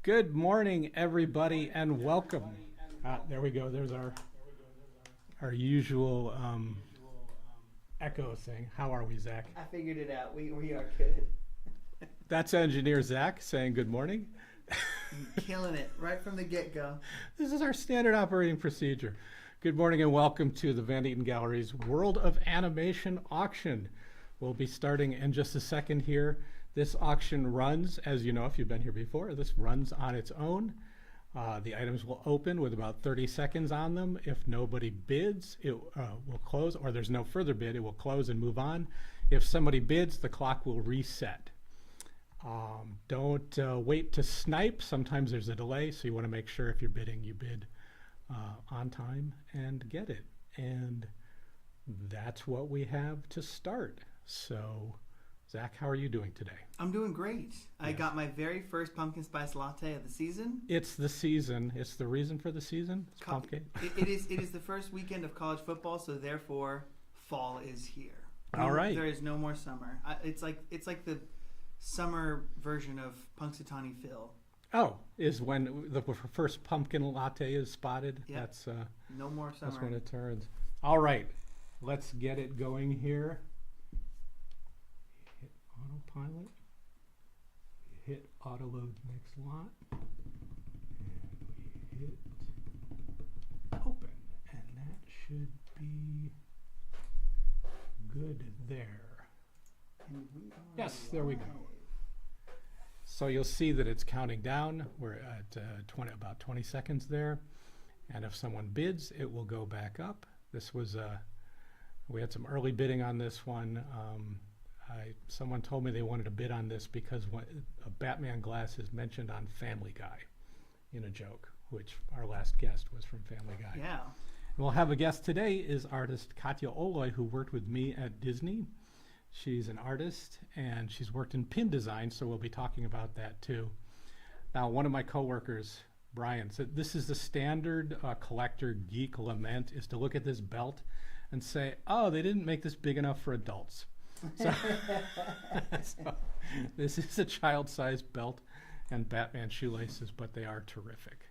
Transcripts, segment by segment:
Good morning, everybody, and welcome. There we go. There's our usual echo thing. How are we, Zach? I figured it out. We are good. That's engineer Zach saying good morning. Killing it right from the get-go. This is our standard operating procedure. Good morning and welcome to the Van Eaton Gallery's World of Animation auction. We'll be starting in just a second here. This auction runs, as you know, if you've been here before, this runs on its own. The items will open with about 30 seconds on them. If nobody bids, it will close, or there's no further bid, it will close and move on. If somebody bids, the clock will reset. Don't wait to snipe. Sometimes there's a delay, so you want to make sure if you're bidding, you bid on time and get it. And that's what we have to start. So, Zach, how are you doing today? I'm doing great. Yes. I got my very first pumpkin spice latte of the season. It's the season. It's the reason for the season. It's pumpkin. It is the first weekend of college football, so therefore fall is here. All right. There is no more summer. It's like the summer version of Punxsutawney Phil. Oh, is when the first pumpkin latte is spotted. Yep. That's no more summer. That's when it turns. All right, let's get it going here. Hit autopilot. Hit auto load next lot, and we hit open, and that should be good there. Yes, there we go. So you'll see that it's counting down. We're at about 20 seconds there. And if someone bids, it will go back up. This was, we had some early bidding on this one. Someone told me they wanted to bid on this because a Batman glass is mentioned on Family Guy in a joke, which our last guest was from Family Guy. Yeah. And we'll have a guest today is artist Katia Oloy, who worked with me at Disney. She's an artist, and she's worked in pin design, so we'll be talking about that too. Now, one of my coworkers, Brian, said this is the standard collector geek lament, is to look at this belt and say, oh, they didn't make this big enough for adults. So, so this is a child-sized belt and Batman shoelaces, but they are terrific.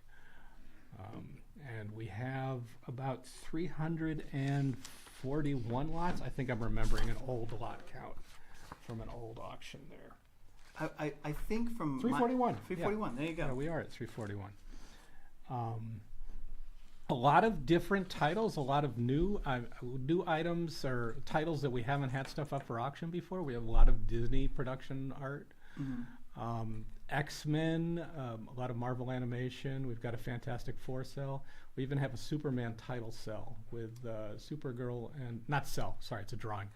And we have about 341 lots. I think I'm remembering an old lot count from an old auction there. I think from 341. 341. Yeah. There you go. Yeah, we are at 341. A lot of different titles, a lot of new items or titles that we haven't had stuff up for auction before. We have a lot of Disney production art. Mm-hmm. X-Men, a lot of Marvel animation. We've got a Fantastic Four cell. We even have a Superman title cell with Supergirl and, not cell, sorry, it's a drawing,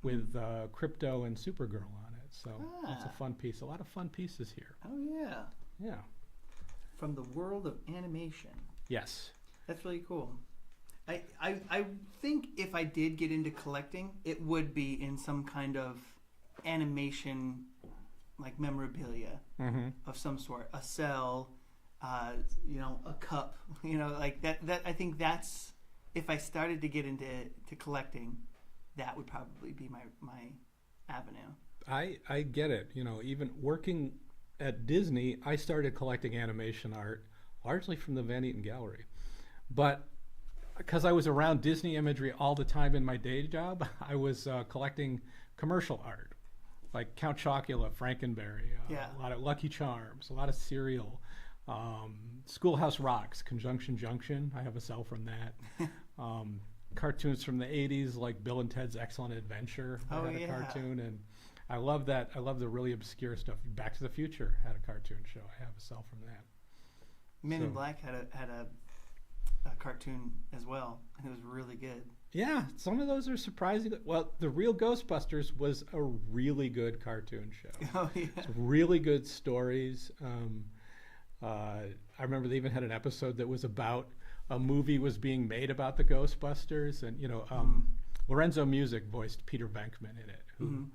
with Crypto and Supergirl on it. So that's a fun piece. A lot of fun pieces here. Oh, yeah. Yeah. From the world of animation. Yes. That's really cool. I think if I did get into collecting, it would be in some kind of animation, like memorabilia of some sort. A cell, a cup, like that. I think that's, if I started to get into collecting, that would probably be my avenue. I get it. Even working at Disney, I started collecting animation art largely from the Van Eaton Gallery. But because I was around Disney imagery all the time in my day job, I was collecting commercial art, like Count Chocula, Frankenberry, a lot of Lucky Charms, a lot of cereal, Schoolhouse Rocks, Conjunction Junction. I have a cell from that. Cartoons from the 80s, like Bill and Ted's Excellent Adventure. I had a cartoon, and I love that. I love the really obscure stuff. Back to the Future had a cartoon show. I have a cell from that. Men in Black had a cartoon as well, and it was really good. Yeah, some of those are surprising. Well, The Real Ghostbusters was a really good cartoon show. Oh, yeah. It's really good stories. I remember they even had an episode that was about a movie was being made about the Ghostbusters, and Lorenzo Music voiced Peter Venkman in it, who,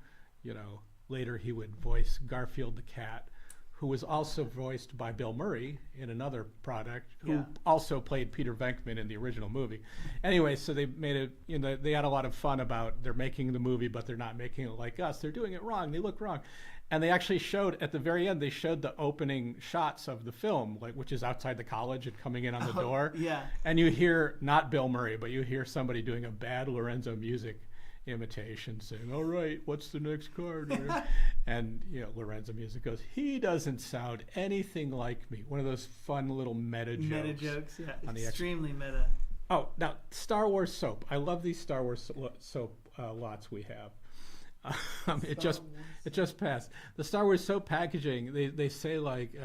later he would voice Garfield the cat, who was also voiced by Bill Murray in another product, who also played Peter Venkman in the original movie. Anyway, so they made it, they had a lot of fun about they're making the movie, but they're not making it like us. They're doing it wrong. They look wrong. And they actually showed at the very end. They showed the opening shots of the film, like which is outside the college and coming in on the door. Yeah. And you hear not Bill Murray, but you hear somebody doing a bad Lorenzo Music imitation, saying, "All right, what's the next card?" And Lorenzo Music goes, "He doesn't sound anything like me." One of those fun little meta jokes. Meta jokes, yeah. On Extremely meta. Oh, now Star Wars soap. I love these Star Wars soap lots we have. It just passed. The Star Wars soap packaging, they say like,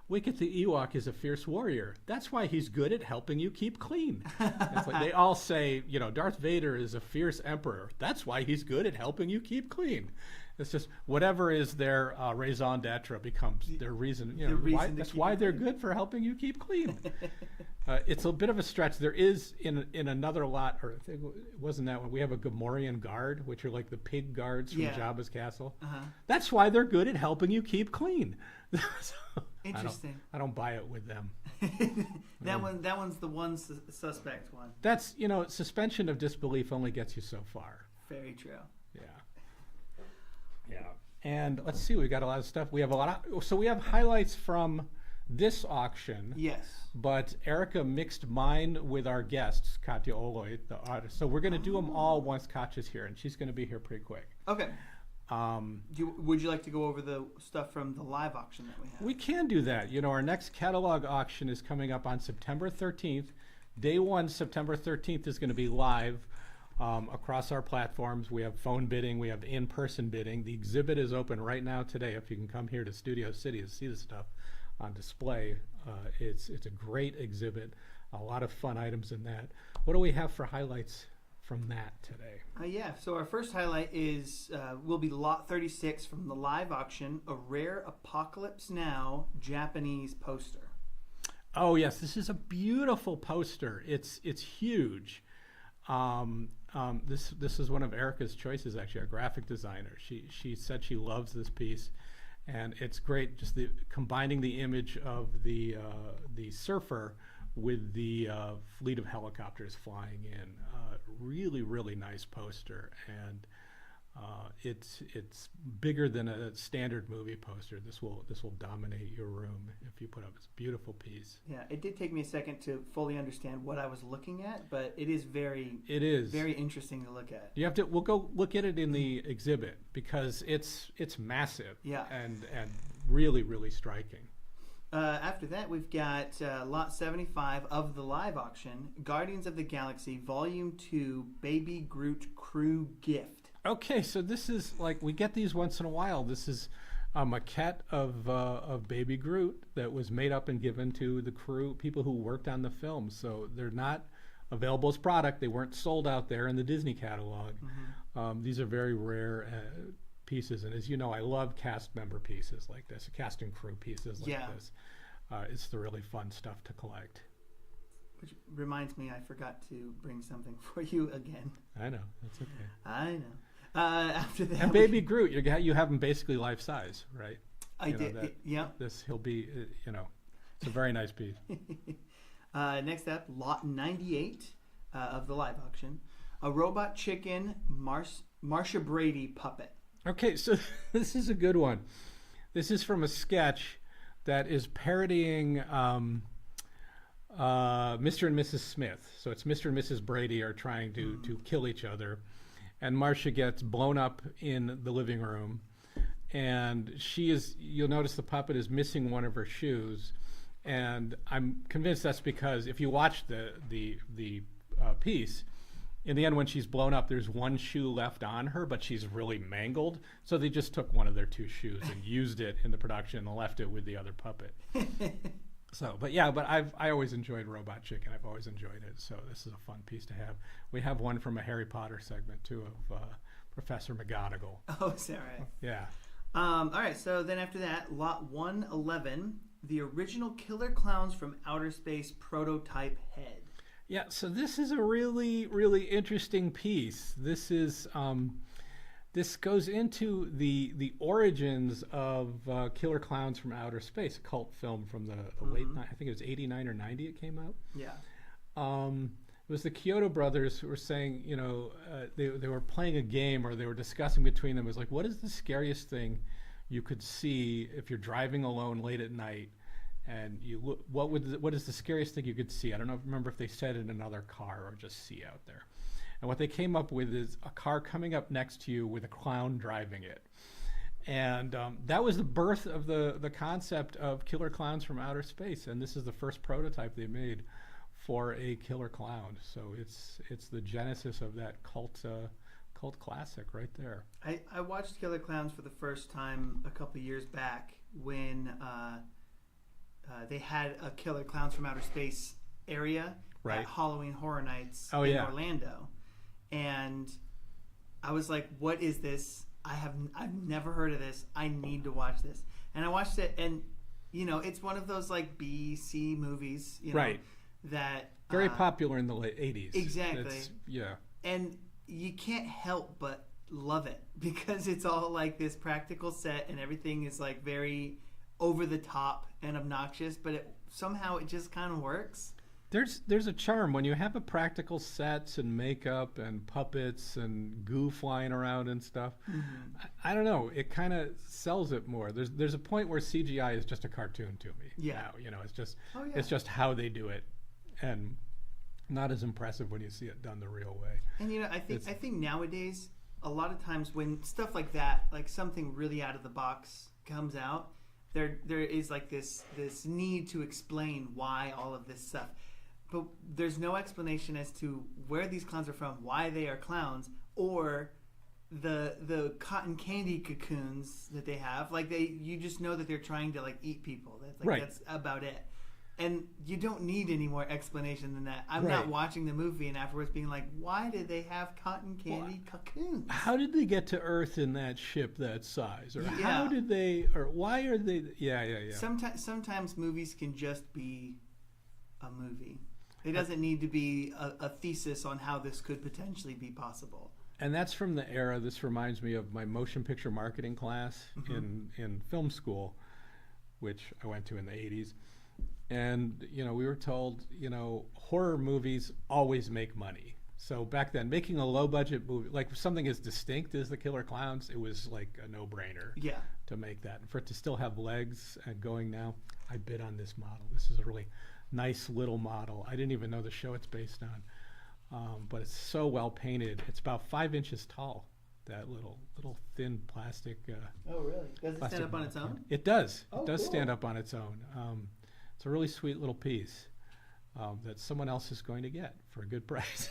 Wicket the Ewok is a fierce warrior. That's why he's good at helping you keep clean. It's like they all say, Darth Vader is a fierce emperor. That's why he's good at helping you keep clean. It's just whatever is their raison d'etre becomes their reason. That's why they're good for helping you keep clean. It's a bit of a stretch. There is in another lot, or I think it wasn't that one. We have a Gamorrean guard, which are like the pig guards from Jabba's castle. Uh-huh. That's why they're good at helping you keep clean. So, interesting. I don't buy it with them. That one's the one suspect one. That's suspension of disbelief only gets you so far. Very true. Yeah. And let's see, we got a lot of stuff. We have we have highlights from this auction. Yes. But Erica mixed mine with our guests, Katia Oloy, the artist. So we're going to do them all once Katya's here, and she's going to be here pretty quick. Okay. Would you like to go over the stuff from the live auction that we have? We can do that. Our next catalog auction is coming up on September 13th. Day one, September 13th, is going to be live across our platforms. We have phone bidding. We have in-person bidding. The exhibit is open right now today. If you can come here to Studio City to see the stuff on display, it's a great exhibit. A lot of fun items in that. What do we have for highlights from that today? So our first highlight will be lot 36 from the live auction, a rare Apocalypse Now Japanese poster. Oh yes, this is a beautiful poster. It's huge. This is one of Erica's choices, actually, our graphic designer. She said she loves this piece, and it's great. Just combining the image of the surfer with the fleet of helicopters flying in. Really, really nice poster, and it's bigger than a standard movie poster. This will dominate your room if you put up. It's a beautiful piece. Yeah, it did take me a second to fully understand what I was looking at, but it is very interesting to look at. We'll go look at it in the exhibit because it's massive. Yeah. and really, really striking. After that, we've got lot 75 of the live auction, Guardians of the Galaxy Volume 2 Baby Groot Crew Gift. Okay, so this is we get these once in a while. This is a maquette of Baby Groot that was made up and given to the crew, people who worked on the film. So they're not available as product. They weren't sold out there in the Disney catalog. Mm-hmm. These are very rare pieces, and as you know, I love cast member pieces like this, cast and crew pieces like this. It's the really fun stuff to collect. Which reminds me, I forgot to bring something for you again. I know, that's okay. I know. After that, and Baby Groot, you have him basically life size, right? I did. He'll be, it's a very nice piece. Next up, lot 98 of the live auction, a robot chicken Marsha Brady puppet. Okay, so this is a good one. This is from a sketch that is parodying Mr. and Mrs. Smith. So it's Mr. and Mrs. Brady are trying to kill each other. And Marsha gets blown up in the living room. And you'll notice the puppet is missing one of her shoes. And I'm convinced that's because if you watch the piece, in the end, when she's blown up, there's one shoe left on her, but she's really mangled. So they just took one of their two shoes and used it in the production and left it with the other puppet. But I always enjoyed Robot Chicken. I've always enjoyed it. So this is a fun piece to have. We have one from a Harry Potter segment, too, of Professor McGonagall. Oh, is that right? Yeah. All right, so then after that, lot 111, the original Killer Clowns from Outer Space prototype head. Yeah, so this is a really, really interesting piece. This is this goes into the origins of Killer Clowns from Outer Space, a cult film from the late, I think it was 89 or 90 it came out. Yeah. It was the Kyoto brothers who were saying, they were playing a game, or they were discussing between them. It was like, what is the scariest thing you could see if you're driving alone late at night, and you look, what is the scariest thing you could see? I don't know. Remember if they said in another car or just see out there. And what they came up with is a car coming up next to you with a clown driving it. And that was the birth of the concept of killer clowns from outer space. And this is the first prototype they made for a killer clown. So it's the genesis of that cult classic right there. I watched Killer Clowns for the first time a couple years back when they had a Killer Clowns from Outer Space area at Halloween Horror Nights in Orlando. And I was like, what is this? I've never heard of this. I need to watch this. And I watched it, and it's one of those like B, C movies, that very popular in the late 80s. Exactly. Yeah. And you can't help but love it because it's all like this practical set and everything is like very over the top and obnoxious, but somehow it just kind of works. There's a charm when you have a practical sets and makeup and puppets and goo flying around and stuff. Mm-hmm. I don't know. It kind of sells it more. There's a point where CGI is just a cartoon to me. Yeah. Now. It's just how they do it, and not as impressive when you see it done the real way. And I think nowadays a lot of times when stuff like that, like something really out of the box comes out, there is like this need to explain why all of this stuff. But there's no explanation as to where these clowns are from, why they are clowns, or the cotton candy cocoons that they have. Like you just know that they're trying to like eat people. That's about it. And you don't need any more explanation than that. I'm not watching the movie and afterwards being like, why did they have cotton candy cocoons? How did they get to Earth in that ship that size? Or how did they, or why are they? Yeah. Sometimes movies can just be a movie. It doesn't need to be a thesis on how this could potentially be possible. And that's from the era. This reminds me of my motion picture marketing class in film school, which I went to in the 80s. And, we were told, horror movies always make money. So back then, making a low-budget movie, like something as distinct as the Killer Clowns, it was like a no-brainer to make that. And for it to still have legs and going now, I bid on this model. This is a really nice little model. I didn't even know the show it's based on. But it's so well painted. It's about 5 inches tall, that little thin plastic. Oh, really? Does it stand up on its own? It does. It does stand up on its own. It's a really sweet little piece that someone else is going to get for a good price.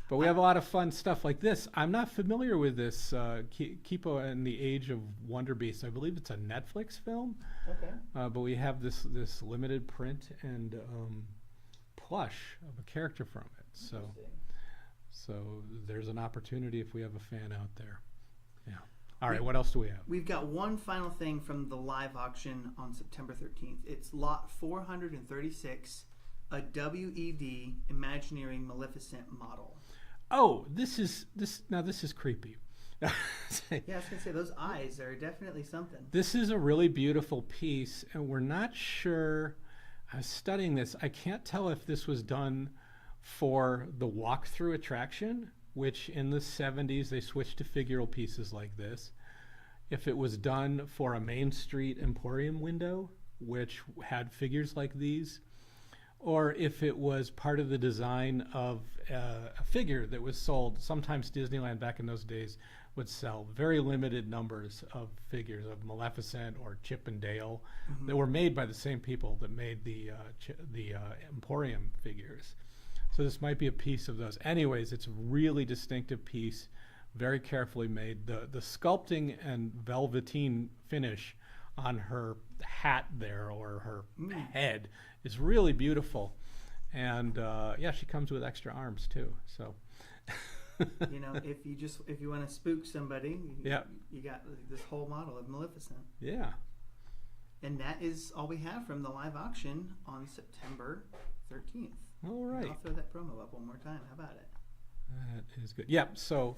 But we have a lot of fun stuff like this. I'm not familiar with this Kipo and the Age of Wonder Beasts. I believe it's a Netflix film. Okay. But we have this limited print and plush of a character from it. So there's an opportunity if we have a fan out there. Yeah. All right, what else do we have? We've got one final thing from the live auction on September 13th. It's lot 436, a WED Imagineering Maleficent model. Oh, this is creepy. Yeah, I was going to say, those eyes are definitely something. This is a really beautiful piece, and we're not sure. I was studying this. I can't tell if this was done for the walkthrough attraction, which in the 70s they switched to figural pieces like this. If it was done for a Main Street Emporium window, which had figures like these, or if it was part of the design of a figure that was sold. Sometimes Disneyland back in those days would sell very limited numbers of figures of Maleficent or Chip and Dale that were made by the same people that made the Emporium figures. So this might be a piece of those. Anyways, it's a really distinctive piece, very carefully made. The sculpting and velveteen finish on her hat there, or her head, is really beautiful. And she comes with extra arms too. So if you want to spook somebody, you got this whole model of Maleficent. Yeah. And that is all we have from the live auction on September 13th. All right. I'll throw that promo up one more time. How about it? That is good. Yep. So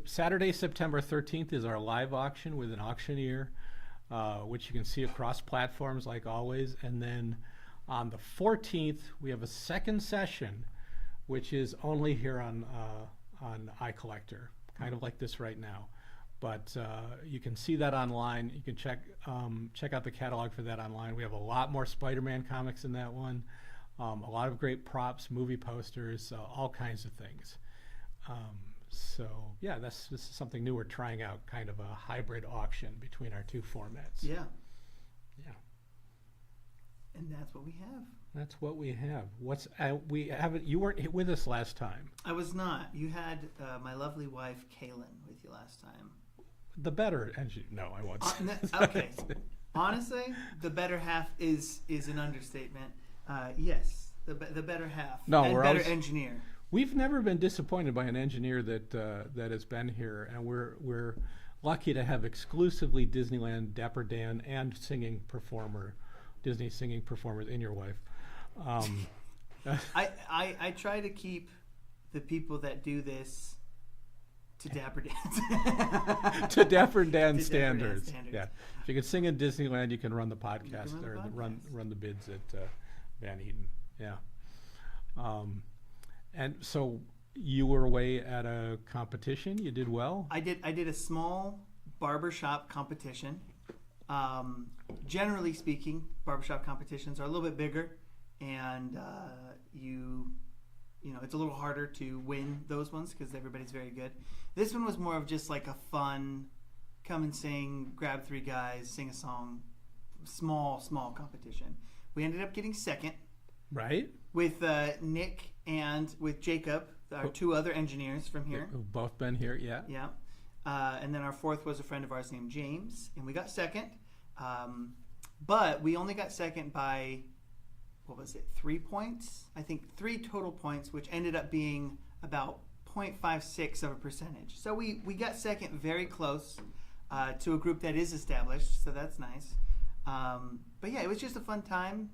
Saturday, September 13th is our live auction with an auctioneer, which you can see across platforms like always. And then on the 14th, we have a second session, which is only here on iCollector, kind of like this right now. But you can see that online. You can check out the catalog for that online. We have a lot more Spider-Man comics in that one. A lot of great props, movie posters, all kinds of things. So yeah, this is something new we're trying out, kind of a hybrid auction between our two formats. Yeah. Yeah. And that's what we have. That's what we have. We haven't. You weren't with us last time. I was not. You had my lovely wife Kaylin with you last time. The better, and no, I won't. Okay. Honestly, the better half is an understatement. Yes, the better half. No, and we're better always, engineer. We've never been disappointed by an engineer that has been here, and we're lucky to have exclusively Disneyland, Dapper Dan, and Disney singing performers in your wife. I try to keep the people that do this to Dapper Dan. To Dapper Dan to standards. Dapper Dan standards. Yeah. If you can sing in Disneyland, you can run the podcast run run the bids at Van Eaton. Yeah. And so you were away at a competition. You did well. I did a small barbershop competition. Generally speaking, barbershop competitions are a little bit bigger, and you know, it's a little harder to win those ones because everybody's very good. This one was more of just like a fun, come and sing, grab 3 guys, sing a song, small competition. We ended up getting second. Right. With Nick and with Jacob, our 2 other engineers from here. Who've both been here, yeah. Yeah. And then our 4th was a friend of ours named James, and we got second. But we only got second by, 3 points? I think 3 total points, which ended up being about 0.56 of a percentage. So we got second very close to a group that is established, so that's nice. But yeah, it was just a fun time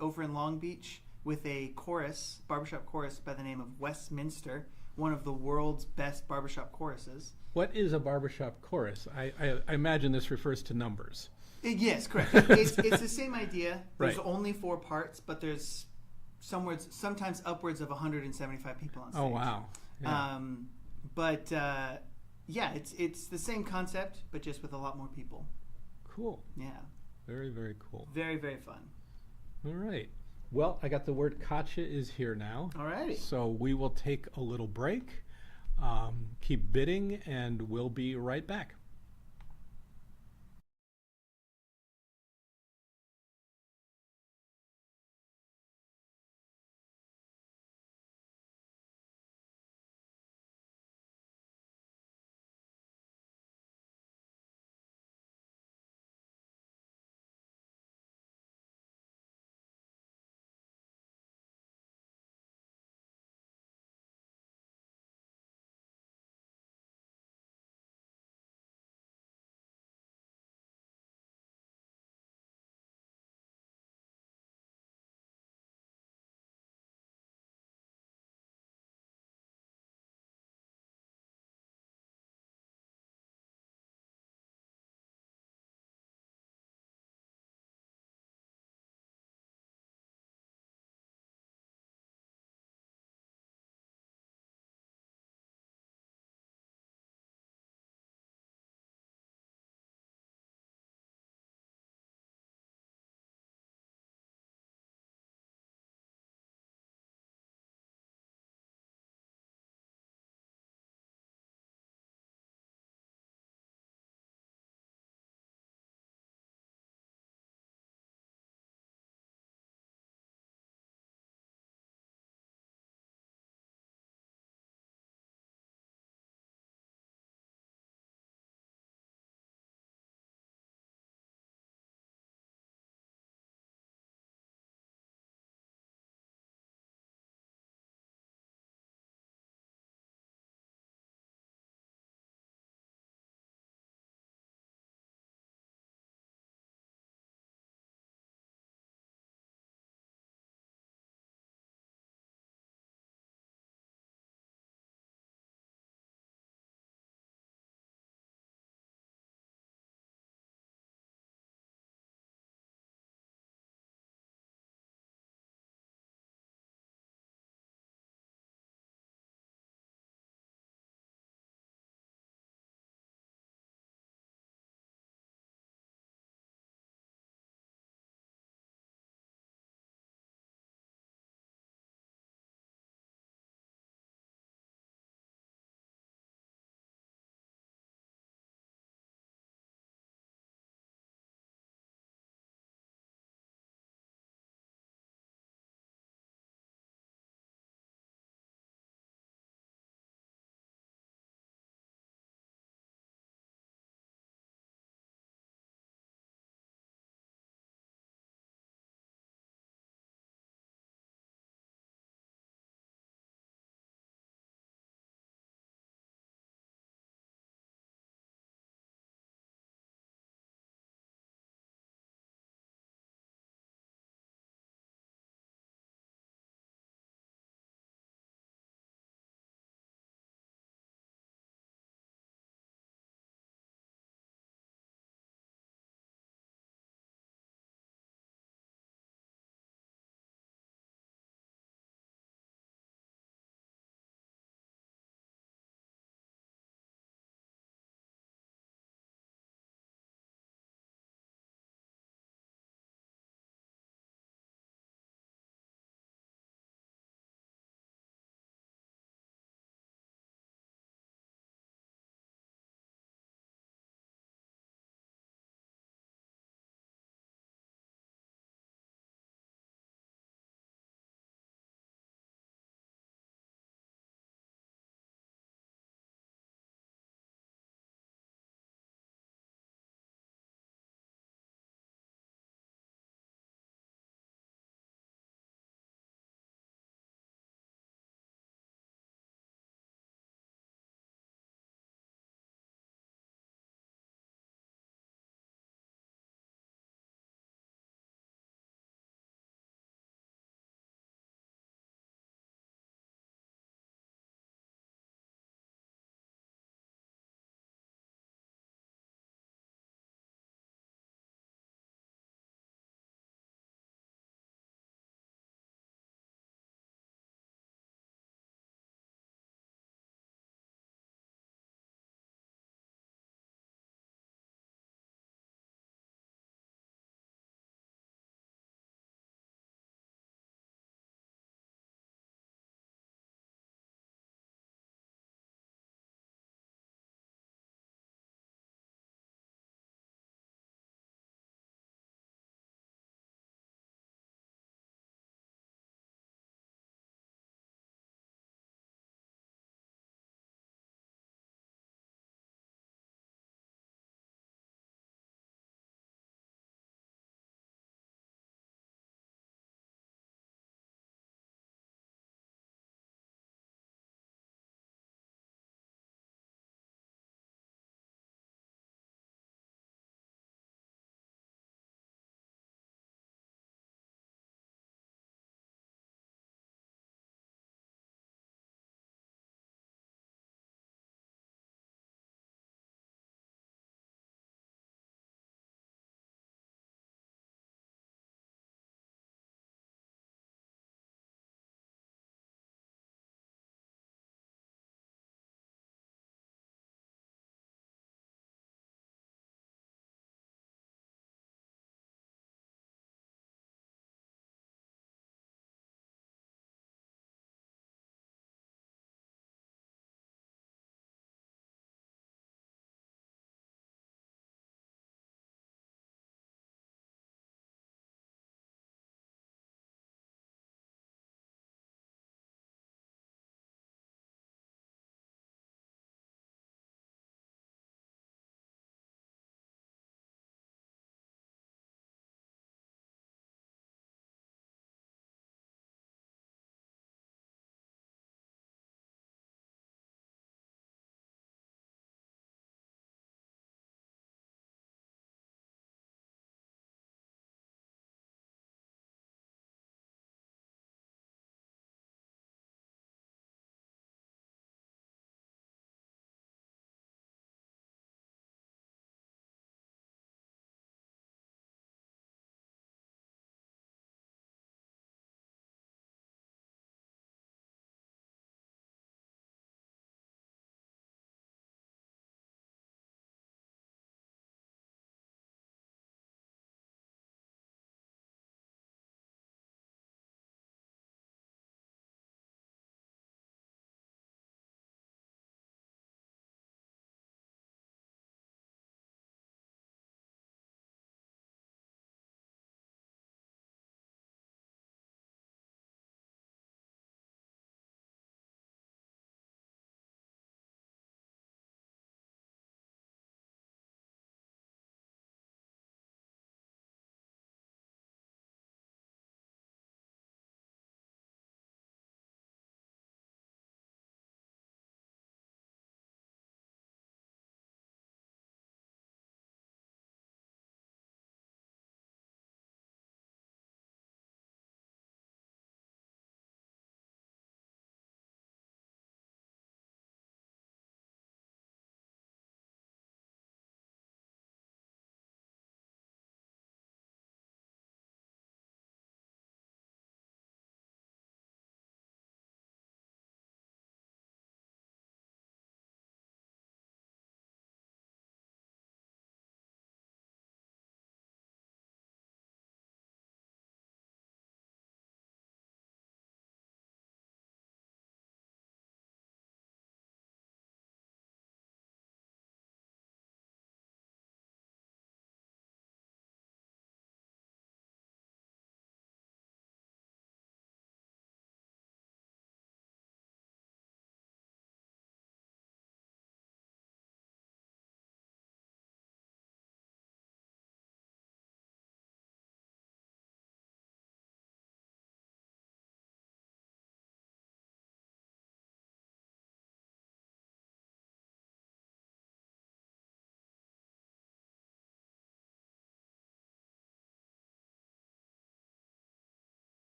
over in Long Beach with a chorus, barbershop chorus by the name of Westminster, one of the world's best barbershop choruses. What is a barbershop chorus? I imagine this refers to numbers. Yes, correct. It's the same idea. There's Right. only 4 parts, but there's sometimes upwards of 175 people on stage. Oh, wow. Yeah. But yeah, it's the same concept, but just with a lot more people. Cool. Yeah. Very, very cool. Very, very fun. All right. Well, I got the word Katia is here now. All righty. So we will take a little break, keep bidding, and we'll be right back.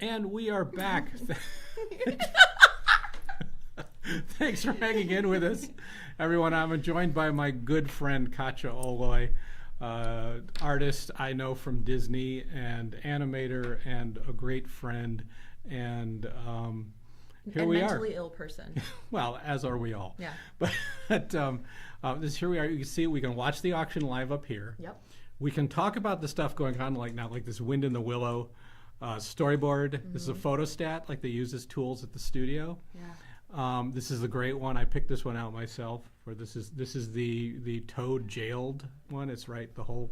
And we are back. Thanks for hanging in with us, everyone. I'm joined by my good friend Katia Oloy, artist I know from Disney and animator and a great friend. And here we are. Mentally ill person. Well, as are we all. Yeah. But this here we are. You can see we can watch the auction live up here. Yep. We can talk about the stuff going on like now, like this Wind in the Willow storyboard. Mm-hmm. This is a photostat like they use as tools at the studio. Yeah. This is a great one. I picked this one out myself. This is the Toad jailed one. It's right the whole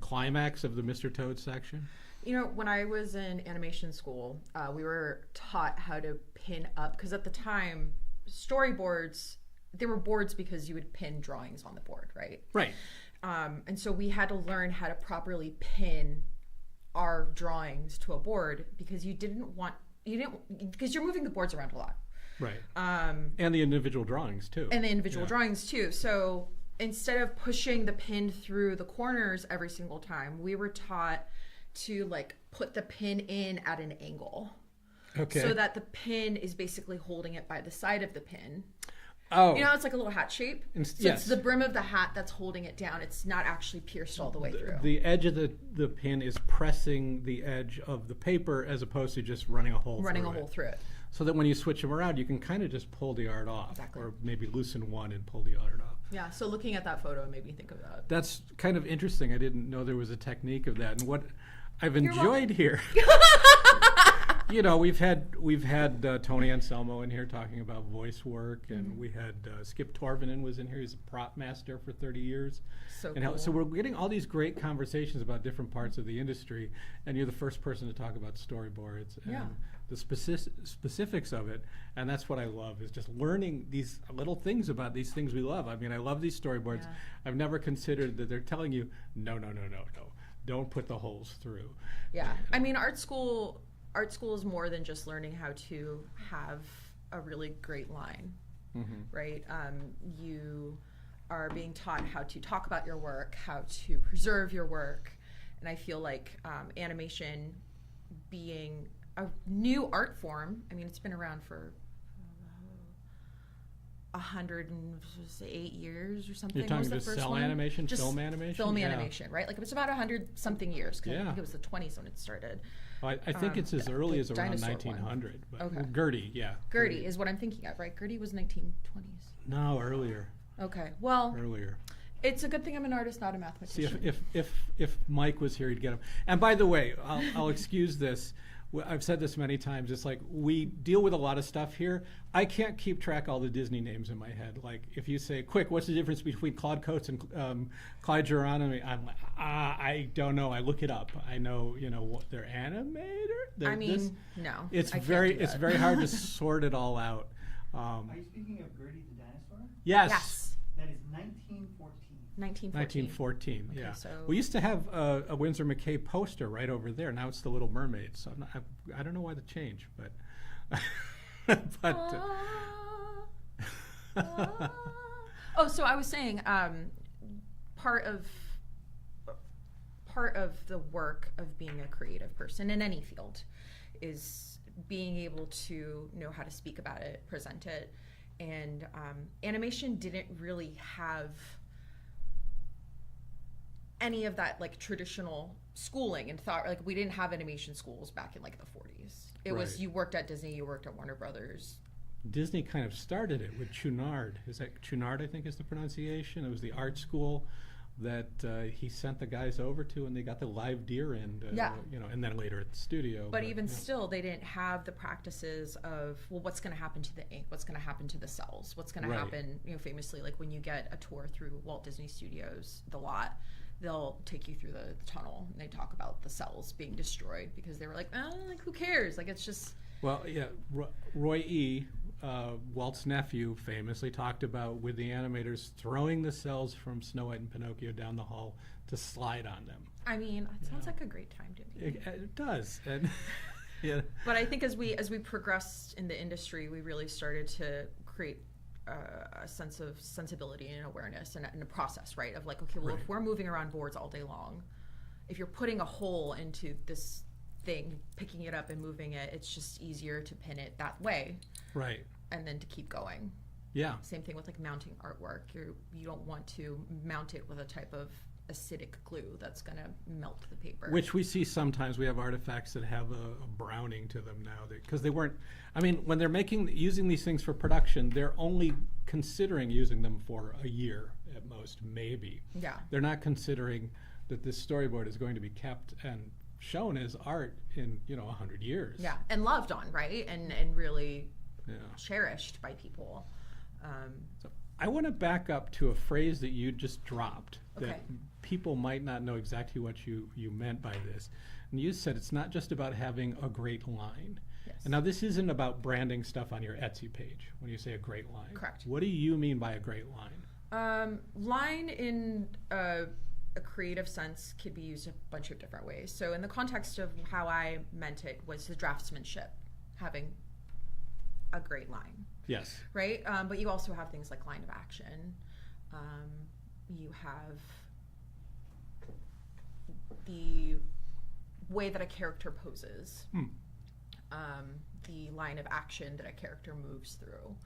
climax of the Mr. Toad section. You know, when I was in animation school, we were taught how to pin up, because at the time, storyboards, they were boards because you would pin drawings on the board, right? Right. And so we had to learn how to properly pin our drawings to a board because because you're moving the boards around a lot. Right. And the individual drawings too. Drawings too. So instead of pushing the pin through the corners every single time, we were taught to like put the pin in at an angle. Okay. So that the pin is basically holding it by the side of the pin. Oh. You know, it's like a little hat shape. Yes. It's the brim of the hat that's holding it down. It's not actually pierced all the way through. The edge of the pin is pressing the edge of the paper as opposed to just running a hole through it. So that when you switch them around, you can kind of just pull the art off. Exactly. Or maybe loosen one and pull the art off. Yeah, so looking at that photo made me think of that. That's kind of interesting. I didn't know there was a technique of that. And what I've enjoyed here... You know, we've had Tony Anselmo in here talking about voice work, and we had Skip Torvinen was in here. He's a prop master for 30 years. So cool. So we're getting all these great conversations about different parts of the industry, and you're the first person to talk about storyboards and the specifics of it. And that's what I love, is just learning these little things about these things we love. I mean, I love these storyboards. Yeah. I've never considered that they're telling you, no, don't put the holes through. Yeah, I mean, art school is more than just learning how to have a really great line, right? You are being taught how to talk about your work, how to preserve your work, and I feel like animation being a new art form, I mean, it's been around for 108 years or something. You're talking about film animation? Film animation, right? Like it was about 100-something years, because I think it was the 20s when it started. Well, I think it's as early as around 1900. But okay. Gertie, yeah. Gertie is what I'm thinking of, right? Gertie was 1920s. No, earlier. Okay, well. Earlier. It's a good thing I'm an artist, not a mathematician. See, if Mike was here, he'd get him. And by the way, I'll excuse this. I've said this many times. It's like we deal with a lot of stuff here. I can't keep track of all the Disney names in my head. Like if you say, quick, what's the difference between Claude Coates and Clyde Geronimo? I'm like, I don't know. I look it up. I know, what their animator. No. It's very hard to sort it all out. Are you speaking of Gertie the dinosaur? Yes. That is 1914. 1914, okay, yeah. So we used to have a Winsor McCay poster right over there. Now it's the Little Mermaid. So I don't know why the change, but. Oh, so I was saying, part of the work of being a creative person in any field is being able to know how to speak about it, present it, and animation didn't really have any of that like traditional schooling and thought. Like we didn't have animation schools back in like the 40s. It was you worked at Disney, you worked at Warner Brothers. Disney kind of started it with Chouinard. Is that Chouinard? I think is the pronunciation. It was the art school that he sent the guys over to, and they got the live deer in. And then later at the studio. But even still, they didn't have the practices of what's going to happen to the ink, what's going to happen to the cells, what's going to happen. Famously, like when you get a tour through Walt Disney Studios, the lot. They'll take you through the tunnel and they talk about the cells being destroyed because they were like, who cares? Like, it's just. Well, yeah, Roy E., Walt's nephew, famously talked about with the animators throwing the cells from Snow White and Pinocchio down the hall to slide on them. I mean, it sounds like a great time to me. It does. And, yeah. But I think as we progressed in the industry, we really started to create a sense of sensibility and awareness and a process, right? Of like, okay, well, if we're moving around boards all day long, if you're putting a hole into this thing, picking it up and moving it, it's just easier to pin it that way. Right. And then to keep going. Yeah. Same thing with like mounting artwork. You don't want to mount it with a type of acidic glue that's going to melt the paper. Which we see sometimes. We have artifacts that have a browning to them now, because they weren't. I mean, when they're using these things for production, they're only considering using them for a year at most, maybe. Yeah. They're not considering that this storyboard is going to be kept and shown as art in 100 years. Yeah, and loved on, right, and really cherished by people. So I want to back up to a phrase that you just dropped that Okay. people might not know exactly what you meant by this. And you said it's not just about having a great line. Yes. And now this isn't about branding stuff on your Etsy page when you say a great line. Correct. What do you mean by a great line? Line in a creative sense could be used a bunch of different ways. So in the context of how I meant it was the draftsmanship, having a great line. Yes. Right? But you also have things like line of action. You have the way that a character poses. The line of action that a character moves through.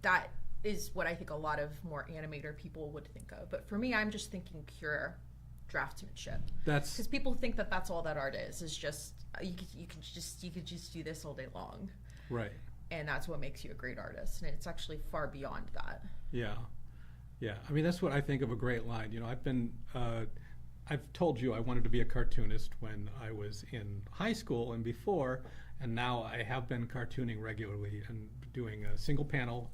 That is what I think a lot of more animator people would think of. But for me, I'm just thinking pure draftsmanship. That's Because people think that that's all that art is just you could just do this all day long. right. And that's what makes you a great artist. And it's actually far beyond that. Yeah. Yeah. I mean, that's what I think of a great line. I've told you I wanted to be a cartoonist when I was in high school and before, and now I have been cartooning regularly and doing single panel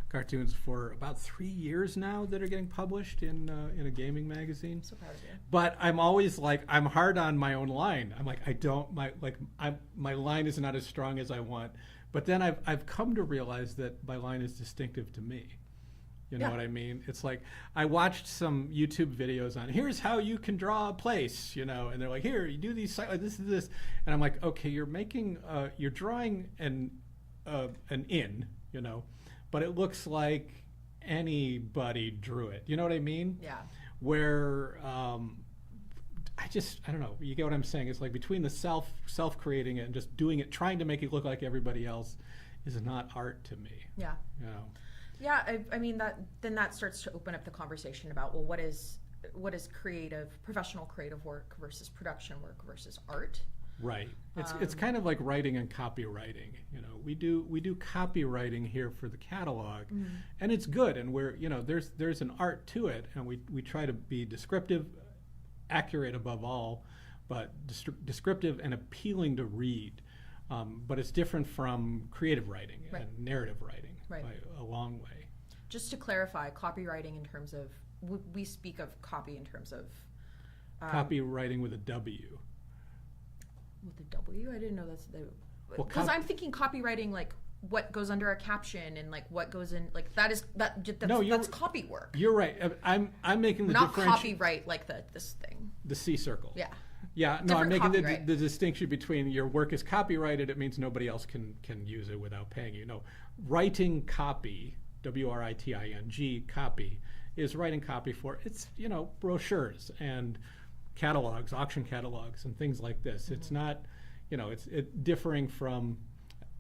cartoons for about 3 years now that are getting published in a gaming magazine. I'm so proud of you. But I'm always like, I'm hard on my own line. I'm like, my line is not as strong as I want. But then I've come to realize that my line is distinctive to me. You know what I mean? It's like I watched some YouTube videos on here's how you can draw a place, and they're like, here, you do these, this is this, and I'm like, okay, you're drawing an inn, but it looks like anybody drew it. You know what I mean? Yeah. Where I don't know. You get what I'm saying? It's like between the self-creating it and just doing it, trying to make it look like everybody else, is not art to me. Yeah. Yeah, I mean that starts to open up the conversation about, well, what is professional creative work versus production work versus art? Right. It's kind of like writing and copywriting. We do copywriting here for the catalog, and it's good. And we're there's an art to it, and we try to be descriptive, accurate above all, but descriptive and appealing to read. But it's different from creative writing and narrative writing by a long way. Just to clarify, copywriting in terms of, we speak of copy in terms of... copywriting with a W. With a W? I didn't know that's the... Well, because I'm thinking copywriting like what goes under a caption and like what goes in, like that's copy work. You're right. I'm making the not copyright like this thing. The C circle. Yeah. Yeah, no, I'm making the distinction between your work is copyrighted, it means nobody else can use it without paying you. No, writing copy, WRITING, copy, is writing copy for, it's, brochures and catalogs, auction catalogs and things like this. It's not, it's differing from,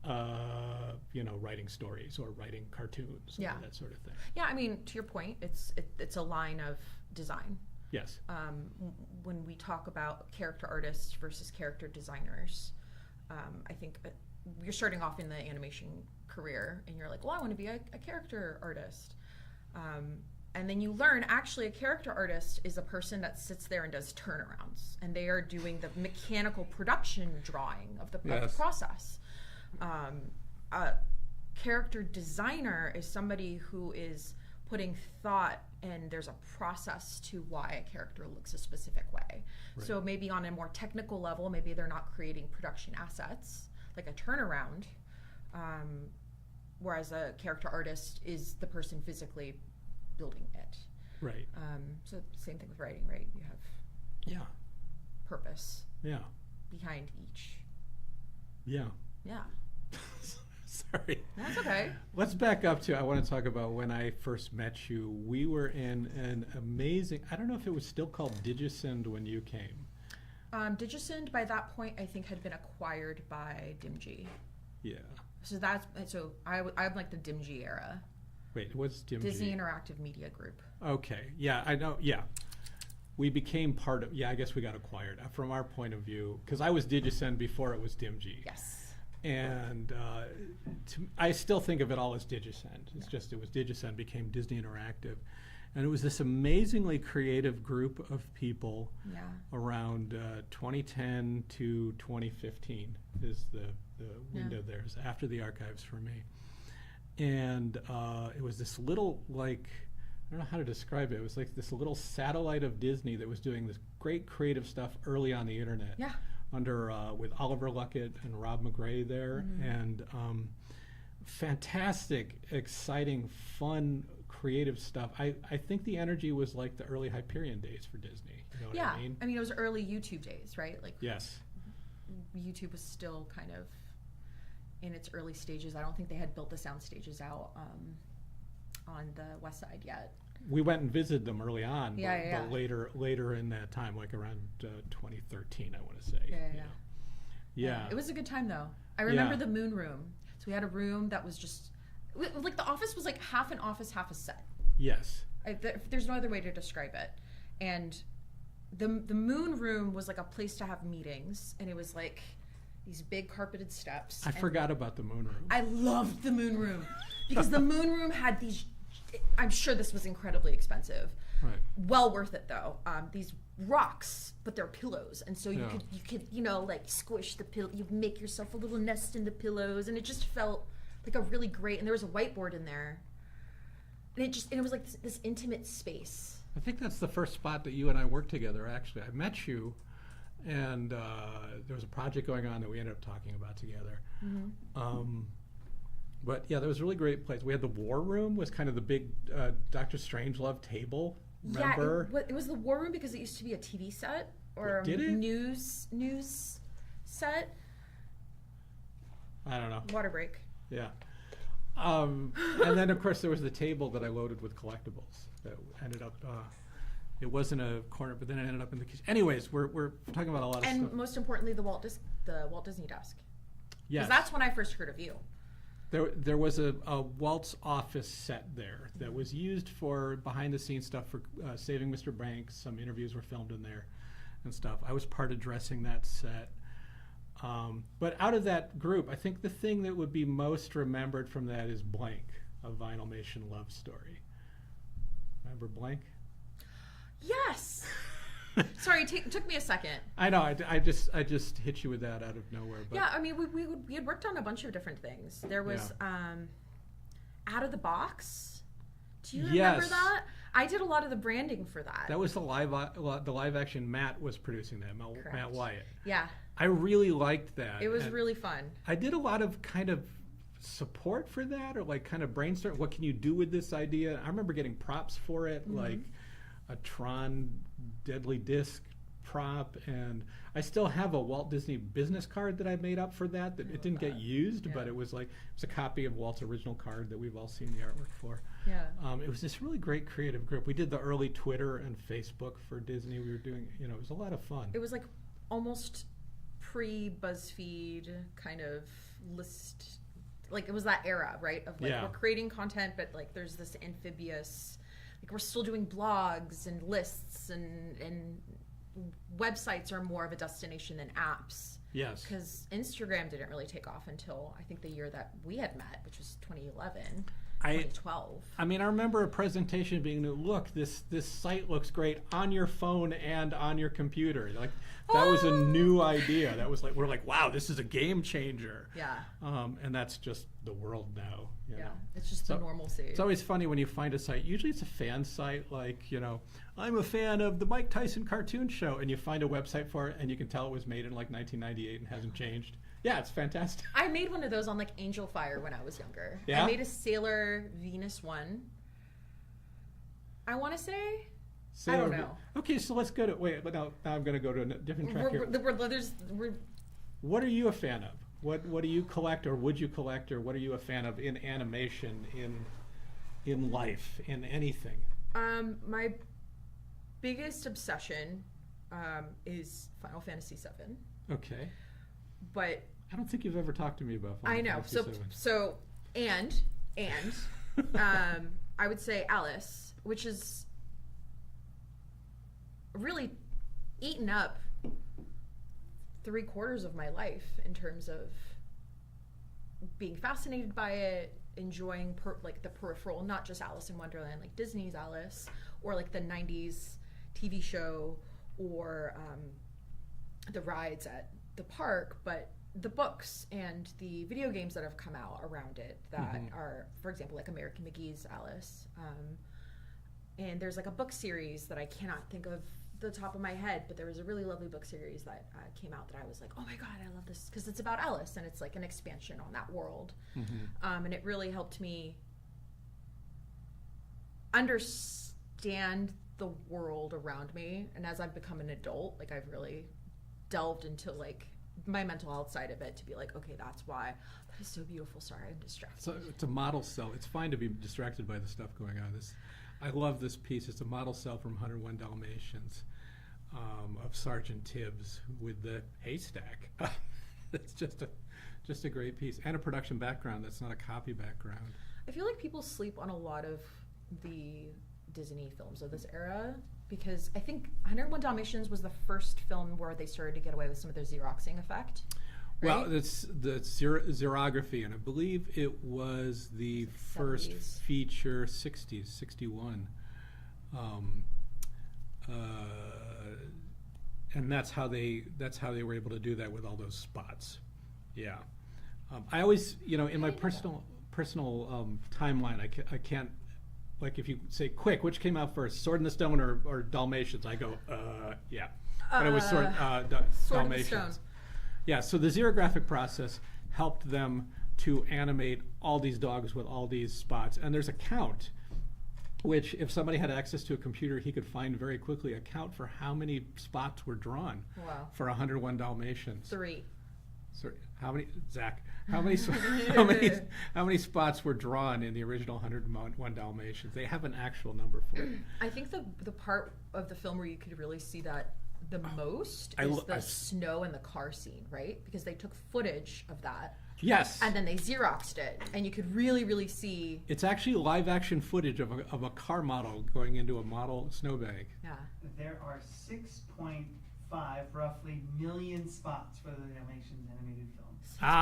writing stories or writing cartoons or that sort of thing. Yeah, I mean, to your point, it's a line of design. Yes. When we talk about character artists versus character designers, I think you're starting off in the animation career and you're like, well, I want to be a character artist. And then you learn actually a character artist is a person that sits there and does turnarounds, and they are doing the mechanical production drawing of the process. A character designer is somebody who is putting thought, and there's a process to why a character looks a specific way. Right. So maybe on a more technical level, maybe they're not creating production assets like a turnaround, whereas a character artist is the person physically building it. Right. So same thing with writing, right? You have purpose behind each. Yeah. Sorry. That's okay. Let's back up to, I want to talk about when I first met you. We were in an amazing, I don't know if it was still called Digisend when you came. Digisend by that point I think had been acquired by Dimji. Yeah. So I'm like the Dimji era. Wait, what's Dimji? Disney Interactive Media Group. Okay. Yeah, I know. Yeah. We became part of, I guess we got acquired from our point of view, because I was Digisend before it was Dimji. Yes. And I still think of it all as Digisend. It's just it was Digisend became Disney Interactive. And it was this amazingly creative group of people around 2010 to 2015 is the window there. It's after the archives for me. And it was this little, like, I don't know how to describe it. It was like this little satellite of Disney that was doing this great creative stuff early on the internet. Yeah. Under with Oliver Luckett and Rob McGray there, and fantastic, exciting, fun, creative stuff. I think the energy was like the early Hyperion days for Disney. You know what I mean? I mean, it was early YouTube days, right? Like, yes. YouTube was still kind of in its early stages. I don't think they had built the sound stages out on the west side yet. We went and visited them early on, but later in that time, like around 2013, I want to say. Yeah. It was a good time though. I remember the Moon Room. So we had a room that was just like the office was like half an office, half a set. Yes. There's no other way to describe it. And the Moon Room was like a place to have meetings, and it was like these big carpeted steps. I forgot about the Moon Room. I loved the Moon Room because the Moon Room had these. I'm sure this was incredibly expensive. Right. Well worth it though. These rocks, but they're pillows, and so you could like squish the pillow. You make yourself a little nest in the pillows, and it just felt like a really great. And there was a whiteboard in there, and it was like this intimate space. I think that's the first spot that you and I worked together. Actually, I met you, and there was a project going on that we ended up talking about together. But yeah, that was a really great place. We had the War Room, was kind of the big Dr. Strangelove table. Remember? Yeah, it was the War Room because it used to be a TV set or Did it? news set. I don't know. Water break. Yeah. And then of course there was the table that I loaded with collectibles that ended up. It wasn't a corner, but then it ended up in the kitchen. Anyways, we're talking about a lot of stuff. And most importantly, the Walt Disney desk. Yes. Because that's when I first heard of you. There was a Walt's office set there that was used for behind-the-scenes stuff for Saving Mr. Banks. Some interviews were filmed in there and stuff. I was part of dressing that set. But out of that group, I think the thing that would be most remembered from that is Blank, a Vinylmation love story. Remember Blank? Yes! Sorry, it took me a second. I know. I just hit you with that out of nowhere. But yeah, I mean, we had worked on a bunch of different things. There was Out of the Box. Do you remember that? I did a lot of the branding for that. That was the live action. Matt was producing that. Matt Wyatt. Yeah. I really liked that. It was really fun. I did a lot of kind of support for that, or like kind of brainstorm. What can you do with this idea? I remember getting props for it, like a Tron Deadly Disc prop, and I still have a Walt Disney business card that I made up for that. It didn't get used, but it was a copy of Walt's original card that we've all seen the artwork for. Yeah. It was this really great creative group. We did the early Twitter and Facebook for Disney. We were doing, it was a lot of fun. It was like almost pre-BuzzFeed kind of list. Like it was that era, right? Of like we're creating content, but like there's this amphibious. Like we're still doing blogs and lists and websites are more of a destination than apps. Yes. Because Instagram didn't really take off until I think the year that we had met, which was 2011, 2012. I mean, I remember a presentation being, look, this site looks great on your phone and on your computer. Like that was a new idea. That was like, we're like, wow, this is a game changer. Yeah. And that's just the world now. You know? It's just the normalcy. It's always funny when you find a site. Usually it's a fan site, like, I'm a fan of the Mike Tyson cartoon show, and you find a website for it, and you can tell it was made in like 1998 and hasn't changed. Yeah, it's fantastic. I made one of those on like Angel Fire when I was younger. Yeah? I made a Sailor Venus one. I want to say. I don't know. Okay, so let's go to now I'm going to go to a different track here. What are you a fan of? What do you collect, or would you collect, or what are you a fan of in animation, in life, in anything? My biggest obsession is Final Fantasy VII. Okay. But I don't think you've ever talked to me about Final I know. Fantasy VII. So and I would say Alice, which is really eaten up 3/4 of my life in terms of being fascinated by it, enjoying like the peripheral, not just Alice in Wonderland, like Disney's Alice, or like the 90s TV show, or the rides at the park, but the books and the video games that have come out around it that are, for example, like American McGee's Alice. And there's like a book series that I cannot think of the top of my head, but there was a really lovely book series that came out that I was like, oh my god, I love this, because it's about Alice and it's like an expansion on that world. And it really helped me understand the world around me. And as I've become an adult, like I've really delved into like my mental health side of it to be like, okay, that's why that is so beautiful. Sorry, I'm distracted. So it's a model cell. It's fine to be distracted by the stuff going on. I love this piece. It's a model cell from 101 Dalmatians of Sergeant Tibbs with the haystack. It's just a great piece, and a production background that's not a copy background. I feel like people sleep on a lot of the Disney films of this era, because I think 101 Dalmatians was the first film where they started to get away with some of their Xeroxing effect. Right? Well, it's the xerography, and I believe it was the first 70s. feature, 60s, 61. And that's how they were able to do that with all those spots. Yeah. I always, in my personal timeline, I can't, like if you say quick, which came out first, Sword in the Stone or Dalmatians? I go, yeah. But it was Sword in the Dalmatians. Stone. Yeah, so the xerographic process helped them to animate all these dogs with all these spots. And there's a count, which if somebody had access to a computer, he could find very quickly a count for how many spots were drawn for 101 Dalmatians. 3. Sorry, how many, Zach? How many spots were drawn in the original 101 Dalmatians? They have an actual number for it. I think the part of the film where you could really see that the most is the snow and the car scene, right? Because they took footage of that. Yes. And then they Xeroxed it, and you could really, really see. It's actually live action footage of a car model going into a model snowbank. Yeah. There are 6.5 roughly million spots for the Dalmatians animated film.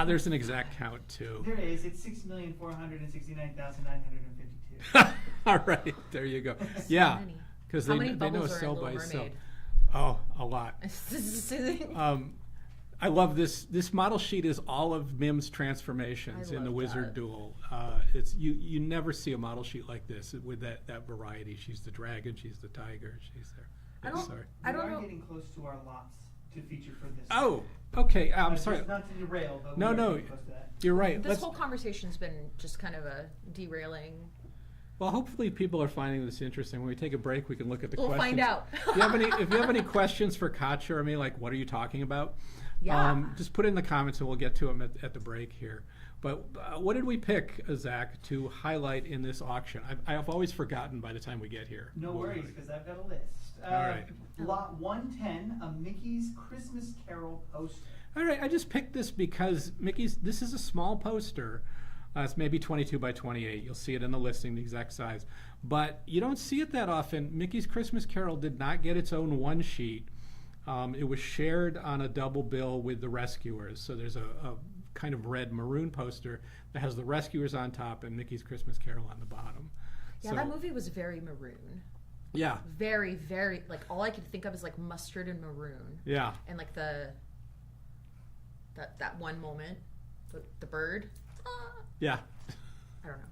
There's an exact count too. There is. It's 6,469,952. All right, there you go. So yeah, many. because How they many know bubbles are in cell Little by cell. Mermaid? Oh, a lot. I love this. This model sheet is all of Mim's transformations in the Wizard that. Duel. It's you never see a model sheet like this with that variety. She's the dragon. She's the tiger. She's there. I don't we know. are getting close to our lots to feature for this. Oh, okay. I'm sorry. Just not to derail, but No, we are no. getting close to that. You're right. This whole conversation's been just kind of a derailing. Well, hopefully people are finding this interesting. When we take a break, we can look at the questions. We'll find out. If you have any questions for Katia or me, like what are you talking about? Yeah. Just put it in the comments and we'll get to them at the break here. But what did we pick, Zach, to highlight in this auction? I've always forgotten by the time we get here. No worries, because I've got a list. All right. Lot 110, a Mickey's Christmas Carol poster. All right, I just picked this because this is a small poster. It's maybe 22 by 28. You'll see it in the listing, the exact size. But you don't see it that often. Mickey's Christmas Carol did not get its own one sheet. It was shared on a double bill with the Rescuers. So there's a kind of red maroon poster that has the Rescuers on top and Mickey's Christmas Carol on the bottom. Yeah, So, that movie was very maroon. Yeah, Very, very, like all I could think of is like mustard and maroon. yeah. And like that one moment, the bird. Yeah. I don't know.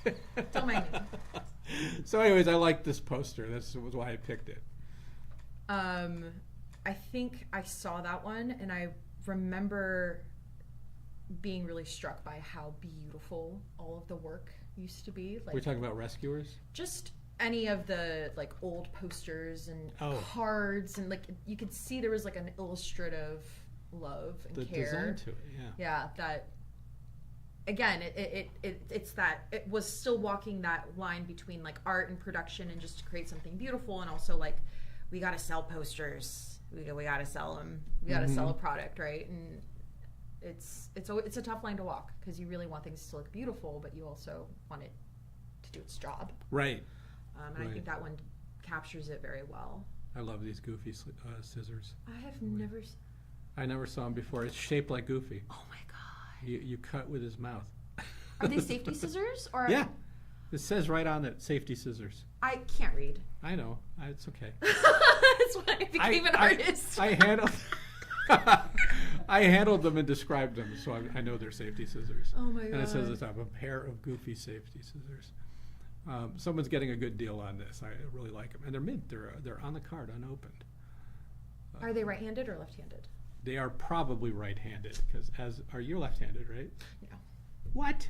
Okay. Don't mind me. So anyways, I like this poster. That was why I picked it. I think I saw that one, and I remember being really struck by how beautiful all of the work used to be. Like, We're talking about Rescuers? just any of the like old posters and Oh. cards, and like you could see there was like an illustrative love and The care. design to it, yeah. Yeah, that again, it's that it was still walking that line between like art and production and just to create something beautiful, and also like we got to sell posters. We got to sell them. We got to sell a product, right? And it's a tough line to walk because you really want things to look beautiful, but you also want it to do its job. Right. And I think that one captures it very well. I love these Goofy scissors. I have never. I never saw them before. It's shaped like Goofy. Oh my god! You cut with his mouth. Are they safety scissors or? Yeah, it says right on it, safety scissors. I can't read. I know. It's okay. That's why I became an artist. I handled them and described them, so I know they're safety scissors. Oh my god! And it says at the top, a pair of Goofy safety scissors. Someone's getting a good deal on this. I really like them, and they're mint. They're on the card, unopened. Are they right-handed or left-handed? They are probably right-handed, because are you left-handed, right? No. What?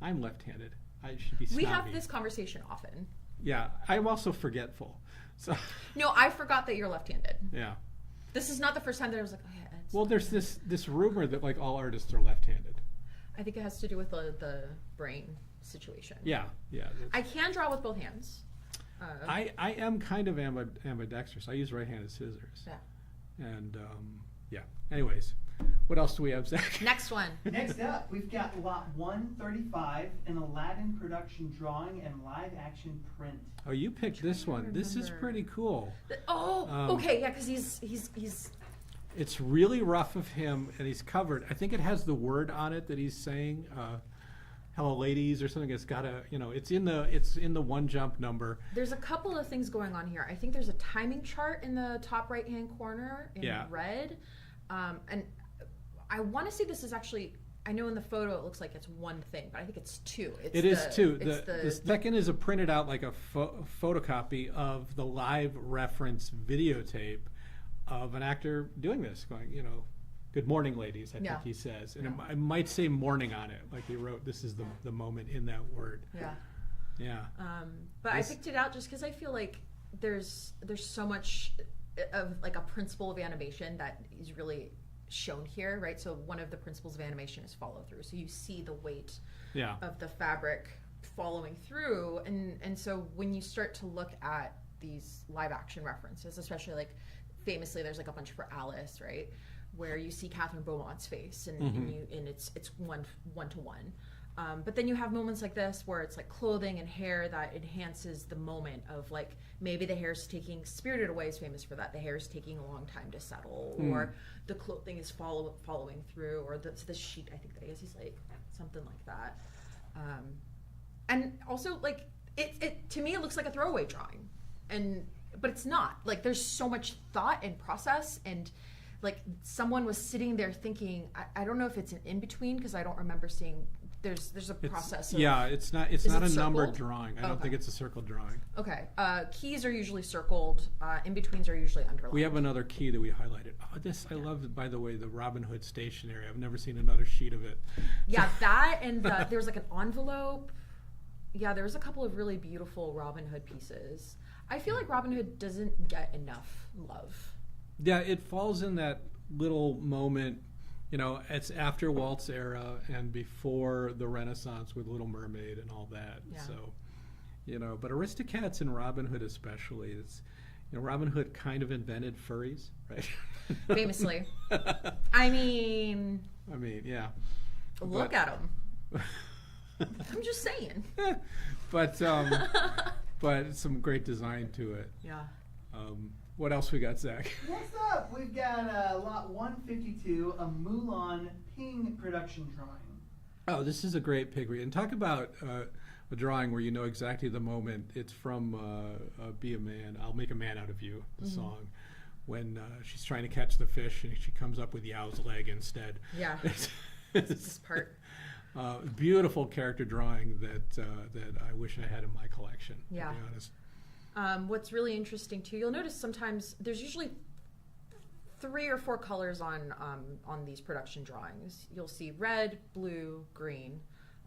I'm left-handed. I should be snobby. We have this conversation often. Yeah, I'm also forgetful. So. No, I forgot that you're left-handed. Yeah. This is not the first time that I was like, oh yeah. Well, there's this rumor that like all artists are left-handed. I think it has to do with the brain situation. Yeah. I can draw with both hands. I am kind of ambidextrous. I use right-handed scissors. Yeah. And yeah. Anyways, what else do we have, Zach? Next one. Next up, we've got Lot 135, an Aladdin production drawing and live action print. Oh, you picked this one. This is pretty cool. Okay, yeah, because he's. It's really rough of him, and he's covered. I think it has the word on it that he's saying, "Hello, ladies" or something. It's got it's in the one jump number. There's a couple of things going on here. I think there's a timing chart in the top right hand corner in red, and I want to say this is actually. I know in the photo it looks like it's one thing, but I think it's two. It is two. The second is a printed out like a photocopy of the live reference videotape of an actor doing this, going, "Good morning, ladies," I think he says. And it might say morning on it, like he wrote, this is the moment in that word. Yeah. Yeah. But I picked it out just because I feel like there's so much of like a principle of animation that is really shown here, right? So one of the principles of animation is follow through. So you see the weight of the fabric following through. And so when you start to look at these live action references, especially like famously there's like a bunch for Alice, right? Where you see Catherine Beaumont's face and it's one to one. But then you have moments like this where it's like clothing and hair that enhances the moment of like maybe the hair's taking, Spirited Away is famous for that, the hair's taking a long time to settle, or the clothing is following through, or the sheet, I think that he's like something like that. And also like it to me it looks like a throwaway drawing, but it's not. Like there's so much thought and process, and like someone was sitting there thinking, I don't know if it's an in-between because I don't remember seeing. There's a process. It's not a numbered drawing. I don't think it's a circle drawing. Okay. Keys are usually circled. In-betweens are usually underlined. We have another key that we highlighted. I love, by the way, the Robin Hood stationery. I've never seen another sheet of it. Yeah, that and there was like an envelope. Yeah, there was a couple of really beautiful Robin Hood pieces. I feel like Robin Hood doesn't get enough love. Yeah, it falls in that little moment. It's after Walt's era and before the Renaissance with Little Mermaid and all that. Yeah. So, but Aristocats and Robin Hood especially, it's, Robin Hood kind of invented furries, right? Famously. I mean, yeah. Look at him. I'm just saying. But some great design to it. Yeah. What else we got, Zach? Next up, we've got Lot 152, a Mulan Ping production drawing. Oh, this is a great pig read. And talk about a drawing where you know exactly the moment. It's from Be a Man, I'll Make a Man Out of You, the song, when she's trying to catch the fish and she comes up with Yao's leg instead. Yeah, this part. Beautiful character drawing that I wish I had in my collection, to be honest. What's really interesting too, you'll notice sometimes there's usually 3 or 4 colors on these production drawings. You'll see red, blue, green,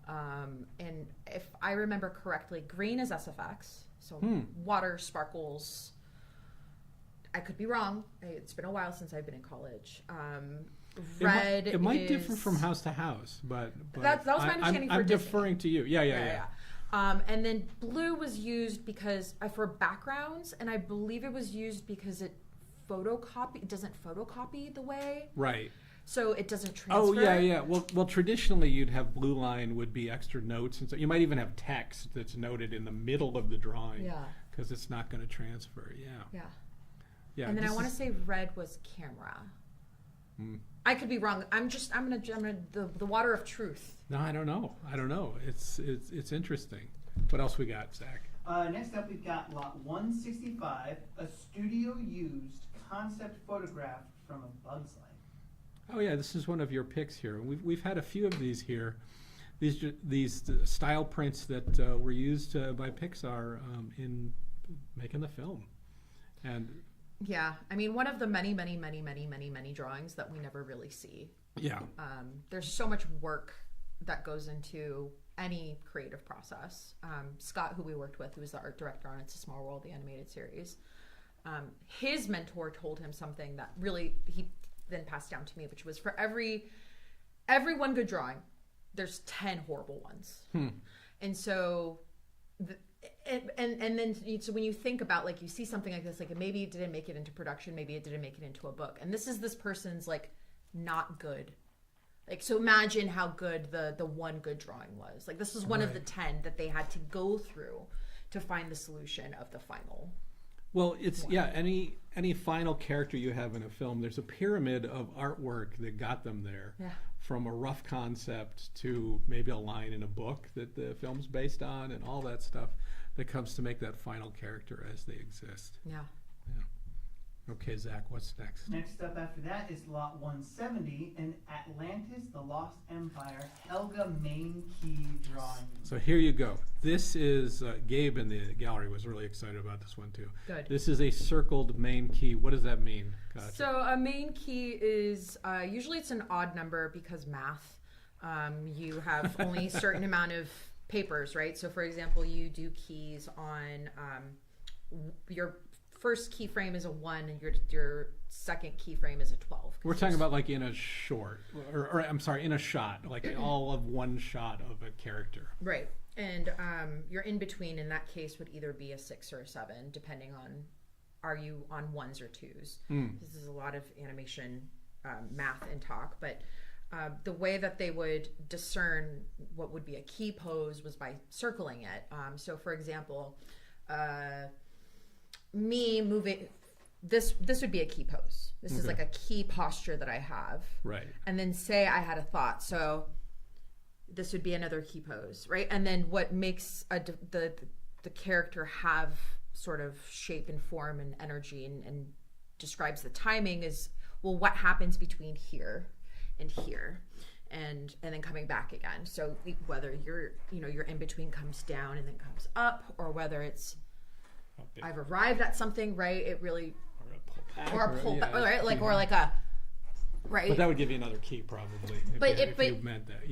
and if I remember correctly, green is SFX, so water, sparkles. I could be wrong. It's been a while since I've been in college. Red. It might differ from house to house, but that was my understanding. I'm deferring to you. Yeah. And then blue was used because for backgrounds, and I believe it was used because it doesn't photocopy the way. Right. So it doesn't transfer. Oh yeah. Well, traditionally you'd have blue line would be extra notes, and so you might even have text that's noted in the middle of the drawing. Yeah. Because it's not going to transfer. Yeah. Yeah. Yeah. And then I want to say red was camera. I could be wrong. I'm gonna the water of truth. No, I don't know. It's interesting. What else we got, Zach? Next up, we've got lot 165, a studio-used concept photograph from A Bug's Life. Oh yeah, this is one of your picks here. We've had a few of these here. These style prints that were used by Pixar in making the film, and yeah, I mean one of the many drawings that we never really see. Yeah, there's so much work that goes into any creative process. Scott, who we worked with, who was the art director on It's a Small World, the animated series, his mentor told him something that really he then passed down to me, which was for every one good drawing, there's 10 horrible ones. And so and then so when you think about, like, you see something like this, like maybe it didn't make it into production, maybe it didn't make it into a book, and this is this person's like not good. Like, so imagine how good the one good drawing was. Like, this is one of the 10 that they had to go through to find the solution of the final. Well, it's any final character you have in a film, there's a pyramid of artwork that got them there. Yeah. From a rough concept to maybe a line in a book that the film's based on, and all that stuff that comes to make that final character as they exist. Yeah. Okay, Zach, what's next? Next up after that is lot 170, an Atlantis, the Lost Empire, Helga main key drawing. So here you go. This is, Gabe in the gallery was really excited about this one too. Good. This is a circled main key. What does that mean, Katia? So a main key is, usually it's an odd number because math. You have only a certain amount of papers, right? So for example, you do keys on your first keyframe is a 1 and your second keyframe is a 12. We're talking about like in a short, or I'm sorry, in a shot, like all of one shot of a character. Right. And your in between in that case would either be a 6 or a 7, depending on are you on 1s or 2s. This is a lot of animation math and talk, but the way that they would discern what would be a key pose was by circling it. So for example, me moving this would be a key pose. This is like a key posture that I have. Right. And then say I had a thought. So this would be another key pose, right? And then what makes the character have sort of shape and form and energy and describes the timing is, well, what happens between here and here, and then coming back again. So whether your in between comes down and then comes up, or whether it's I've arrived at something, right? It really or pull back, right? Like or like a right. But that would give you another key probably. If you meant that,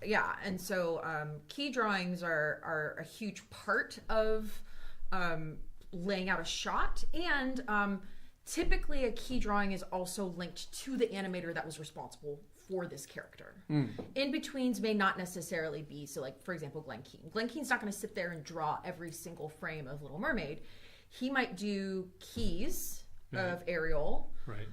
yeah. And so key drawings are a huge part of laying out a shot, and typically a key drawing is also linked to the animator that was responsible for this character. In-betweens may not necessarily be, so like for example Glen Keane. Glen Keane's not going to sit there and draw every single frame of Little Mermaid. He might do keys of Ariel, right?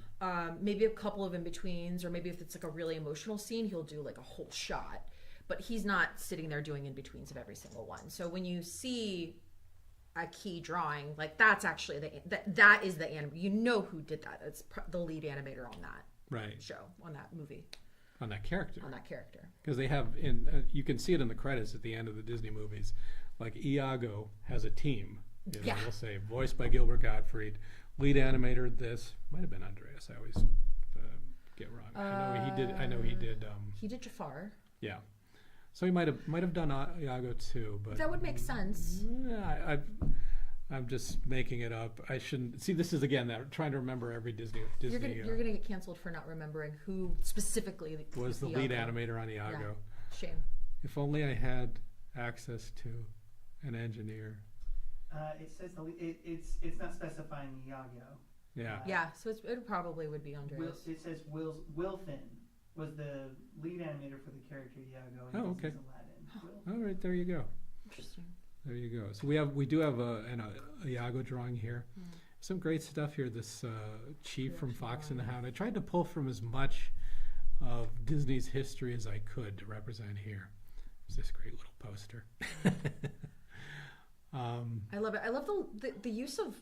Maybe a couple of in-betweens, or maybe if it's like a really emotional scene, he'll do like a whole shot, but he's not sitting there doing in-betweens of every single one. So when you see a key drawing, like that's actually that is the animator. You know who did that. It's the lead animator on that show, on that movie, on that character. Because they have you can see it in the credits at the end of the Disney movies. Like Iago has a team. We'll say voiced by Gilbert Gottfried, lead animator. This might have been Andreas. I always get wrong. I know he did. He did Jafar. Yeah. So he might have done Iago too, but that would make sense. Yeah, I'm just making it up. I shouldn't see. This is again that trying to remember every Disney. You're gonna get canceled for not remembering who specifically was the lead animator on Iago. Yeah. Shame. If only I had access to an engineer. It says it's not specifying Iago. Yeah. So it probably would be Andreas. It says Will Finn was the lead animator for the character Iago in Oh, okay. Aladdin. All right, there you go. Interesting. There you go. So we do have a Iago drawing here. Some great stuff here. This chief from Fox and the Hound. I tried to pull from as much of Disney's history as I could to represent here. It's this great little poster. I love it. I love the use of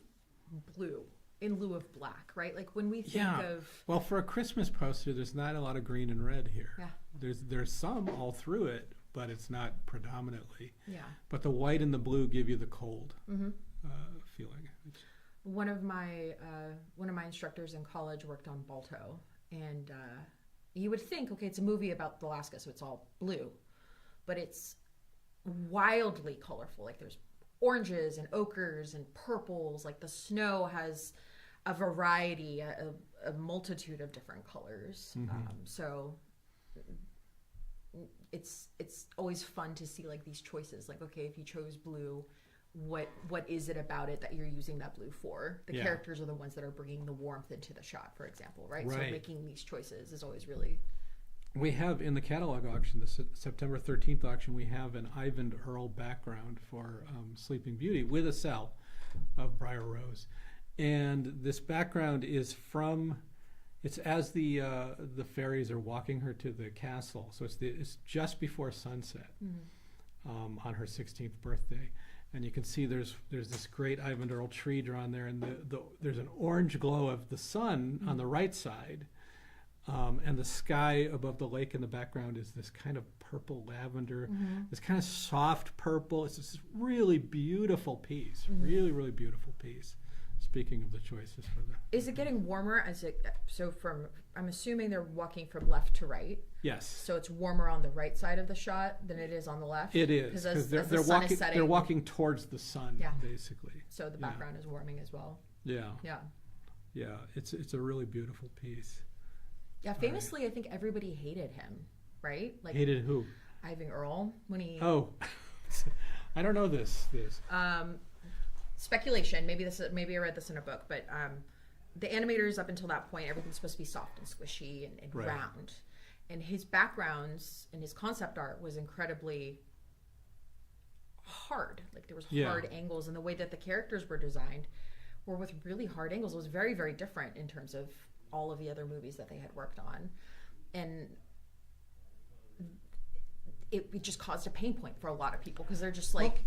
blue in lieu of black, right? Like when we think of... Well, for a Christmas poster, there's not a lot of green and red here. Yeah. There's some all through it, but it's not predominantly. Yeah. But the white and the blue give you the cold feeling. One of my instructors in college worked on Balto, and you would think, okay, it's a movie about Alaska, so it's all blue, but it's wildly colorful. Like there's oranges and ochres and purples. Like the snow has a variety, a multitude of different colors. So it's always fun to see like these choices. Like, okay, if you chose blue, what is it about it that you're using that blue for? The characters are the ones that are bringing the warmth into the shot, for example, right? So making these choices is always really... We have in the catalog auction, the September 13th auction, we have an Ivan Earl background for Sleeping Beauty with a cell of Briar Rose. And this background is from, it's as the fairies are walking her to the castle. So it's just before sunset on her 16th birthday. And you can see there's this great Ivan Earl tree drawn there, and there's an orange glow of the sun on the right side. And the sky above the lake in the background is this kind of purple lavender, this kind of soft purple. It's this really beautiful piece, really, really beautiful piece. Speaking of the choices for the... Is it getting warmer I'm assuming they're walking from left to right. Yes. So it's warmer on the right side of the shot than it is on the left? It is, because they're walking towards the sun, basically. So the background is warming as well. Yeah. Yeah. Yeah, it's a really beautiful piece. Yeah, famously, I think everybody hated him, right? Like hated who? Ivan Earl when he. Oh, I don't know this. Speculation. Maybe I read this in a book, but the animators up until that point, everything's supposed to be soft and squishy and round, and his backgrounds and his concept art was incredibly hard. Like there was hard angles, and the way that the characters were designed were with really hard angles. It was very, very different in terms of all of the other movies that they had worked on, and it just caused a pain point for a lot of people because they're just like,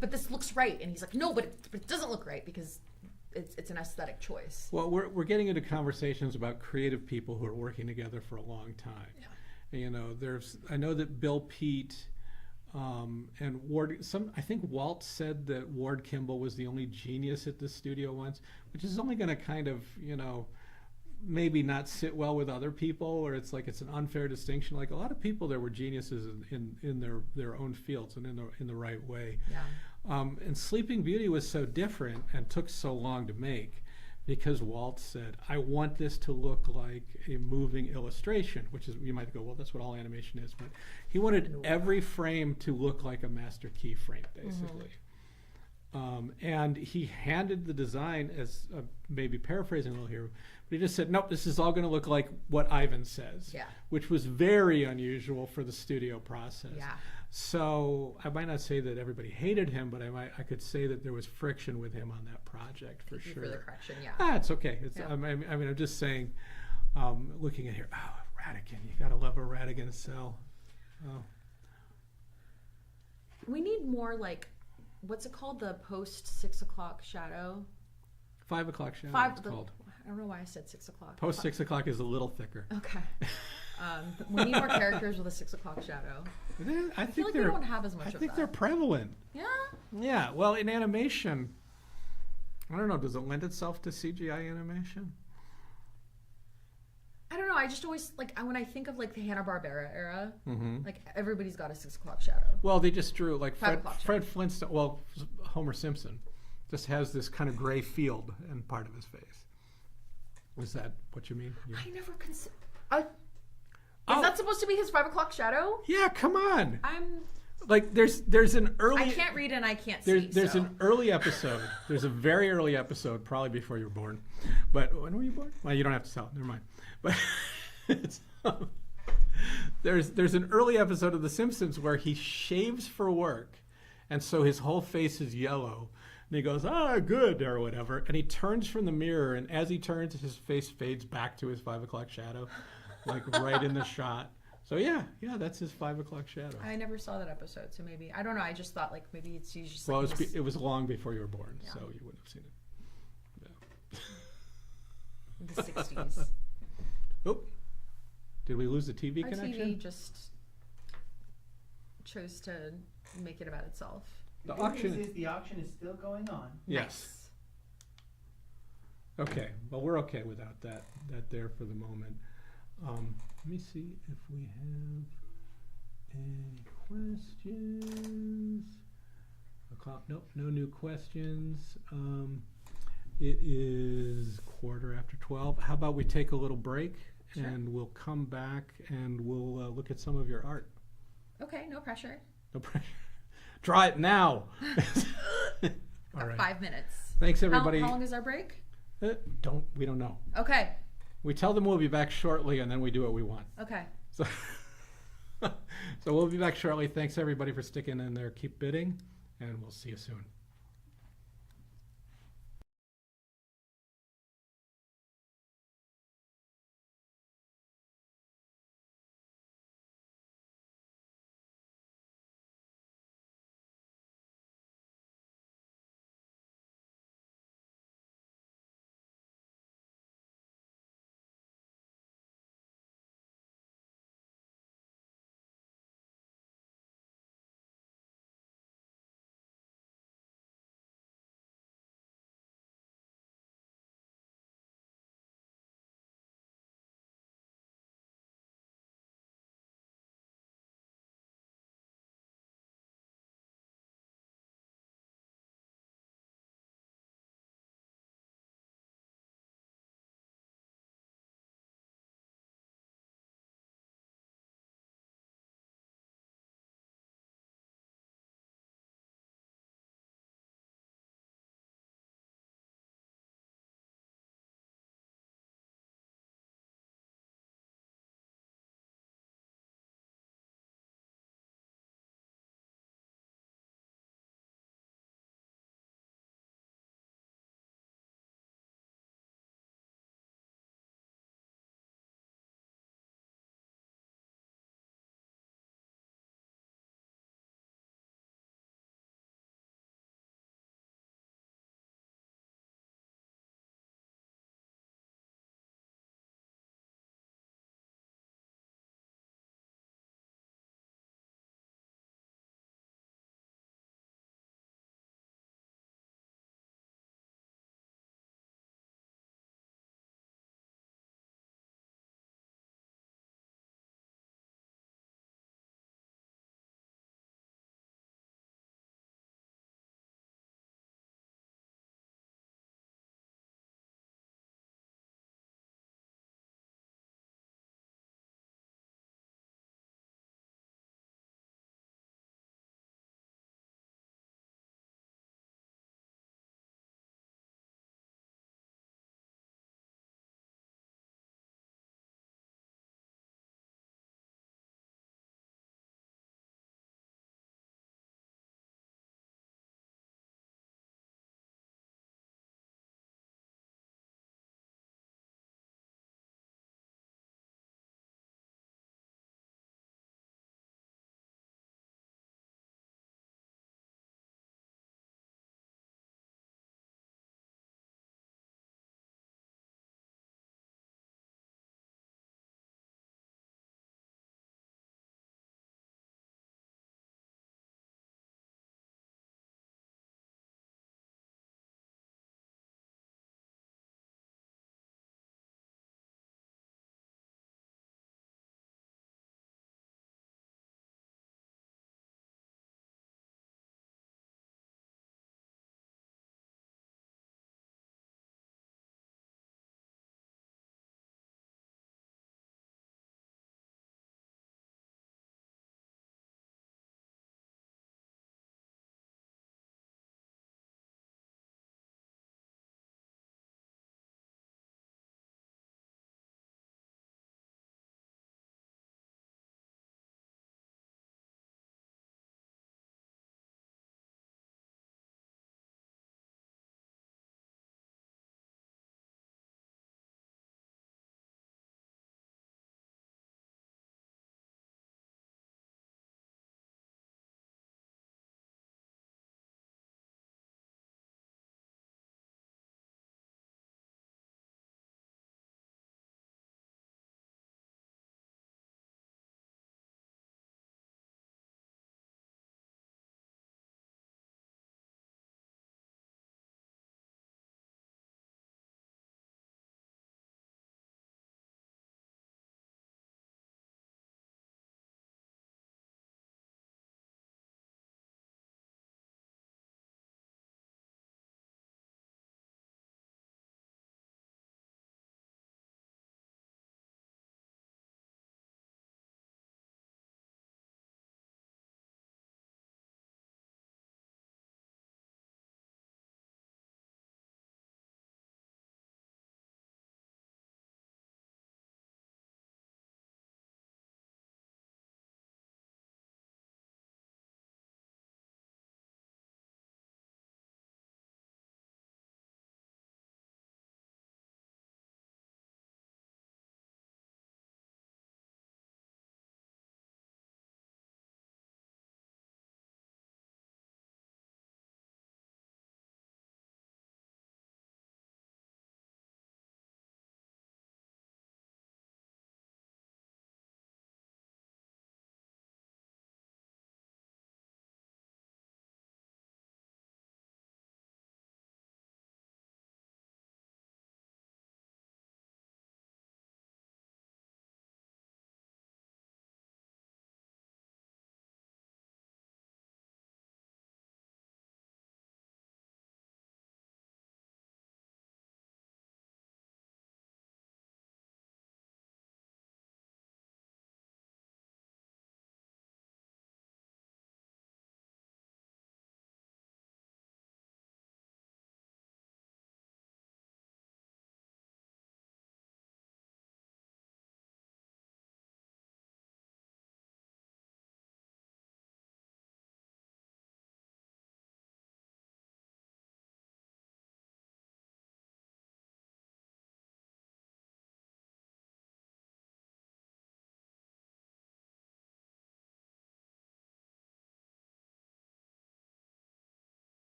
but this looks right, and he's like, no, but it doesn't look right because it's an aesthetic choice. Well, we're getting into conversations about creative people who are working together for a long time. And, you know, I know that Bill Peet and Ward. I think Walt said that Ward Kimball was the only genius at the studio once, which is only going to kind of, you know, maybe not sit well with other people, or it's like it's an unfair distinction. Like a lot of people there were geniuses in their own fields and in the right way. And Sleeping Beauty was so different and took so long to make because Walt said, I want this to look like a moving illustration, which is, you might go, well, that's what all animation is, but he wanted every frame to look like a master key frame, basically. And he handed the design, as maybe paraphrasing a little here, but he just said, nope, this is all going to look like what Ivan says, which was very unusual for the studio process. So I might not say that everybody hated him, but I could say that there was friction with him on that project for sure. For the correction, it's okay. I mean, I'm just saying, looking at here, Radigan, you got to love a Radigan cell. We need more like, what's it called? The post 6 o'clock shadow? 5 o'clock shadow. It's called. I don't know why I said 6 o'clock. Post 6 o'clock is a little thicker. Okay. We need more characters with a 6 o'clock shadow. I feel like we don't have as much of that. I think they're prevalent. Yeah? Yeah. Well, in animation, I don't know. Does it lend itself to CGI animation? I don't know. I just always, like, when I think of, like, the Hanna-Barbera era, like, everybody's got a 6 o'clock shadow. Well, they just drew, like, 5 o'clock Fred Flintstone, well, Homer Simpson just has this kind of gray field in part of his face. Was that what you mean? I never considered... Is that supposed to be his 5 o'clock shadow? Yeah, come on. I'm... Like, there's an early... I can't read and I can't see, There's an early episode. There's a very early episode, probably before you were born. But when were you born? Well, you don't have to tell. Never mind. But there's an early episode of The Simpsons where he shaves for work And so his whole face is yellow. And he goes, "Ah, good," or whatever. And he turns from the mirror, and as he turns, his face fades back to his 5 o'clock shadow, like right in the shot. So yeah, that's his 5 o'clock shadow. I never saw that episode, so maybe I don't know. I just thought like maybe it's just Well, like it was long before you were born, Yeah. so you wouldn't have seen it. the 60s. Oh, did we lose the TV Our connection? TV just chose to make it about itself. The good auction. news is the auction is still going on. Yes. Okay. Well, we're okay without that there for the moment. Let me see if we have any questions. Nope, no new questions. It is 12:15. How about we take a little break Sure. and we'll come back and we'll look at some of your art. Okay, no pressure. No pressure. Try it now. All right. 5 minutes. Thanks, everybody. How long is our break? We don't know. Okay. We tell them we'll be back shortly, and then we do what we want. Okay. So, so we'll be back shortly. Thanks, everybody, for sticking in there. Keep bidding, and we'll see you soon.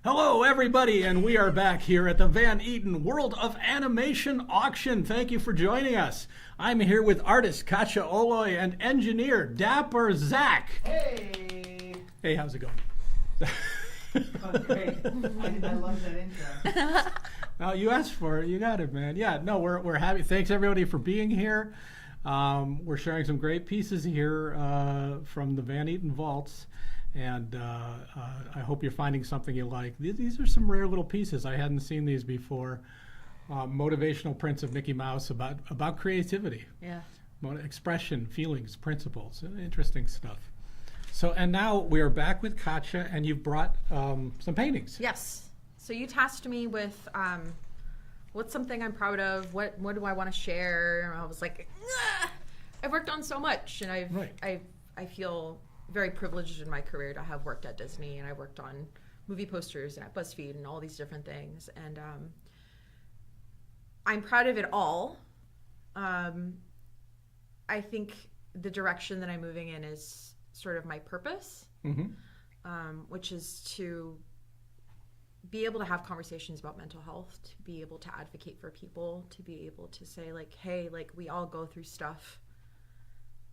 Hello, everybody, and we are back here at the Van Eaton World of Animation Auction. Thank you for joining us. I'm here with artist Katia Oloy and engineer Dapper Zach. Hey! Hey, how's it going? Oh, great. I love that intro. Oh, you asked for it. You got it, man. Yeah, no, we're happy. Thanks, everybody, for being here. We're sharing some great pieces here from the Van Eaton vaults. And I hope you're finding something you like. These are some rare little pieces. I hadn't seen these before. Motivational prints of Mickey Mouse about creativity. Yeah. Expression, feelings, principles. Interesting stuff. So, and now we are back with Katia, and you've brought some paintings. Yes. So you tasked me with what's something I'm proud of? What do I want to share? And I was like, I've worked on so much, and I feel very privileged in my career to have worked at Disney, and I worked on movie posters and at BuzzFeed and all these different things, and I'm proud of it all. I think the direction that I'm moving in is sort of my purpose, which is to be able to have conversations about mental health, to be able to advocate for people, to be able to say like, hey, like we all go through stuff.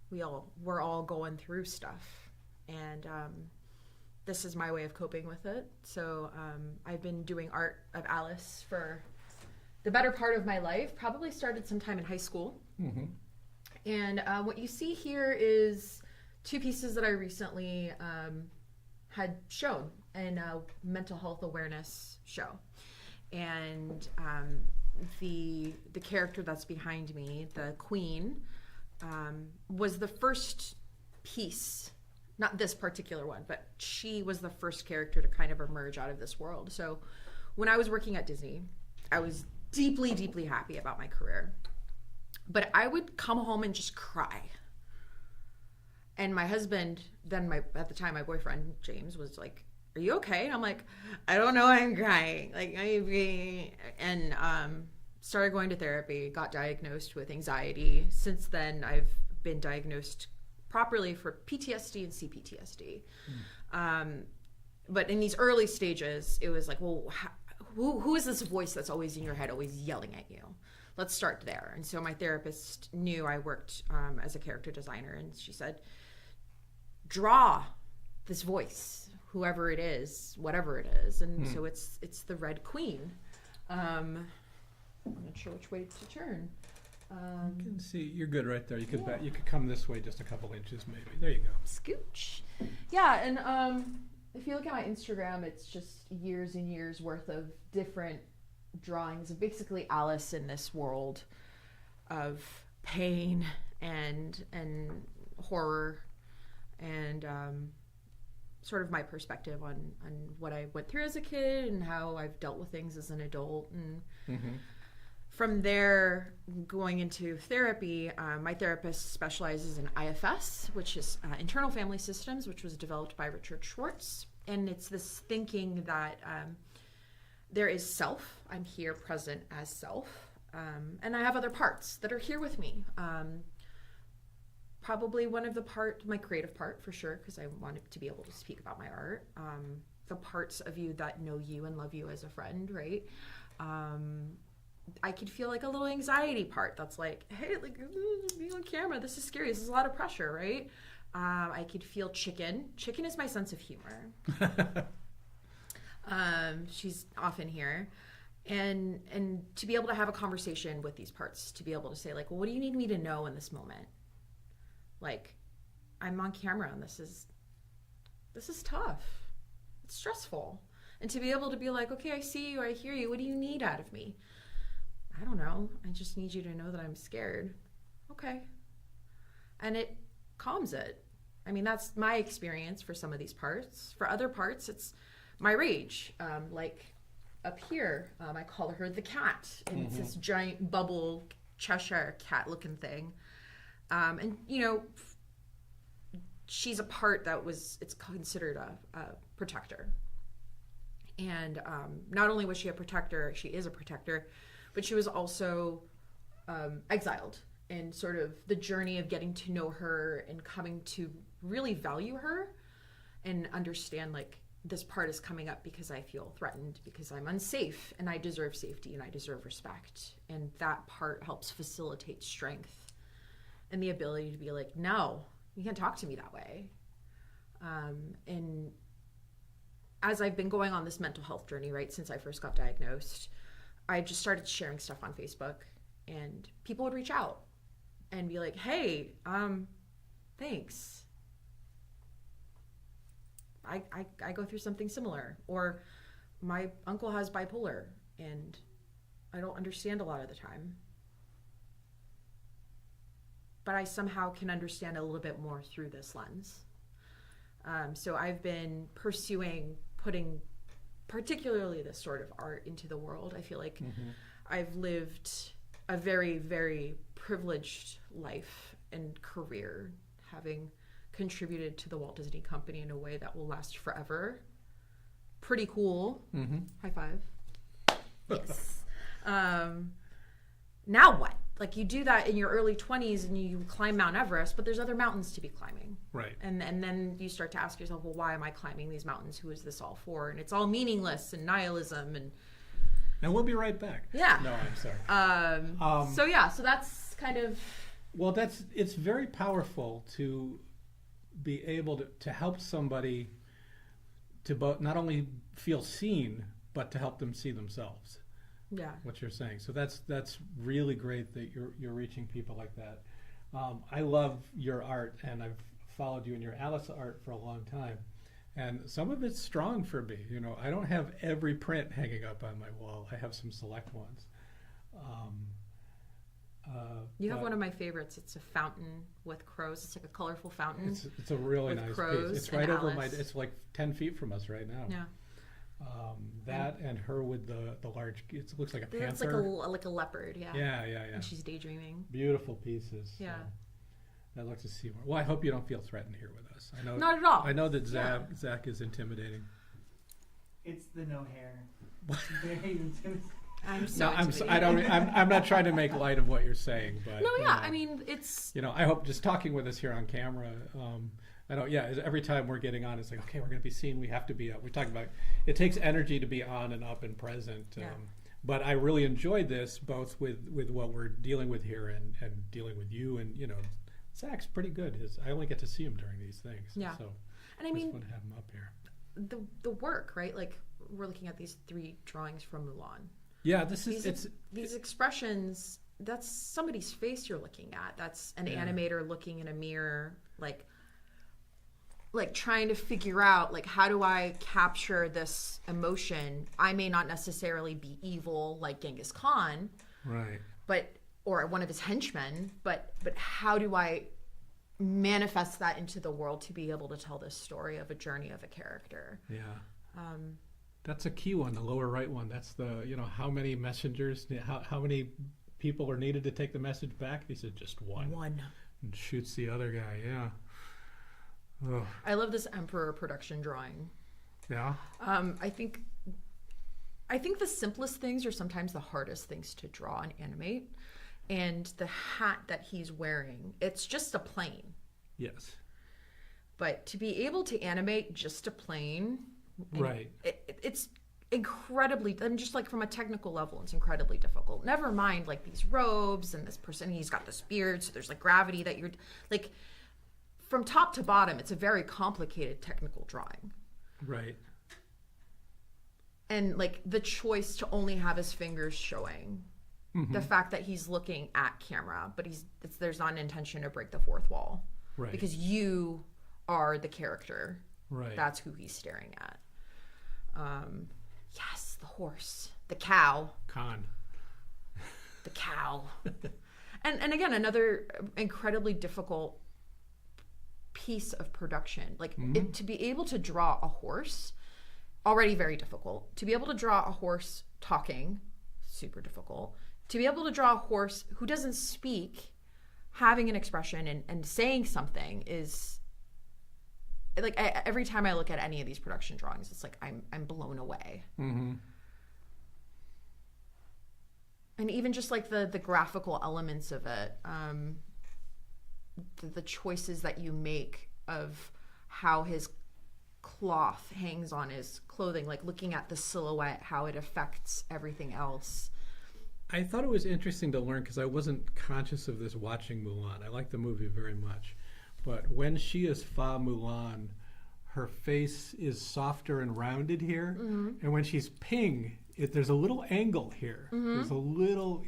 We're all going through stuff. And this is my way of coping with it. So I've been doing art of Alice for the better part of my life, probably started sometime in high school. And what you see here is two pieces that I recently had shown in a mental health awareness show. And the character that's behind me, the Queen, was the first piece. Not this particular one, but she was the first character to kind of emerge out of this world. So when I was working at Disney, I was deeply, deeply happy about my career. But I would come home and just cry. And my husband, at the time, my boyfriend, James, was like, are you okay? And I'm like, I don't know, I'm crying. And started going to therapy, got diagnosed with anxiety. Since then, I've been diagnosed properly for PTSD and CPTSD. But in these early stages, it was like, well, who is this voice that's always in your head, always yelling at you? Let's start there. And so my therapist knew I worked as a character designer, and she said, draw this voice, whoever it is, whatever it is. And so it's the Red Queen. I'm not sure which way to turn. You can see, you're good right there. You could you could come this way just a couple inches maybe. There you go. Scooch. Yeah, and if you look at my Instagram, it's just years and years worth of different drawings of basically Alice in this world of pain and horror, and sort of my perspective on what I went through as a kid and how I've dealt with things as an adult. And from there, going into therapy, my therapist specializes in IFS, which is internal family systems, which was developed by Richard Schwartz. And it's this thinking that there is self. I'm here present as self. And I have other parts that are here with me. Probably one of my creative part for sure, because I wanted to be able to speak about my art. The parts of you that know you and love you as a friend, right? I could feel like a little anxiety part that's like, hey, like being on camera, this is scary. This is a lot of pressure, right? I could feel Chicken. Chicken is my sense of humor. She's often here. And to be able to have a conversation with these parts, to be able to say like, well, what do you need me to know in this moment? Like, I'm on camera and this is tough. It's stressful. And to be able to be like, okay, I see you, I hear you. What do you need out of me? I don't know. I just need you to know that I'm scared. Okay. And it calms it. I mean, that's my experience for some of these parts. For other parts, it's my rage. Like up here, I call her the cat. And it's this giant bubble Cheshire cat looking thing. And, you know, she's a part that it's considered a protector. And not only was she a protector, she is a protector, but she was also exiled, and sort of the journey of getting to know her and coming to really value her and understand like this part is coming up because I feel threatened, because I'm unsafe, and I deserve safety and I deserve respect. And that part helps facilitate strength and the ability to be like, no, you can't talk to me that way. And as I've been going on this mental health journey, right, since I first got diagnosed, I just started sharing stuff on Facebook, and people would reach out and be like, hey, thanks. I go through something similar, or my uncle has bipolar and I don't understand a lot of the time, but I somehow can understand a little bit more through this lens. So I've been pursuing putting particularly this sort of art into the world. I feel like I've lived a very, very privileged life and career, having contributed to the Walt Disney Company in a way that will last forever. Pretty cool. High five. Yes. Now what? Like, you do that in your early 20s and you climb Mount Everest, but there's other mountains to be climbing. Right. And then you start to ask yourself, well, why am I climbing these mountains? Who is this all for? And it's all meaningless and nihilism. And we'll be right back. Yeah. No, I'm sorry. So that's kind of... Well, it's very powerful to be able to help somebody to both not only feel seen, but to help them see themselves. Yeah. What you're saying. So that's really great that you're reaching people like that. I love your art, and I've followed you in your Alice art for a long time, and some of it's strong for me. You know, I don't have every print hanging up on my wall. I have some select ones. You have one of my favorites. It's a fountain with crows. It's like a colorful fountain. It's a really with nice crows piece. It's right over Alice. it's like 10 feet from us right now. Yeah. That and her with the large, it looks like a panther. It's like a leopard, yeah. Yeah. And she's daydreaming. Beautiful pieces. Yeah. I'd like to see more. Well, I hope you don't feel threatened here with us. I know. Not at all. I know that Zach is intimidating. It's the no hair. Very intimidating. I'm so. I'm not trying to make light of what you're saying, but no, yeah. I mean, it's. I hope just talking with us here on camera. I know. Yeah. Every time we're getting on, it's like, okay, we're going to be seen. We have to be up. We're talking about. It takes energy to be on and up and present. Yeah. But I really enjoyed this, both with what we're dealing with here and dealing with you, and Zach's pretty good. I only get to see him during these things. Yeah. So and I mean, just want to have him up here. The work, right? Like, we're looking at these 3 drawings from Mulan. Yeah, these expressions. That's somebody's face you're looking at. That's an animator looking in a mirror, like trying to figure out, like, how do I capture this emotion? I may not necessarily be evil like Genghis Khan, right? Or one of his henchmen, but how do I manifest that into the world to be able to tell this story of a journey of a character? Yeah. That's a key one, the lower right one. That's the, how many messengers, how many people are needed to take the message back? He said just one. One. And shoots the other guy, yeah. Ugh. I love this Emperor production drawing. Yeah. I think the simplest things are sometimes the hardest things to draw and animate. And the hat that he's wearing, it's just a plane. Yes. But to be able to animate just a plane, right? It's incredibly, and just like from a technical level, it's incredibly difficult. Never mind like these robes and this person, he's got this beard, so there's like gravity that you're like, from top to bottom, it's a very complicated technical drawing. Right. And like the choice to only have his fingers showing. Mm-hmm. The fact that he's looking at camera, but there's not an intention to break the fourth wall. Right. Because you are the character. Right. That's who he's staring at. Yes, the horse. The cow. Khan. The cow. and again, another incredibly difficult piece of production. Like, to be able to draw a horse, already very difficult. To be able to draw a horse talking, super difficult. To be able to draw a horse who doesn't speak, having an expression and saying something is like, every time I look at any of these production drawings, it's like I'm blown away. Mm-hmm. And even just like the graphical elements of it, the choices that you make of how his cloth hangs on his clothing, like looking at the silhouette, how it affects everything else. I thought it was interesting to learn because I wasn't conscious of this watching Mulan. I like the movie very much. But when she is Fa Mulan, her face is softer and rounded here. And when she's Ping, there's a little angle here. There's a little,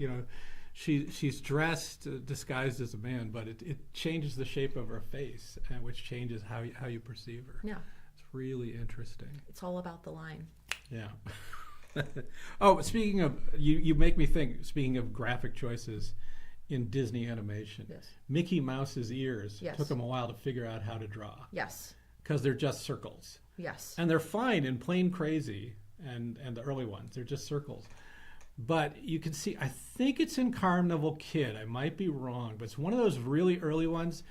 she's dressed, disguised as a man, but it changes the shape of her face, which changes how you perceive her. Yeah. It's really interesting. It's all about the line. Yeah. Oh, speaking of, you make me think, speaking of graphic choices in Disney animation, Yes. Mickey Mouse's ears Yes. took them a while to figure out how to draw. Yes. Because they're just circles. Yes. And they're fine in Plain Crazy and the early ones. They're just circles. But you can see, I think it's in Carnival Kid. I might be wrong, but it's one of those really early ones.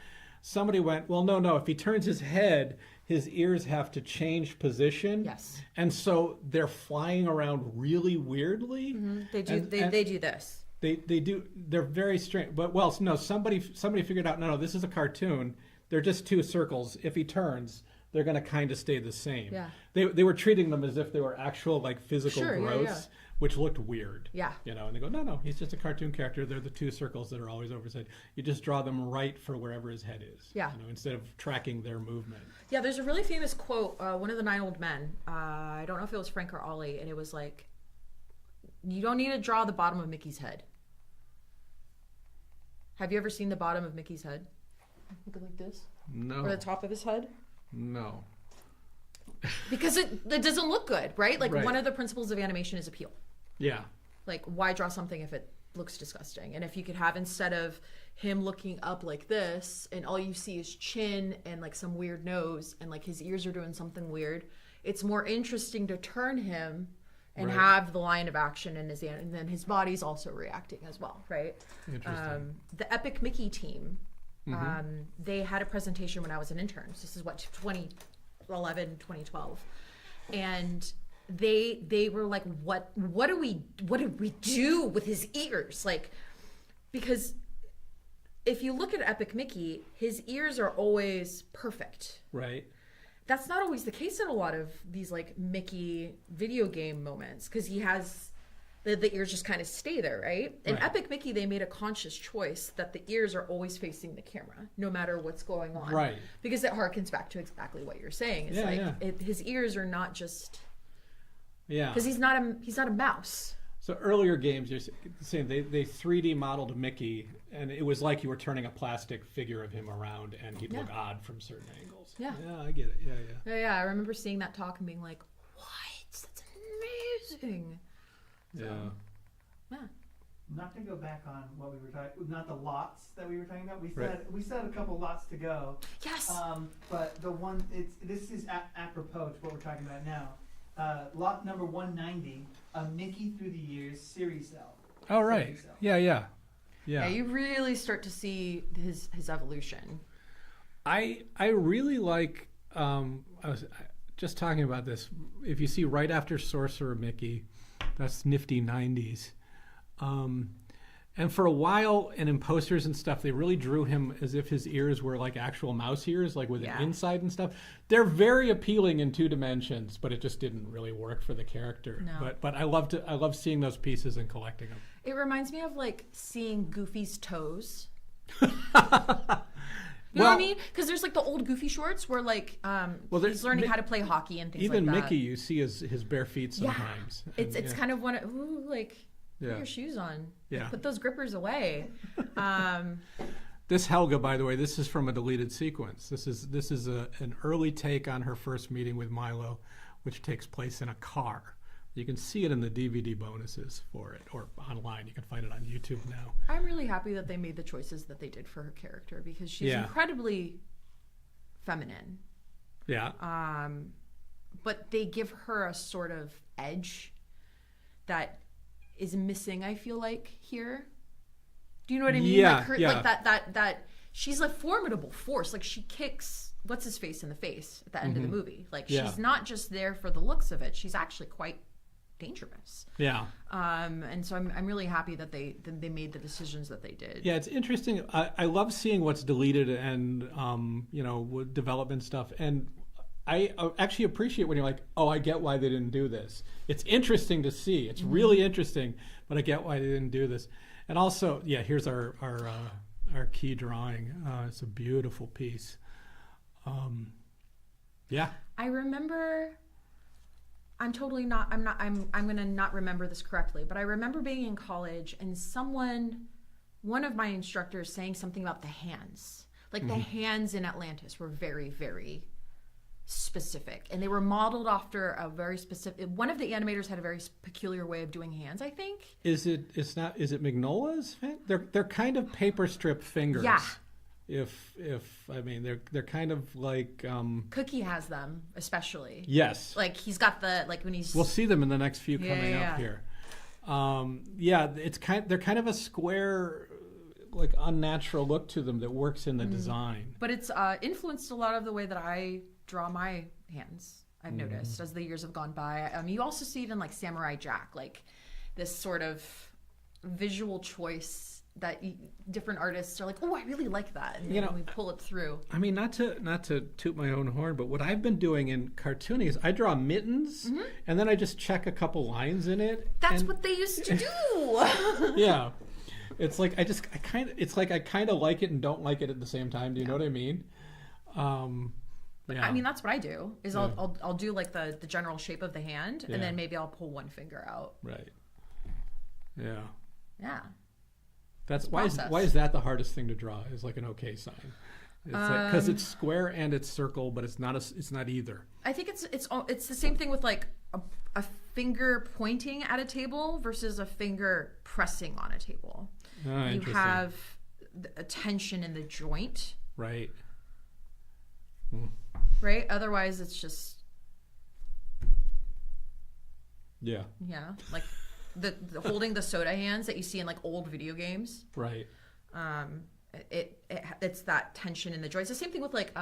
Somebody went, well, no, if he turns his head, his ears have to change position. Yes. And so they're flying around really weirdly. They do. And- They do this. They do. They're very strange. But no. Somebody figured out. No. This is a cartoon. They're just two circles. If he turns, they're going to kind of stay the same. Yeah. They were treating them as if they were actual like physical Sure, yeah, growths, yeah. which looked weird. Yeah. And they go, no. He's just a cartoon character. They're the two circles that are always over his head. You just draw them right for wherever his head is. Yeah. Instead of tracking their movement. Yeah, there's a really famous quote, one of the 9 Old Men. I don't know if it was Frank or Ollie, and it was like, you don't need to draw the bottom of Mickey's head. Have you ever seen the bottom of Mickey's head? Look like this? No. Or the top of his head? No. Because it doesn't look good, right? Like, Right. one of the principles of animation is appeal. Yeah. Like, why draw something if it looks disgusting? And if you could have, instead of him looking up like this, and all you see is chin and, like, some weird nose, and, like, his ears are doing something weird, it's more interesting to turn him and Right. have the line of action and then his body's also reacting as well, right? Interesting. The Epic Mickey team, they had a presentation when I was an intern. So this is 2011, 2012. And they were like, what did we do with his ears? Like, because if you look at Epic Mickey, his ears are always perfect. Right. That's not always the case in a lot of these like Mickey video game moments, because he has the ears just kind of stay there, right? In Right. Epic Mickey, they made a conscious choice that the ears are always facing the camera, no matter what's going on. Right. Because it harkens back to exactly what you're saying. It's Yeah, his ears are not just Yeah. because he's not a mouse. So earlier games, you're saying they 3D modeled Mickey, and it was like you were turning a plastic figure of him around, and he'd look odd from certain angles. Yeah. Yeah, I get it. Yeah. Yeah, I remember seeing that talk and being like, "What? That's amazing." Yeah. Yeah. Not to go back on what we were talking, not the lots that we were talking about. We said Right. we said a couple lots to go. Yes. But the one this is apropos to what we're talking about now. Lot number 190, a Mickey Through the Years series cell. Oh, right. Series cell. Yeah. Yeah, you really start to see his evolution. I really like. I was just talking about this. If you see right after Sorcerer Mickey, that's nifty 90s. And for a while, and in posters and stuff, they really drew him as if his ears were like actual mouse ears, like with an inside and stuff. They're very appealing in 2 dimensions, but it just didn't really work for the character. No. But I love seeing those pieces and collecting them. It reminds me of like seeing Goofy's toes. You know what I mean? Because there's like the old Goofy shorts where like he's learning how to play hockey and things like that. Even Mickey, you see his bare feet sometimes. Yeah. And, It's kind of one of put Yeah. your shoes on. Yeah. Put those grippers away. This Helga, by the way, this is from a deleted sequence. This is an early take on her first meeting with Milo, which takes place in a car. You can see it in the DVD bonuses for it, or online. You can find it on YouTube now. I'm really happy that they made the choices that they did for her character because she's incredibly feminine. Yeah. But they give her a sort of edge that is missing, I feel like, here. Do you know what I mean? Yeah, like her, yeah. like that she's a formidable force. Like she kicks what's his face in the face at the end of the movie. Like she's not just there for the looks of it. She's actually quite dangerous. Yeah. And so I'm really happy that they made the decisions that they did. Yeah, it's interesting. I love seeing what's deleted and development stuff. And I actually appreciate when you're like, oh, I get why they didn't do this. It's interesting to see. It's really interesting, but I get why they didn't do this. And also, yeah, here's our key drawing. It's a beautiful piece. Yeah. I remember. I'm gonna not remember this correctly, but I remember being in college and one of my instructors saying something about the hands. Like the hands in Atlantis were very, very specific, and they were modeled after a very specific. One of the animators had a very peculiar way of doing hands, I think. Is it Mignola's? They're kind of paper strip fingers. Yeah. If I mean they're kind of like Cookie has them, especially. Yes. Like he's got when he's. We'll see them in the next few coming Yeah. up here. They're kind of a square, like unnatural look to them that works in the design. But it's influenced a lot of the way that I draw my hands. I've noticed as the years have gone by. You also see it in like Samurai Jack, like this sort of visual choice that different artists are like, oh, I really like that, and we pull it through. I mean, not to toot my own horn, but what I've been doing in cartooning is I draw mittens, and then I just check a couple lines in it. That's what they used to do. Yeah, it's like I kind of like it and don't like it at the same time. Do you know what I mean? I mean, that's what I do. Is I'll do like the general shape of the hand, and then maybe I'll pull one finger out. Right. Yeah. Yeah. That's why is that the hardest thing to draw? Is like an okay sign. It's like because it's square and it's circle, but it's not either. I think it's the same thing with like a finger pointing at a table versus a finger pressing on a table. You have a tension in the joint. Right. Right. Otherwise, it's just. Yeah. Yeah, like. The holding the soda hands that you see in like old video games. Right. It's that tension in the joints. The same thing with like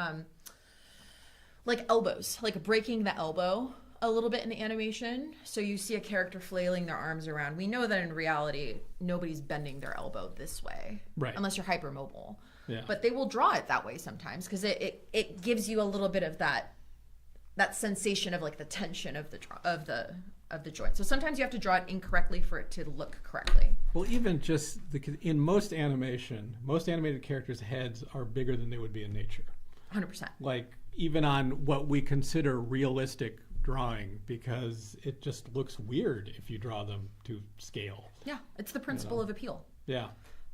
elbows, like breaking the elbow a little bit in the animation. So you see a character flailing their arms around. We know that in reality, nobody's bending their elbow this way, right? Unless you're hypermobile. Yeah. But they will draw it that way sometimes because it gives you a little bit of that sensation of like the tension of the joint. So sometimes you have to draw it incorrectly for it to look correctly. Well, even just in most animated characters' heads are bigger than they would be in nature. 100%. Like even on what we consider realistic drawing, because it just looks weird if you draw them to scale. Yeah, it's the principle of appeal. Yeah.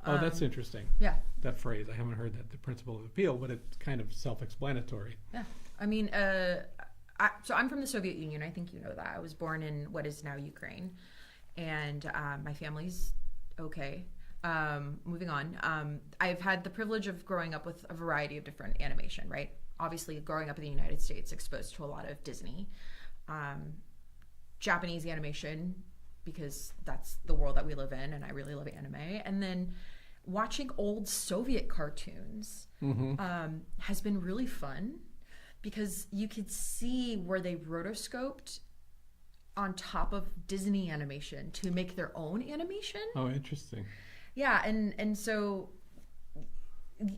Oh, that's interesting. Yeah. That phrase, I haven't heard that, the principle of appeal, but it's kind of self-explanatory. Yeah. I mean, so I'm from the Soviet Union. I think you know that. I was born in what is now Ukraine, and my family's okay. Moving on. I've had the privilege of growing up with a variety of different animation, right? Obviously, growing up in the United States, exposed to a lot of Disney, Japanese animation, because that's the world that we live in, and I really love anime. And then watching old Soviet cartoons has been really fun. Because you could see where they rotoscoped on top of Disney animation to make their own animation. Oh, interesting. Yeah, and so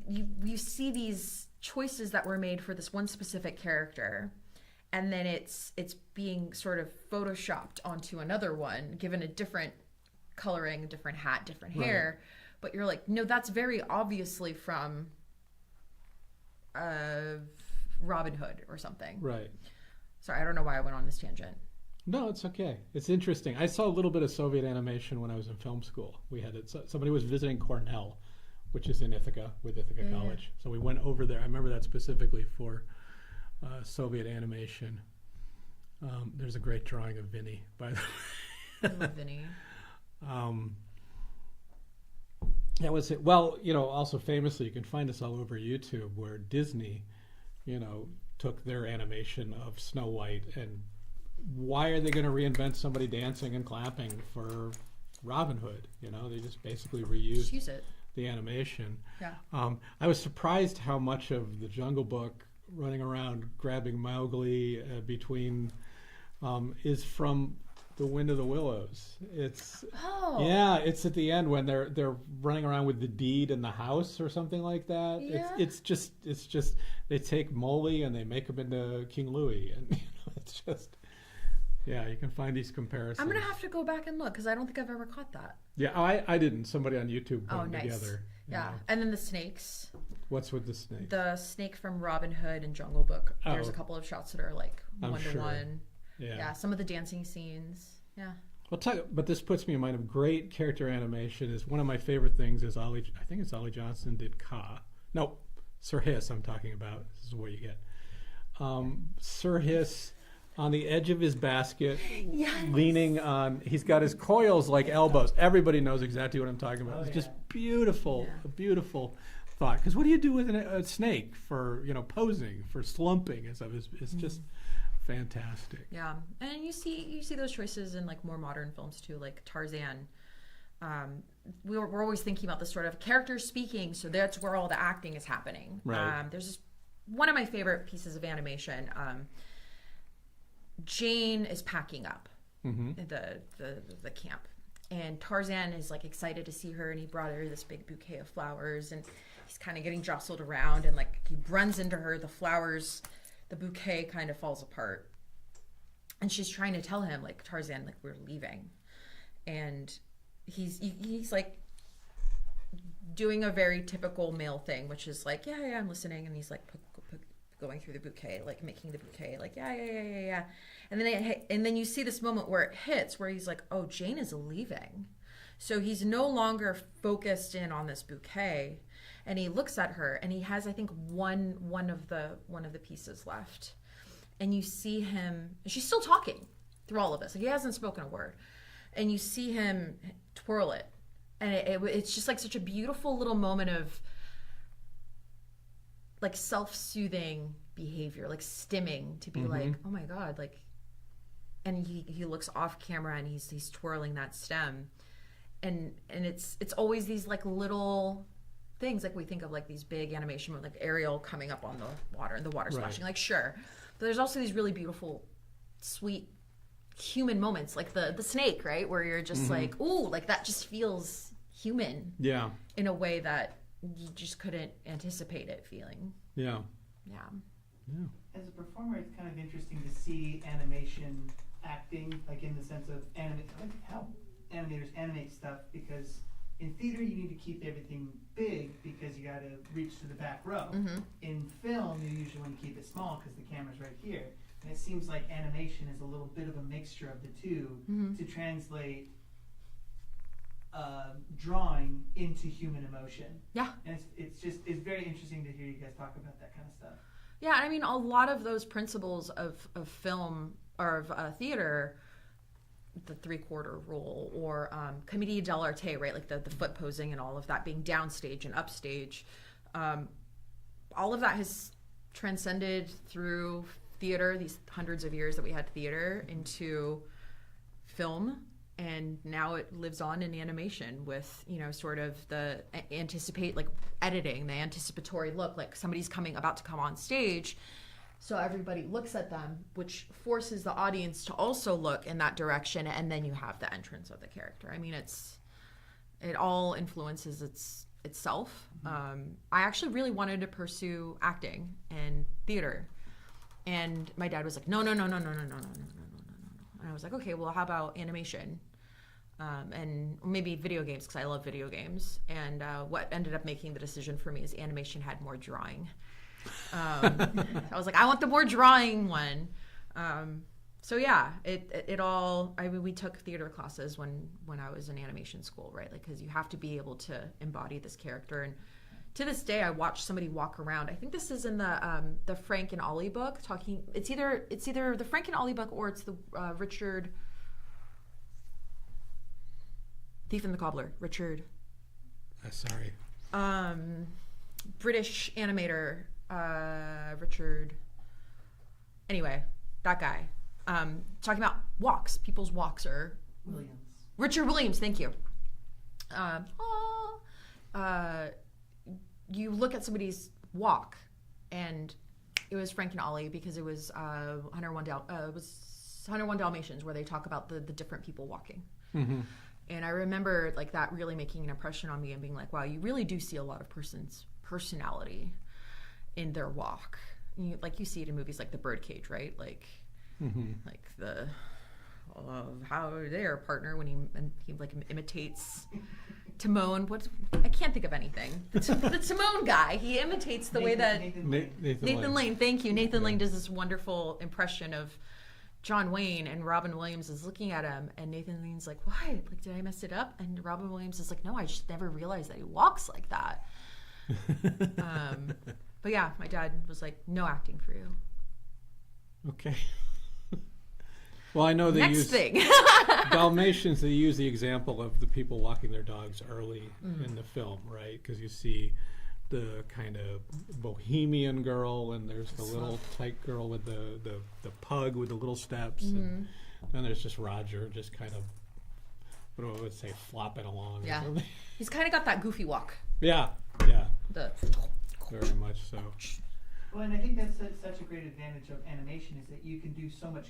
you see these choices that were made for this one specific character, and then it's being sort of photoshopped onto another one, given a different coloring, different hat, different hair. Right. But you're like, no, that's very obviously from Robin Hood or something. Right. Sorry, I don't know why I went on this tangent. No, it's okay. It's interesting. I saw a little bit of Soviet animation when I was in film school. We had it. Somebody was visiting Cornell, which is in Ithaca, with Ithaca College. So we went over there. I remember that specifically for Soviet animation. There's a great drawing of Vinny, by the way. I love Vinny. That was it. Well, also famously, you can find this all over YouTube, where Disney, took their animation of Snow White, and why are they going to reinvent somebody dancing and clapping for Robin Hood? They just basically reused the animation. Yeah. I was surprised how much of the Jungle Book running around grabbing Mowgli between is from The Wind of the Willows. It's Oh. yeah, it's at the end when they're running around with the deed in the house or something like that. Yeah. It's just they take Molly and they make him into King Louis, and it's just yeah, you can find these comparisons. I'm gonna have to go back and look because I don't think I've ever caught that. Yeah, I didn't. Somebody on YouTube put them nice. together. you Yeah, know. and then the snakes. What's with the snake? The snake from Robin Hood and Jungle Book. Oh. There's a couple of shots that are like I'm one to sure. one. Yeah. Yeah, some of the dancing scenes. Yeah. But this puts me in mind of great character animation. Is one of my favorite things is I think it's Ollie Johnston did Kaa. No, Sir Hiss I'm talking about. This is what you get. Sir Hiss on the edge of his basket, leaning on, he's got his coils like elbows. Everybody knows exactly what I'm talking about. It's just beautiful, a beautiful thought. Because what do you do with a snake for, posing, for slumping and stuff? It's just fantastic. Yeah, and you see those choices in like more modern films too, like Tarzan. We're always thinking about this sort of character speaking, so that's where all the acting is happening. Right. There's this, one of my favorite pieces of animation. Jane is packing up the camp, and Tarzan is like excited to see her, and he brought her this big bouquet of flowers, and he's kind of getting jostled around, and like he runs into her, the flowers, the bouquet kind of falls apart, and she's trying to tell him, like, Tarzan, like, we're leaving, and he's like doing a very typical male thing, which is like, yeah, I'm listening, and he's like going through the bouquet, like making the bouquet, like yeah, and then you see this moment where it hits, where he's like, oh, Jane is leaving, so he's no longer focused in on this bouquet, and he looks at her, and he has, I think, one of the pieces left, and you see him. She's still talking through all of this. Like, he hasn't spoken a word, and you see him twirl it, and it's just like such a beautiful little moment of like self-soothing behavior, like stimming, to be like, oh my god, like, and he looks off camera and he's twirling that stem, and it's always these like little things, like we think of like these big animation, like Ariel coming up on the water and the water splashing, like, sure, but there's also these really beautiful, sweet human moments, like the snake, right, where you're just like, ooh, like that just feels human, in a way that you just couldn't anticipate it feeling. Yeah. As a performer, it's kind of interesting to see animation acting, like in the sense of like how animators animate stuff, because in theater you need to keep everything big because you got to reach to the back row. In film, you usually want to keep it small because the camera's right here. And it seems like animation is a little bit of a mixture of the two to translate drawing into human emotion. Yeah. And it's very interesting to hear you guys talk about that kind of stuff. Yeah, I mean, a lot of those principles of film or of theater, the three-quarter rule, or commedia dell'arte, right, like the foot posing and all of that being downstage and upstage, all of that has transcended through theater, these hundreds of years that we had theater, into film. And now it lives on in animation with, sort of the like editing, the anticipatory look, like somebody's about to come on stage. So everybody looks at them, which forces the audience to also look in that direction. And then you have the entrance of the character. I mean, it all influences itself. I actually really wanted to pursue acting and theater. And my dad was like, no. And I was like, okay, well, how about animation? And maybe video games, because I love video games. And what ended up making the decision for me is animation had more drawing. I was like, I want the more drawing one. So yeah, we took theater classes when I was in animation school, right? Like, because you have to be able to embody this character. And to this day, I watch somebody walk around. I think this is in the Frank and Ollie book. It's either the Frank and Ollie book or it's the Richard Thief and the Cobbler. Richard. Sorry. British animator. Richard. Anyway, that guy. Talking about walks, people's walks, or Williams. Richard Williams. Thank you. You look at somebody's walk, and it was Frank and Ollie, because it was 101 it was 101 Dalmatians, where they talk about the different people walking. And I remember like that really making an impression on me and being like, wow, you really do see a lot of person's personality in their walk. Like you see it in movies like The Birdcage, right? Like, like the how their partner when he like imitates Timon. I can't think of anything. The Timon guy. He imitates the way that Nathan Lane. Thank you. Nathan Lane does this wonderful impression of John Wayne, and Robin Williams is looking at him, and Nathan Lane's like, "What? Like, did I mess it up?" And Robin Williams is like, "No, I just never realized that he walks like that." But yeah, my dad was like, "No acting for you." Okay. Well, I know they Next use thing. Dalmatians. They use the example of the people walking their dogs early in the film, right? Because you see the kind of bohemian girl, and there's the little tight girl with the pug with the little steps, and then there's just Roger, just kind of, what do I would say, flopping along. Yeah, or something. He's kind of got that goofy walk. Yeah. Very much so. Well, and I think that's such a great advantage of animation is that you can do so much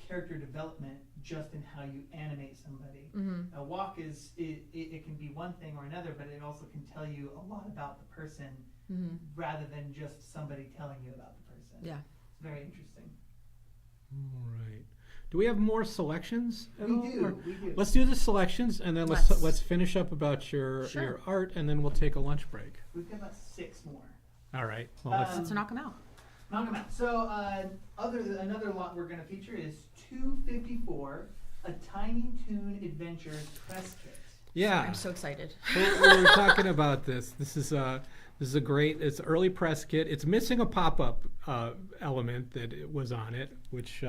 character development just in how you animate somebody. A walk it can be one thing or another, but it also can tell you a lot about the person rather than just somebody telling you about the person. Yeah. It's very interesting. All right. Do we have more selections at all? We do. Let's do the selections, and then let's finish up about your art, and then we'll take a lunch break. We've got about 6 more. All right. Well, Let's knock them out. Knock them out. So another lot we're going to feature is 254, a Tiny Toon Adventures press kit. Yeah. I'm so excited. we were talking about this. This is a great. It's early press kit. It's missing a pop-up element that it was on it, which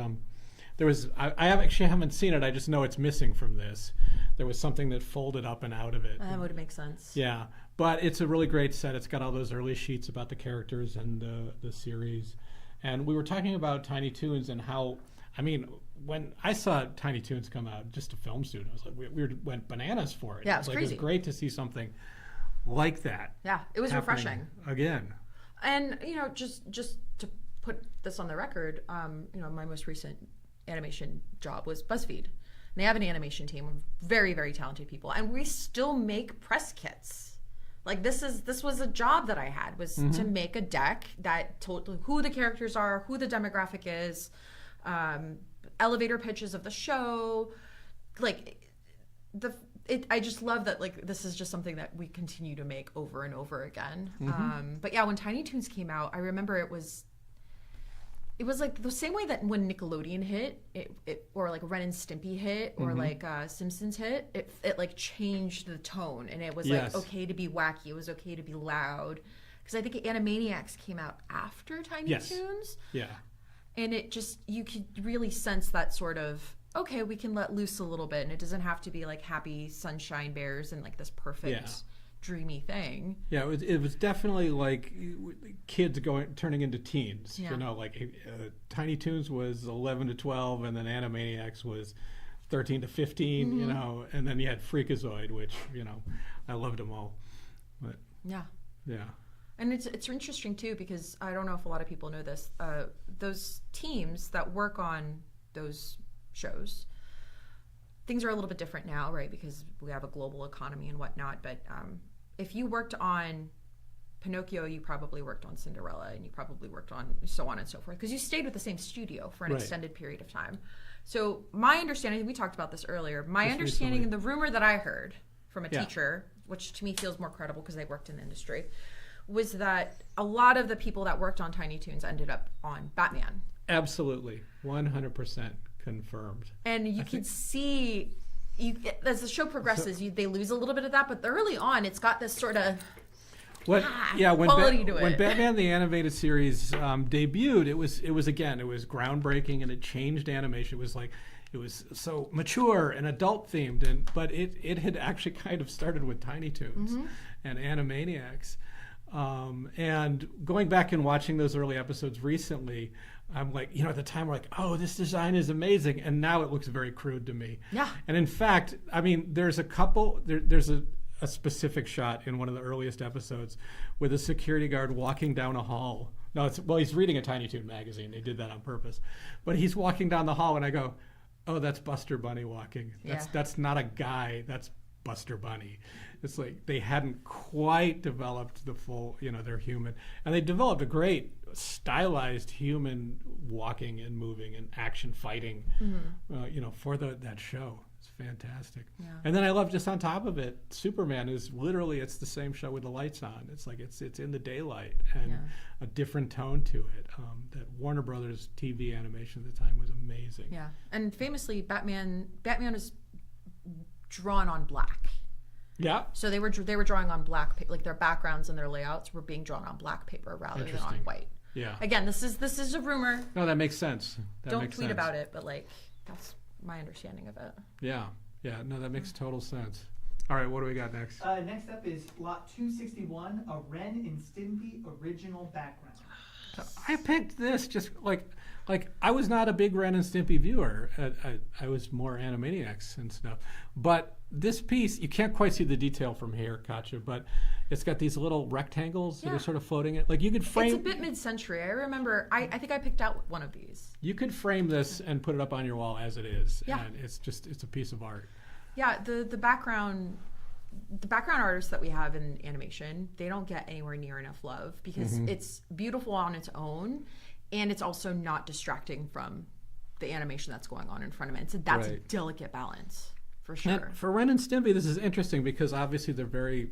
there was. I actually haven't seen it. I just know it's missing from this. There was something that folded up and out of it. That would make sense. Yeah, but it's a really great set. It's got all those early sheets about the characters and the series. And we were talking about Tiny Toons and how, I mean, when I saw Tiny Toons come out, just a film student, I was like, we went bananas for it. Yeah, it was crazy. It was great to see something like that. Yeah, it was refreshing. Again. And, just to put this on the record, my most recent animation job was BuzzFeed. And they have an animation team of very, very talented people. And we still make press kits. Like this was a job that I had, was to make a deck that told who the characters are, who the demographic is, elevator pitches of the show. I just love that, like, this is just something that we continue to make over and over again. But yeah, when Tiny Toons came out, I remember it was like the same way that when Nickelodeon hit, it or like Ren and Stimpy hit, or like Simpsons hit, it like changed the tone, and it was like okay to be wacky, it was okay to be loud, because I think Animaniacs came out after Tiny Toons. Yeah. And it just, you could really sense that sort of, okay, we can let loose a little bit, and it doesn't have to be like happy sunshine bears and like this perfect dreamy thing. Yeah, it was definitely like kids turning into teens. Yeah. Like Tiny Toons was 11 to 12, and then Animaniacs was 13 to 15. And then you had Freakazoid, which I loved them all. But yeah. And it's interesting too, because I don't know if a lot of people know this. Those teams that work on those shows, things are a little bit different now, right? Because we have a global economy and whatnot. But if you worked on Pinocchio, you probably worked on Cinderella, and you probably worked on so on and so forth, because you stayed with the same studio for an extended period of time. So my understanding, we talked about this earlier, and the rumor that I heard from a teacher, which to me feels more credible because they worked in the industry, was that a lot of the people that worked on Tiny Toons ended up on Batman. Absolutely. 100% confirmed. And you can see, as the show progresses, they lose a little bit of that, but early on, it's got this sort of quality to it. When Batman the Animated Series debuted, it was groundbreaking, and it changed animation. It was so mature and adult themed, but it had actually kind of started with Tiny Toons and Animaniacs. And going back and watching those early episodes recently, I'm like, at the time we're like, oh, this design is amazing, and now it looks very crude to me. Yeah. And in fact, I mean, there's a specific shot in one of the earliest episodes with a security guard walking down a hall No, he's reading a Tiny Toon magazine. They did that on purpose. But he's walking down the hall, and I go, oh, that's Buster Bunny walking. That's not a guy. That's Buster Bunny. It's like they hadn't quite developed the full, they're human. And they developed a great stylized human walking and moving and action fighting, for that show. It's fantastic. Yeah. And then I love, just on top of it, Superman is literally, it's the same show with the lights on. It's like it's in the daylight and a different tone to it. That Warner Brothers TV animation at the time was amazing. Yeah, and famously, Batman is drawn on black. Yeah. So they were drawing on black paper, like their backgrounds and their layouts were being drawn on black paper rather than on white. Yeah. Again, this is a rumor. No, that makes sense. Don't tweet about it, but that's my understanding of it. Yeah. Yeah. No, that makes total sense. All right, what do we got next? Next up is Lot 261, a Ren and Stimpy original background. I picked this just like I was not a big Ren and Stimpy viewer. I was more Animaniacs and stuff. But this piece, you can't quite see the detail from here, Katia, but it's got these little rectangles that are sort of floating. Like you could frame. It's a bit mid-century. I remember. I think I picked out one of these. You could frame this and put it up on your wall as it is, and it's a piece of art. Yeah, the background artists that we have in animation, they don't get anywhere near enough love because it's beautiful on its own, and it's also not distracting from the animation that's going on in front of it. So that's a delicate balance for sure. And for Ren and Stimpy, this is interesting because obviously they're very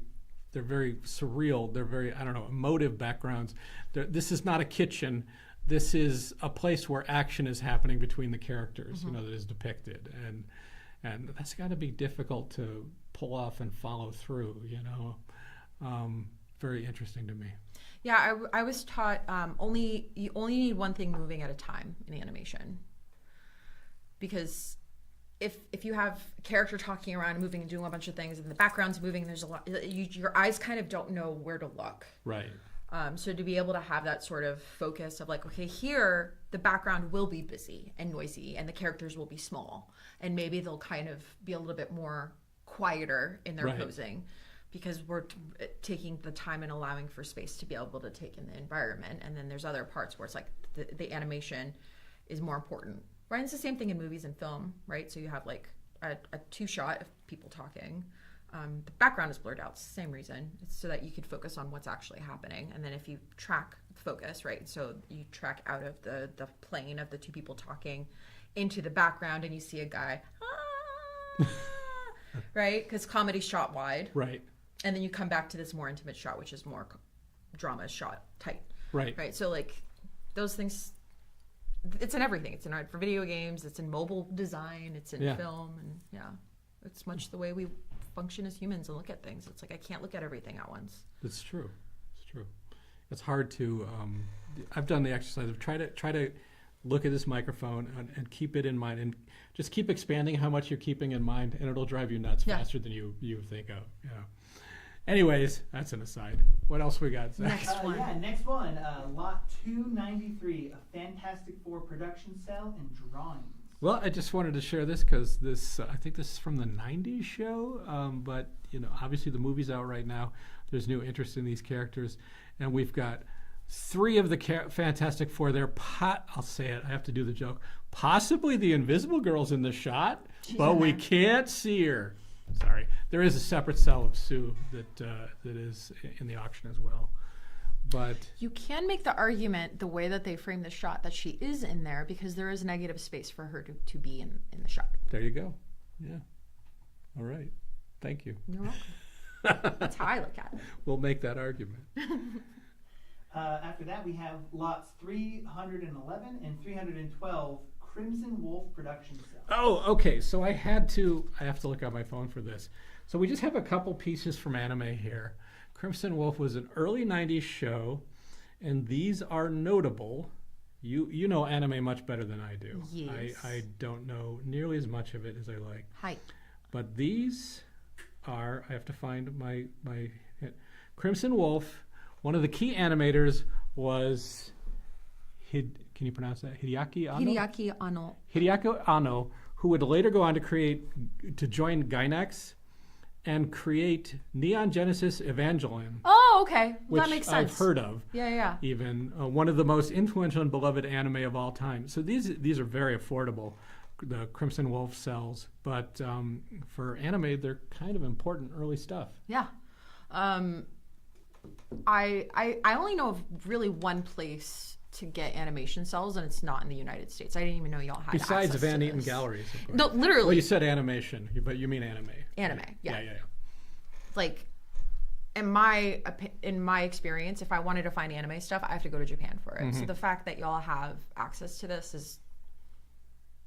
surreal. They're very, emotive backgrounds. This is not a kitchen. This is a place where action is happening between the characters, that is depicted, and that's got to be difficult to pull off and follow through. Very interesting to me. Yeah, I was taught you only need one thing moving at a time in animation, because if you have a character talking around and moving and doing a bunch of things and the background's moving, there's a lot. Your eyes kind of don't know where to look. Right. So to be able to have that sort of focus of like, okay, here the background will be busy and noisy and the characters will be small and maybe they'll kind of be a little bit more quieter in their posing because we're taking the time and allowing for space to be able to take in the environment. And then there's other parts where it's like the animation is more important. Right, it's the same thing in movies and film, right? So you have like a two-shot of people talking. The background is blurred out. It's the same reason. It's so that you could focus on what's actually happening. And then if you track focus, right? So you track out of the plane of the two people talking into the background and you see a guy, right? Because comedy's shot wide. Right. And then you come back to this more intimate shot, which is more drama shot tight. Right. Right. So like those things, it's in everything. It's in art for video games. It's in mobile design. It's in film. And it's much the way we function as humans and look at things. It's like I can't look at everything at once. It's true. It's true. It's hard to. I've done the exercise of try to look at this microphone and keep it in mind and just keep expanding how much you're keeping in mind, and it'll drive you nuts faster than you think of. Yeah. Anyways, that's an aside. What else we got, Zach? Next one. Lot 293, a Fantastic Four production cell and drawings. Well, I just wanted to share this because I think this is from the 90s show, but obviously the movie's out right now. There's new interest in these characters, and we've got 3 of the Fantastic Four there. I'll say it, I have to do the joke. Possibly the Invisible Girl's in the shot, but we can't see her. Sorry. There is a separate cell of Sue that is in the auction as well. But you can make the argument the way that they frame the shot that she is in there because there is negative space for her to be in the shot. There you go. Yeah. All right. Thank you. You're welcome. That's how I look at it. We'll make that argument. After that, we have lots 311 and 312, Crimson Wolf production cell. Oh, okay. So I have to look at my phone for this. So we just have a couple pieces from anime here. Crimson Wolf was an early 90s show, and these are notable. You know anime much better than I do. Yes. I don't know nearly as much of it as I like. Hi. But these are, I have to find my Crimson Wolf. One of the key animators was can you pronounce that? Hideaki Anno? Hideaki Anno, who would later go on to join Gainax and create Neon Genesis Evangelion. Oh, Oh, okay. which That makes sense. I've heard of. Yeah. Even one of the most influential and beloved anime of all time. So these are very affordable, the Crimson Wolf cells, but for anime, they're kind of important early stuff. Yeah. I only know of really one place to get animation cells, and it's not in the United States. I didn't even know y'all had Besides access Van to Eaton this. galleries. Of course. No, literally. Well, you said animation, but you mean anime. Anime, yeah. Yeah. Like, in my experience, if I wanted to find anime stuff, I have to go to Japan for it. So the fact that y'all have access to this is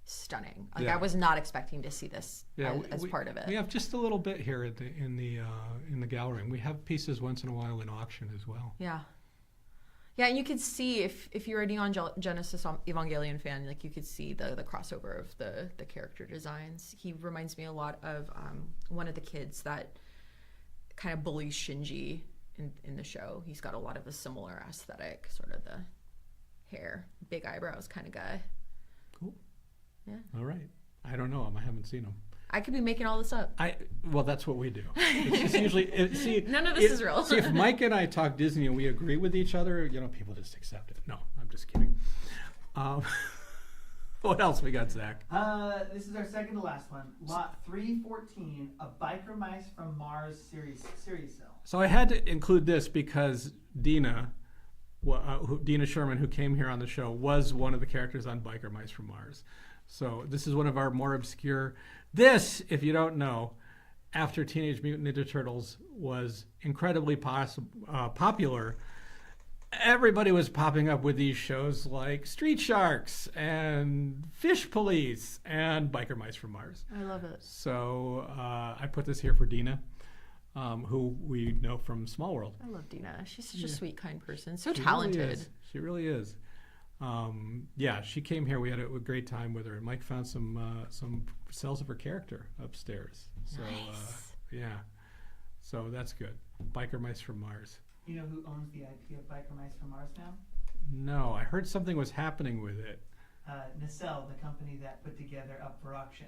stunning. Like, Yeah. I was not expecting to see this as part of it. We have just a little bit here at in the gallery, and we have pieces once in a while in auction as well. Yeah. Yeah, and you could see if you're a Neon Genesis Evangelion fan, like you could see the crossover of the character designs. He reminds me a lot of one of the kids that kind of bullies Shinji in the show. He's got a lot of a similar aesthetic, sort of the hair, big eyebrows kind of guy. Cool. Yeah. All right. I don't know him. I haven't seen him. I could be making all this up. Well, that's what we do. It's usually None of this is real. See, if Mike and I talk Disney and we agree with each other, people just accept it. No, I'm just kidding. What else we got, Zach? This is our second to last one. Lot 314, a Biker Mice from Mars series cell. So I had to include this because Dina Sherman, who came here on the show, was one of the characters on Biker Mice from Mars. So this is one of our more obscure. This, if you don't know, after Teenage Mutant Ninja Turtles was incredibly popular, everybody was popping up with these shows like Street Sharks and Fish Police and Biker Mice from Mars. I love it. So I put this here for Dina, who we know from Small World. I love Dina. She's such a sweet, kind person. So She talented. Really is. She really is. She came here. We had a great time with her, and Mike found some cells of her character upstairs. So Nice. So that's good. Biker Mice from Mars. You know who owns the IP of Biker Mice from Mars now? No, I heard something was happening with it. Nacelle, the company that put together Up for Auction.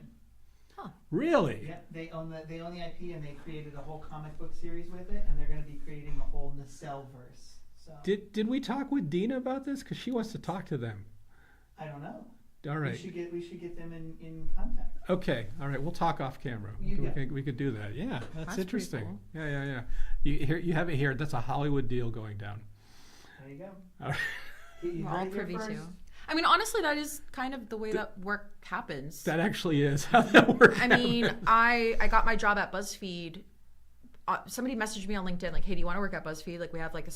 Huh. Really? Yeah, they own the IP, and they created a whole comic book series with it, and they're going to be creating a whole Nacelle verse. So Did we talk with Dina about this? Because she wants to talk to them. I don't know. All right. We should get them in contact. Okay. All right. We'll talk off camera. We could do that. Yeah, that's interesting. Cool. Yeah. You have it here. That's a Hollywood deal going down. There you go. All right. You We're heard all it here privy first. to. I mean, honestly, that is kind of the way that work happens. That actually is how that works. I mean, I got my job at BuzzFeed. Somebody messaged me on LinkedIn like, hey, do you want to work at BuzzFeed? Like, we have like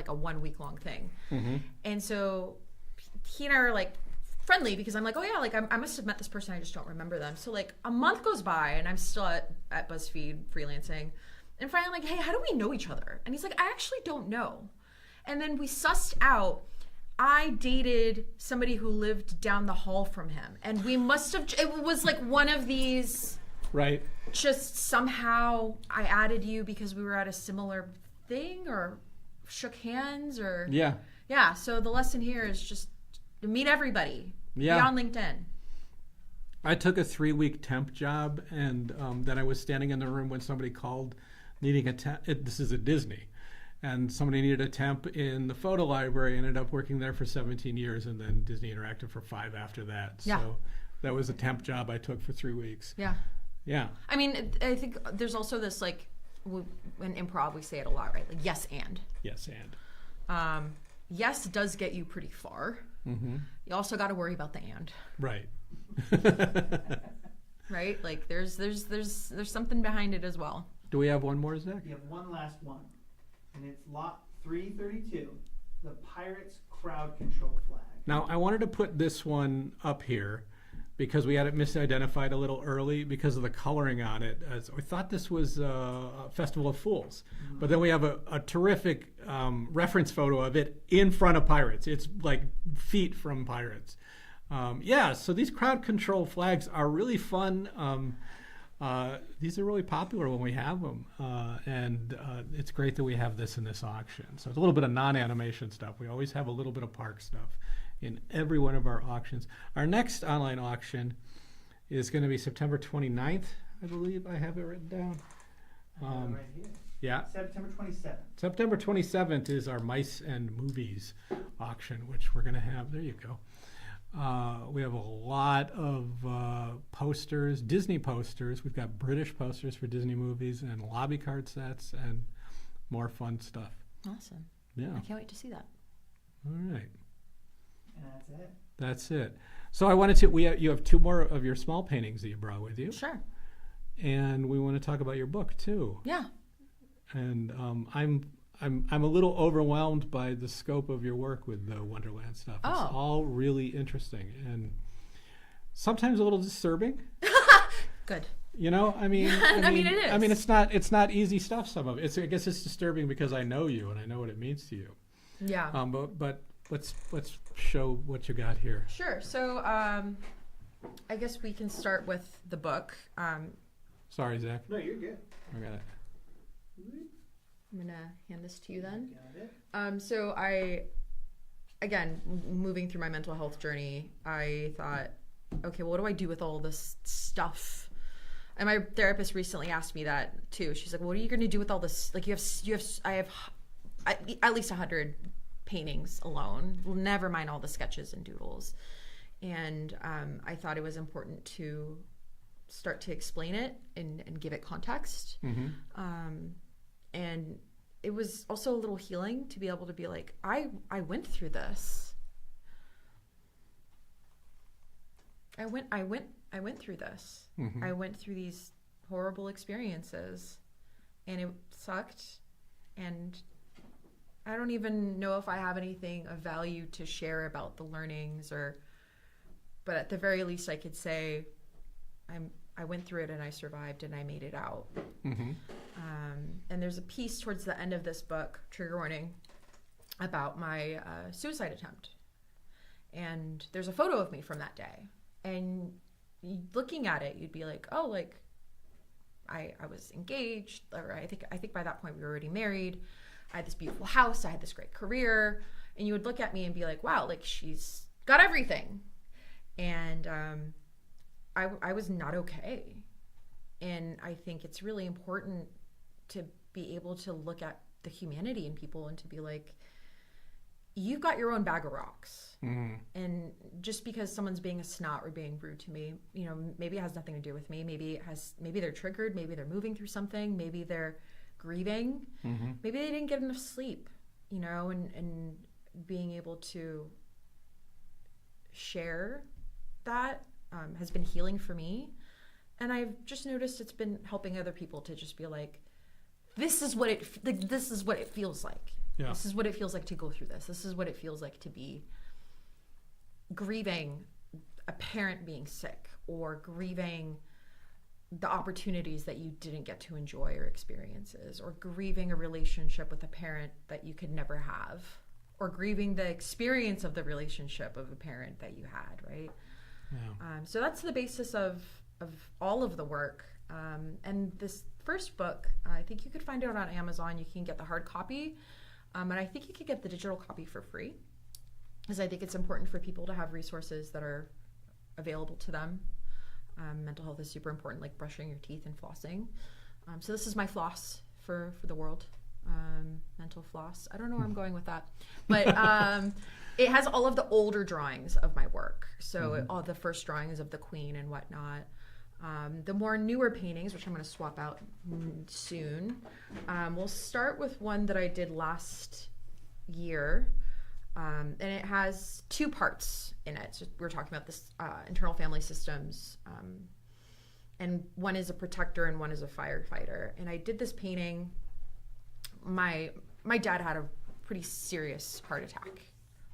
a 1 week long thing. Mm-hmm. And so he and I are like friendly because I'm like, oh yeah, like I must have met this person. I just don't remember them. So like a month goes by and I'm still at BuzzFeed freelancing. And finally I'm like, hey, how do we know each other? And he's like, I actually don't know. And then we sussed out I dated somebody who lived down the hall from him. And we must have, it was like one of these... Right. Just somehow I added you because we were at a similar thing or shook hands or... Yeah. Yeah, so the lesson here is just to meet everybody. Yeah. Be on LinkedIn. I took a 3-week temp job, and then I was standing in the room when somebody called needing a temp. This is at Disney. And somebody needed a temp in the photo library. Ended up working there for 17 years, and then Disney Interactive for 5 after that. Yeah. So that was a temp job I took for 3 weeks. Yeah. Yeah. I mean, I think there's also this, like, in improv we say it a lot, right? Like, yes and. Yes, and. Yes does get you pretty far. Mm-hmm. You also got to worry about the and. Right. Right? Like, there's something behind it as well. Do we have one more, Zach? You have one last one, and it's lot 332, the Pirates crowd control flag. Now, I wanted to put this one up here because we had it misidentified a little early because of the coloring on it. As we thought this was a Festival of Fools. Mm-hmm. But then we have a terrific reference photo of it in front of Pirates. It's like feet from Pirates. So these crowd control flags are really fun. These are really popular when we have them. And it's great that we have this in this auction. So it's a little bit of non-animation stuff. We always have a little bit of park stuff in every one of our auctions. Our next online auction is going to be September 29th, I believe. I have it written down. Right here. Yeah. September 27th. September 27th is our Mice and Movies auction, which we're going to have. There you go. We have a lot of posters, Disney posters. We've got British posters for Disney movies and lobby card sets and more fun stuff. Awesome. Yeah. I can't wait to see that. All right. And that's it. That's it. So I wanted to. You have 2 more of your small paintings that you brought with you, Sure. and we want to talk about your book too. Yeah. And I'm a little overwhelmed by the scope of your work with the Wonderland stuff. It's Oh. all really interesting and sometimes a little disturbing. Good. You know, I mean, I mean, it is. I mean, it's not easy stuff. Some of it. I guess it's disturbing because I know you and I know what it means to you. Yeah. But let's show what you got here. Sure. So I guess we can start with the book. Sorry, Zach. No, you're good. I got it. I'm gonna hand this to you then. Got it. So again, moving through my mental health journey, I thought, okay, well, what do I do with all this stuff? And my therapist recently asked me that too. She's like, well, what are you going to do with all this? Like I have at least 100 paintings alone. Well, never mind all the sketches and doodles. And I thought it was important to start to explain it and give it context. Mm-hmm. And it was also a little healing to be able to be like, I went through this. I went through this. Mm-hmm. I went through these horrible experiences and it sucked. And I don't even know if I have anything of value to share about the learnings but at the very least I could say I went through it and I survived and I made it out. Mm-hmm. And there's a piece towards the end of this book, trigger warning, about my suicide attempt. And there's a photo of me from that day. And looking at it, you'd be like, oh, like I was engaged, or I think by that point we were already married. I had this beautiful house. I had this great career. And you would look at me and be like, wow, like she's got everything. And I was not okay. And I think it's really important to be able to look at the humanity in people and to be like, you've got your own bag of rocks. Mm-hmm. And just because someone's being a snot or being rude to me, you know, maybe it has nothing to do with me. Maybe they're triggered. Maybe they're moving through something. Maybe they're grieving. Mm-hmm. Maybe they didn't get enough sleep, you know, and being able to share that has been healing for me. And I've just noticed it's been helping other people to just be like, this is what it feels like. Yeah. This is what it feels like to go through this. This is what it feels like to be grieving a parent being sick, or grieving the opportunities that you didn't get to enjoy or experiences, or grieving a relationship with a parent that you could never have, or grieving the experience of the relationship of a parent that you had, right? Yeah. So that's the basis of all of the work. And this first book, I think you could find it on Amazon. You can get the hard copy. And I think you could get the digital copy for free, because I think it's important for people to have resources that are available to them. Mental health is super important, like brushing your teeth and flossing. So this is my floss for the world. Mental floss. I don't know where I'm going with that. But it has all of the older drawings of my work. So all the first drawings of the Queen and whatnot. The more newer paintings, which I'm going to swap out soon, we'll start with one that I did last year. And it has 2 parts in it. So we're talking about this internal family systems. And one is a protector and one is a firefighter. And I did this painting. My dad had a pretty serious heart attack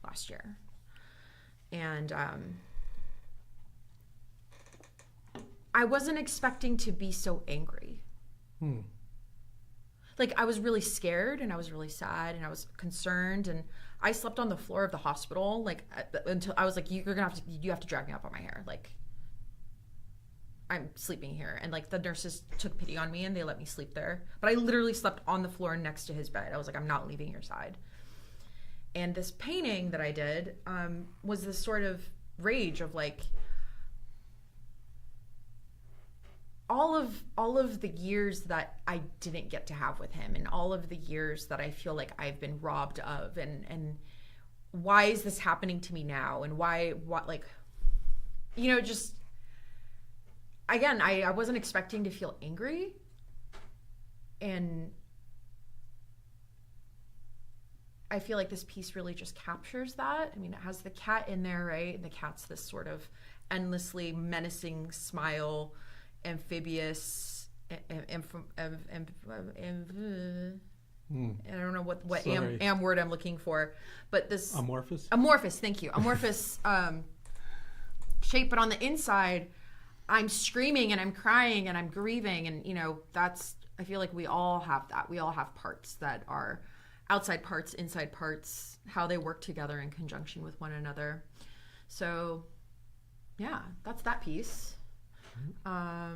last year. And I wasn't expecting to be so angry. Like, I was really scared and I was really sad and I was concerned, and I slept on the floor of the hospital, like, until I was like, you have to drag me up on my hair. Like, I'm sleeping here. And like, the nurses took pity on me and they let me sleep there. But I literally slept on the floor next to his bed. I was like, I'm not leaving your side. And this painting that I did was this sort of rage of like, all of the years that I didn't get to have with him, and all of the years that I feel like I've been robbed of, and why is this happening to me now, and what like, you know, just again, I wasn't expecting to feel angry, and I feel like this piece really just captures that. I mean, it has the cat in there, right? And the cat's this sort of endlessly menacing smile, amphibious, I don't know what am word I'm looking for, but this Amorphous. Thank you, amorphous shape. But on the inside, I'm screaming and I'm crying and I'm grieving, and you know, that's, I feel like we all have that. We all have parts that are outside parts, inside parts, how they work together in conjunction with one another. So yeah, that's that piece. I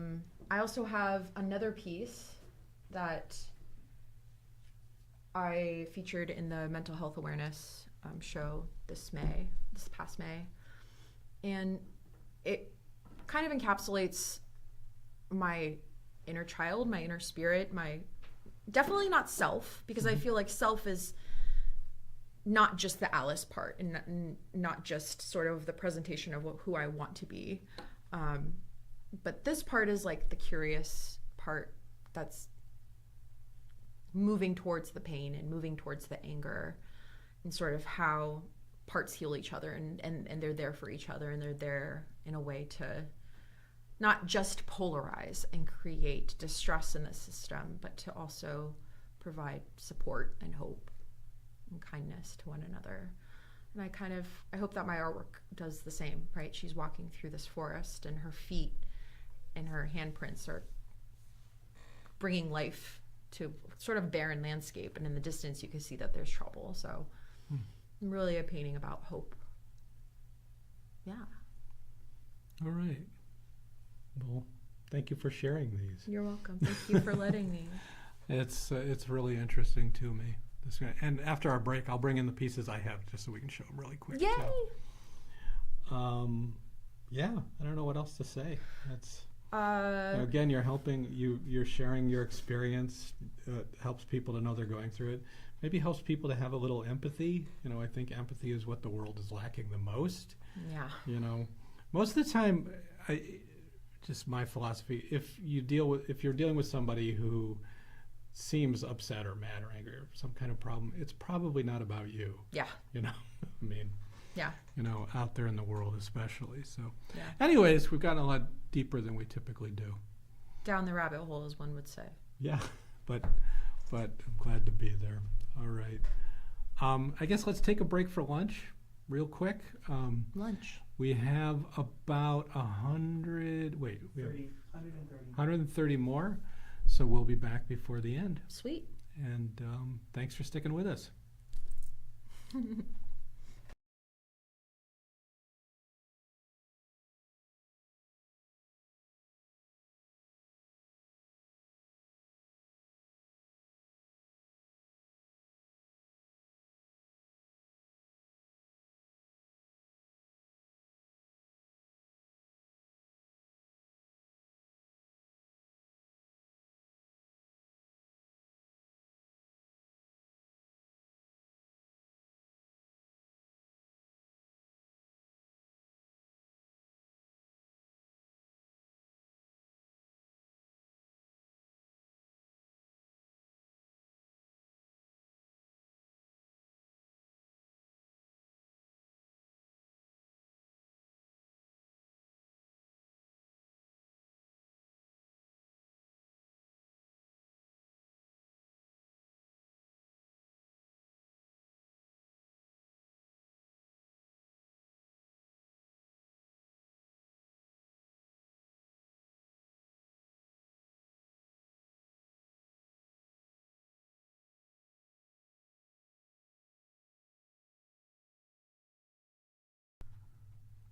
also have another piece that I featured in the mental health awareness show this past May. And it kind of encapsulates my inner child, my inner spirit, my definitely not self, because I feel like self is not just the Alice part, and not just sort of the presentation of who I want to be. But this part is like the curious part that's moving towards the pain and moving towards the anger, and sort of how parts heal each other, and they're there for each other, and they're there in a way to not just polarize and create distress in the system, but to also provide support and hope and kindness to one another. And I hope that my artwork does the same, right? She's walking through this forest, and her feet and her handprints are bringing life to sort of barren landscape, and in the distance you can see that there's trouble. So really a painting about hope. Yeah. All right. Well, thank you for sharing these. You're welcome. Thank you for letting me. It's really interesting to me. And after our break, I'll bring in the pieces I have just so we can show them really quick. Yay! So, yeah, I don't know what else to say. That's again, you're sharing your experience. Helps people to know they're going through it. Maybe helps people to have a little empathy. You know, I think empathy is what the world is lacking the most. Yeah. You know, most of the time, just my philosophy, if you're dealing with somebody who seems upset or mad or angry or some kind of problem, it's probably not about you. Yeah. You know, I mean, yeah. You know, out there in the world especially. So yeah. Anyways, we've gotten a lot deeper than we typically do. Down the rabbit hole, as one would say. Yeah, but I'm glad to be there. All right. I guess let's take a break for lunch real quick. Lunch. We have about 130 more, so we'll be back before the end. Sweet. And thanks for sticking with us.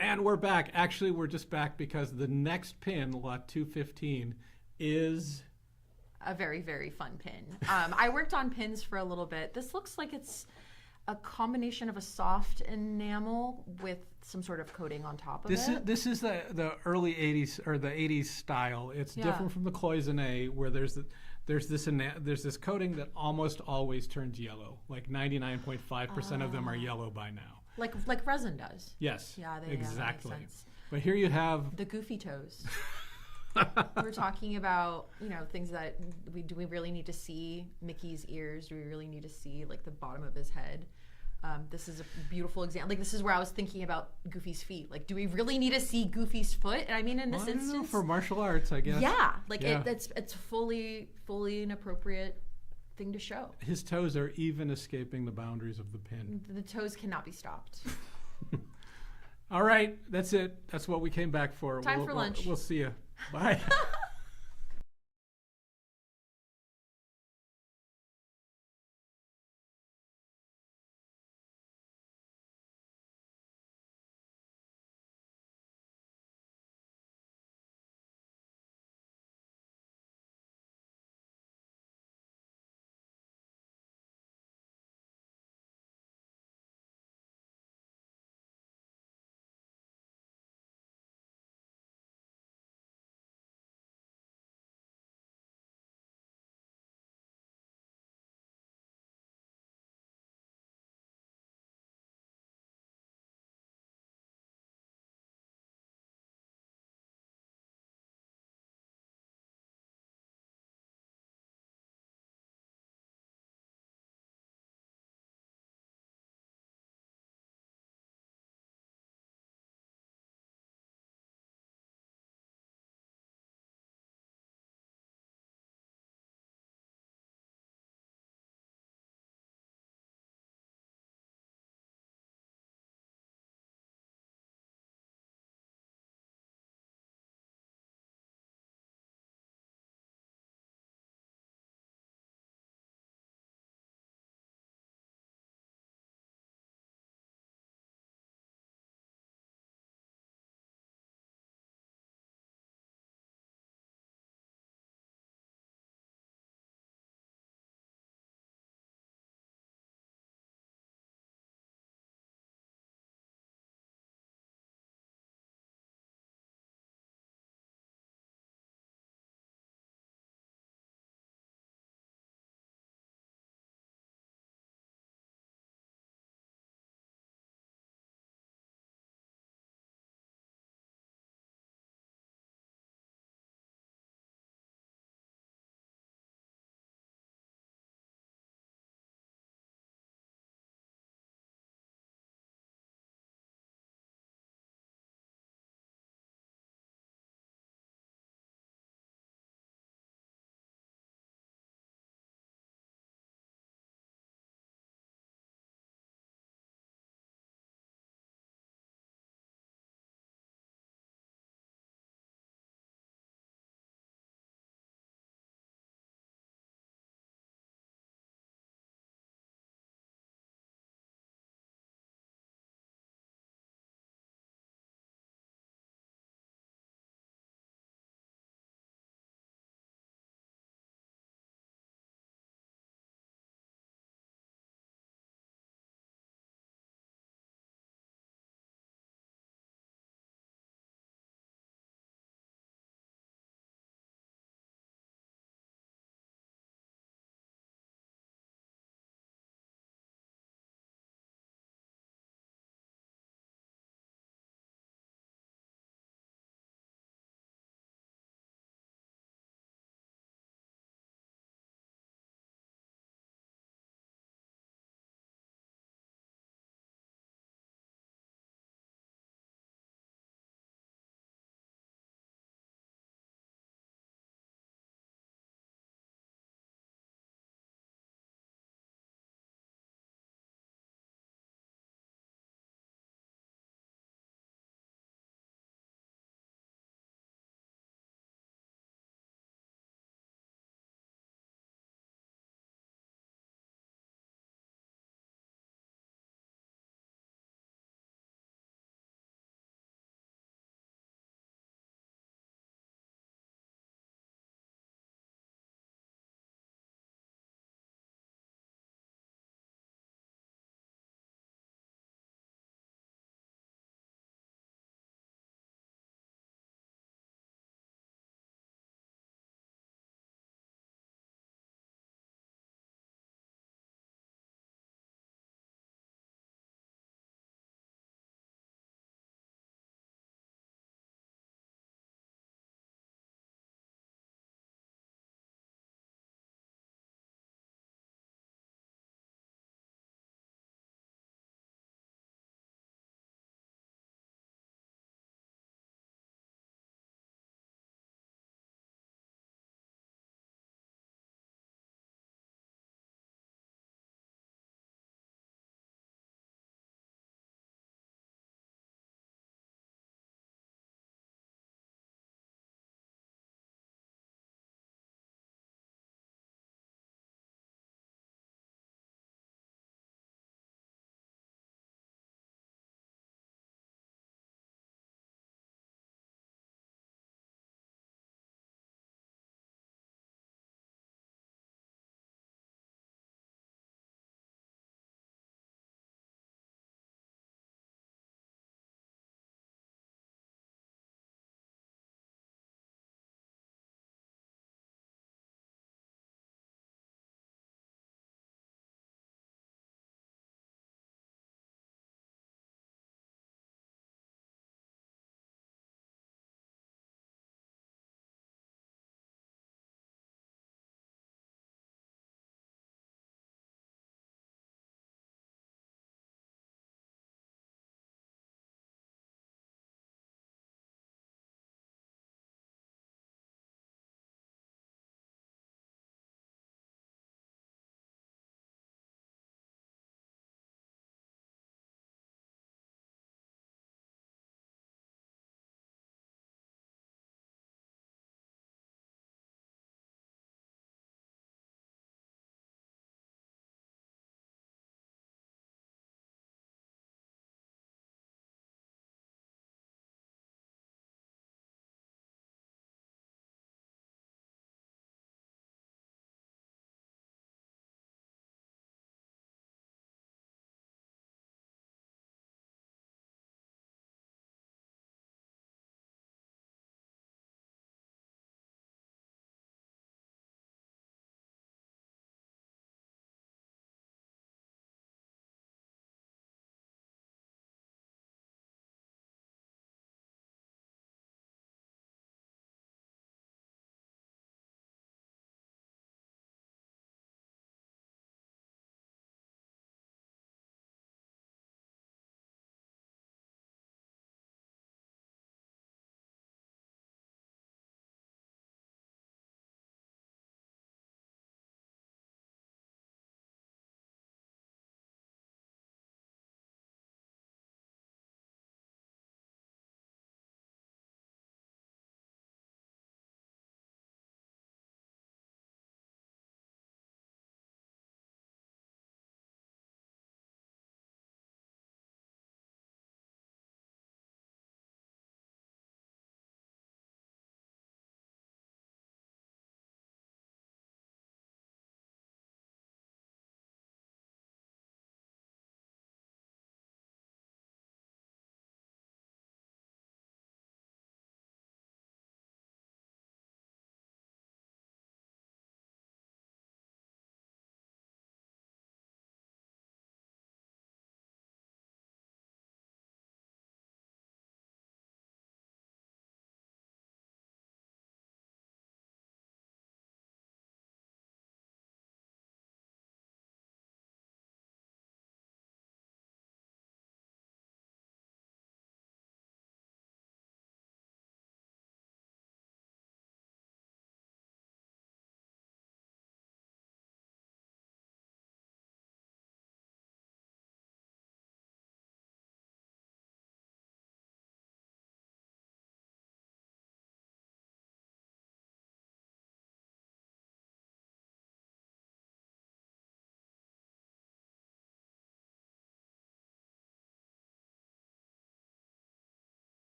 And we're back. Actually, we're just back because the next pin, lot 215, is a very, very fun pin. I worked on pins for a little bit. This looks like it's a combination of a soft enamel with some sort of coating on top of it. This is the early 80s or the 80s style. It's different from the cloisonne, where there's this coating that almost always turns yellow. Like 99.5% of them are yellow by now. Like resin does. Yes. Yeah, exactly. That makes sense. But here you have the goofy toes. We're talking about, things that do we really need to see Mickey's ears? Do we really need to see like the bottom of his head? This is a beautiful example. Like, this is where I was thinking about Goofy's feet. Like, do we really need to see Goofy's foot? And I mean, in this instance, for martial arts, I guess. Yeah, it's fully an appropriate thing to show. His toes are even escaping the boundaries of the pin. The toes cannot be stopped. All right, that's it. That's what we came back for. Time for lunch. We'll see you. Bye.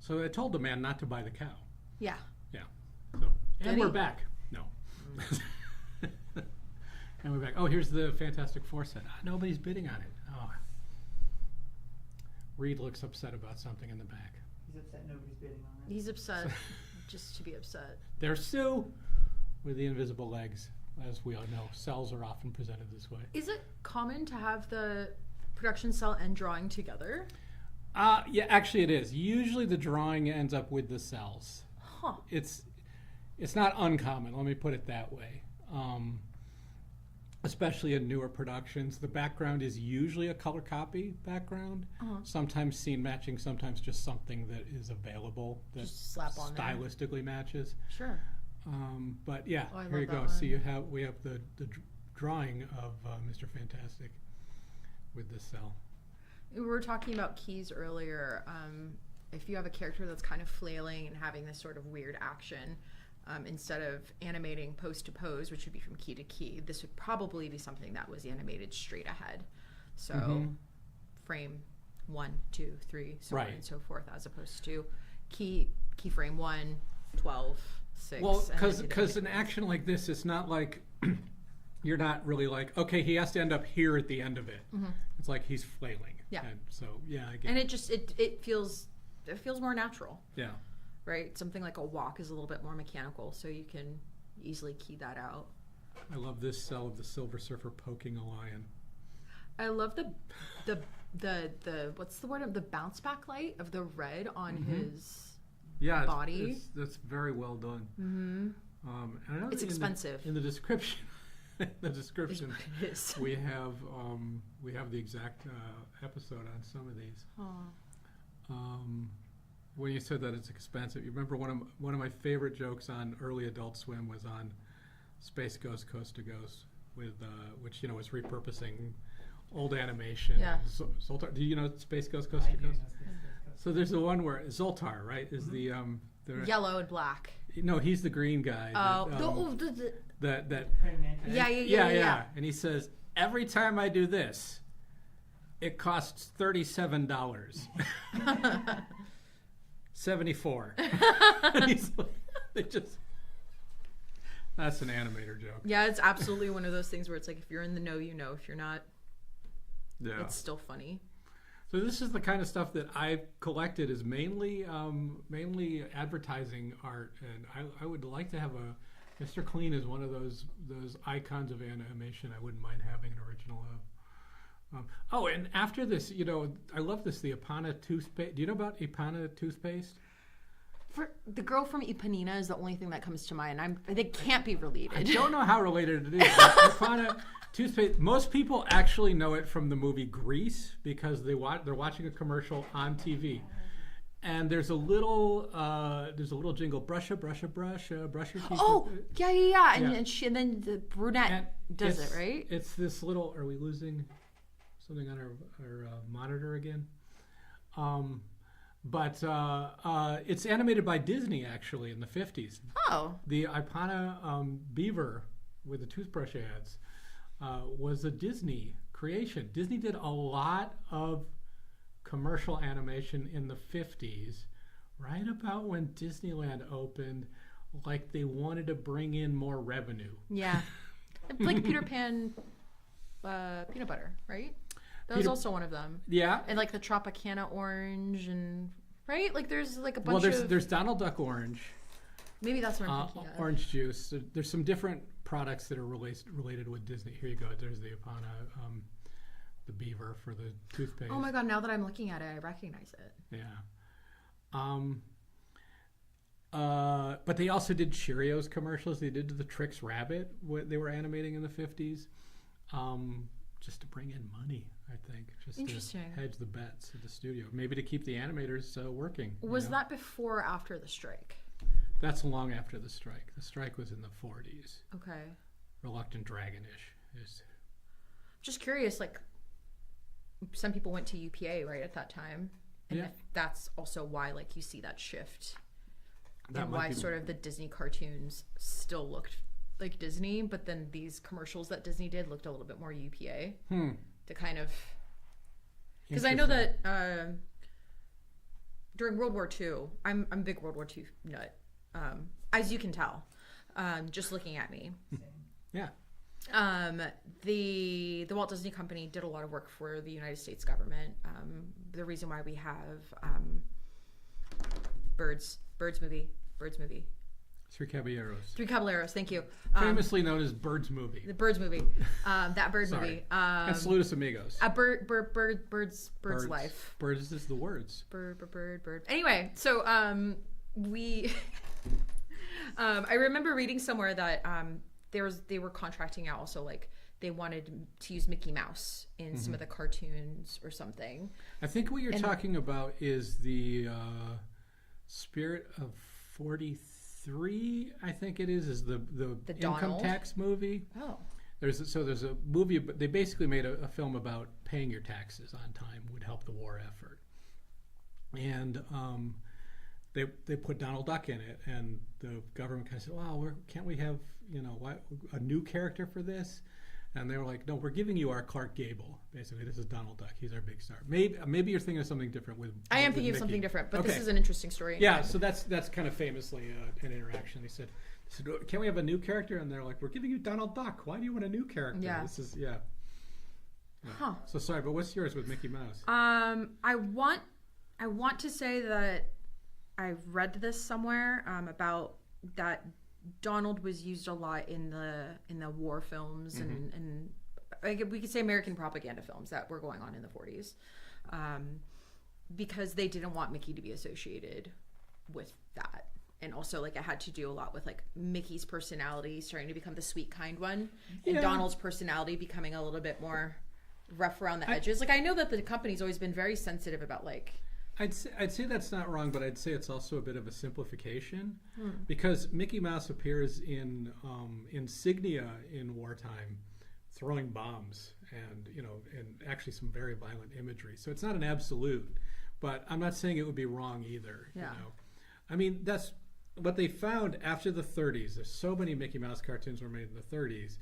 So I told the man not to buy the cow. Yeah. Yeah. So, and Did we're he? back. No. And we're back. Oh, here's the Fantastic Four set. Nobody's bidding on it. Oh. Reed looks upset about something in the back. He's upset nobody's bidding on it. He's upset just to be upset. There's Sue with the invisible legs. As we all know, cells are often presented this way. Is it common to have the production cell and drawing together? Yeah, actually it is. Usually the drawing ends up with the cells. Huh. It's not uncommon, let me put it that way. Especially in newer productions. The background is usually a color copy background. Sometimes scene matching, sometimes just something that is available that Just slap on there. stylistically matches. Sure. But yeah, Oh, I here love you that go. one. So we have the drawing of Mr. Fantastic with this cell. We were talking about keys earlier. If you have a character that's kind of flailing and having this sort of weird action, instead of animating pose to pose, which would be from key to key, this would probably be something that was animated straight ahead. So frame 1, 2, 3, so on and so forth, as opposed to key frame 1, 12, 6. Well, and then because an action like this, it's not like you're not really like, okay, he has to end up here at the end of it. It's like he's flailing. Yeah. And so yeah, I get and it. it just it feels more natural, Yeah. right? Something like a walk is a little bit more mechanical, so you can easily key that out. I love this cell of the Silver Surfer poking a lion. I love the what's the word? The bounce back light of the red on his body. That's very well done. And I know It's expensive. In the description, It is. we have the exact episode on some of these. When you said that it's expensive, you remember one of my favorite jokes on early Adult Swim was on Space Ghost Coast to Ghost with which was repurposing old animation. Yeah. Zoltar, do you know Space Ghost Coast to Ghost? So there's the one where Zoltar, right, is the Yellow and black. no, he's the green guy. Oh, That yeah. And he says, every time I do this, it costs $37. 74. And he's like, that's an animator joke. Yeah, it's absolutely one of those things where it's like, if you're in the know, you know. If you're not, Yeah. it's still funny. So this is the kind of stuff that I've collected is mainly advertising art, and I would like to have Mr. Clean is one of those icons of animation I wouldn't mind having an original of. And after this, I love this, the Ipana toothpaste. Do you know about Ipana toothpaste? For the girl from Ipanema is the only thing that comes to mind. They can't be related. I don't know how related it is. But Ipana toothpaste. Most people actually know it from the movie Grease because they're watching a commercial on TV, and there's a little jingle, brush your teeth. Oh, yeah. And Yeah. and then the brunette does it, right? It's this little. Are we losing something on our monitor again? But it's animated by Disney actually in the 50s. Oh. The Ipana beaver with the toothbrush ads was a Disney creation. Disney did a lot of commercial animation in the 50s, right about when Disneyland opened, like they wanted to bring in more revenue. Yeah. Like Peter Pan peanut butter, right? That was also one of them. Yeah. And like the Tropicana orange and right? Like there's like a bunch There's Donald Duck Orange. Maybe that's what I'm thinking of. Orange juice. There's some different products that are related with Disney. Here you go. There's the Ipana, the beaver for the toothpaste. Oh my god! Now that I'm looking at it, I recognize it. Yeah. But they also did Cheerios commercials. They did the Trix Rabbit. What they were animating in the 50s, just to bring in money. I think just Interesting. to hedge the bets at the studio, maybe to keep the animators working. Was that before or after the strike? That's long after the strike. The strike was in the 40s. Okay. Reluctant Dragon-ish. Just curious, like some people went to UPA right at that time, and if that's also why like you see that shift, and why sort of the Disney cartoons still looked like Disney, but then these commercials that Disney did looked a little bit more UPA to kind of, because I know that during World War II, I'm a big World War II nut, as you can tell, just looking at me. Yeah. The Walt Disney Company did a lot of work for the United States government. The reason why we have Birds movie. Three Caballeros, thank you. Famously known as Birds movie. The Birds movie. That Bird movie. And Saludos Amigos. Bird's life. Birds is the words. Bird. Anyway, so we I remember reading somewhere that they were contracting out also, like they wanted to use Mickey Mouse in some of the cartoons or something. I think what you're talking about is the Spirit of 43, I think it is the income Donald? tax movie. Oh. There's a movie, but they basically made a film about paying your taxes on time would help the war effort. And they put Donald Duck in it, and the government kind of said, "Wow, can't we have a new character for this?" And they were like, "No, we're giving you our Clark Gable. Basically, this is Donald Duck. He's our big star." Maybe you're thinking of something different with. I am with thinking of Mickey. something different, but Okay. this is an interesting story. Yeah, so that's kind of famously an interaction. They said, "Can we have a new character?" And they're like, "We're giving you Donald Duck. Why do you want a new character?" Yeah. This is yeah. Huh. So sorry, but what's yours with Mickey Mouse? I want to say that I read this somewhere about that Donald was used a lot in the war films and we could say American propaganda films that were going on in the 40s, because they didn't want Mickey to be associated with that. And also, like, it had to do a lot with, like, Mickey's personality starting to become the sweet, kind one, and Donald's personality becoming a little bit more rough around the edges. Like, I know that the company's always been very sensitive about, like... I'd say that's not wrong, but I'd say it's also a bit of a simplification, because Mickey Mouse appears in insignia in wartime, throwing bombs and actually some very violent imagery. So it's not an absolute, but I'm not saying it would be wrong either. Yeah. I mean, that's what they found after the 30s. There's so many Mickey Mouse cartoons were made in the 30s,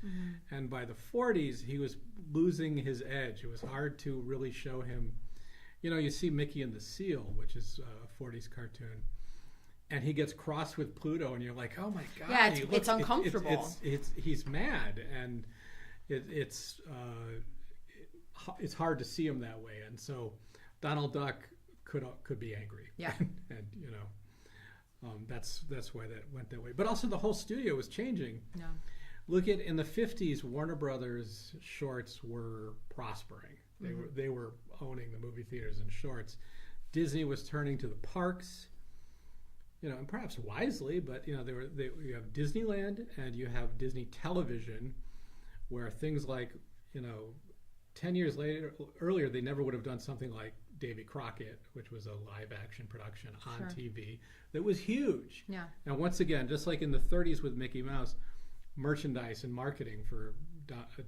and by the 40s he was losing his edge. It was hard to really show him. You see Mickey and the Seal, which is a 40s cartoon, and he gets crossed with Pluto, and you're like, oh my God. Yeah, it's uncomfortable. He's mad, and it's hard to see him that way. And so Donald Duck could be angry. Yeah. And that's why that went that way. But also the whole studio was changing. No. Look at in the 50s, Warner Brothers shorts were prospering. They were owning the movie theaters and shorts. Disney was turning to the parks, and perhaps wisely, but you have Disneyland and you have Disney Television, where things like 10 years earlier they never would have done something like Davy Crockett, which was a live action production on TV that was huge. Yeah. And once again, just like in the 30s with Mickey Mouse, merchandise and marketing for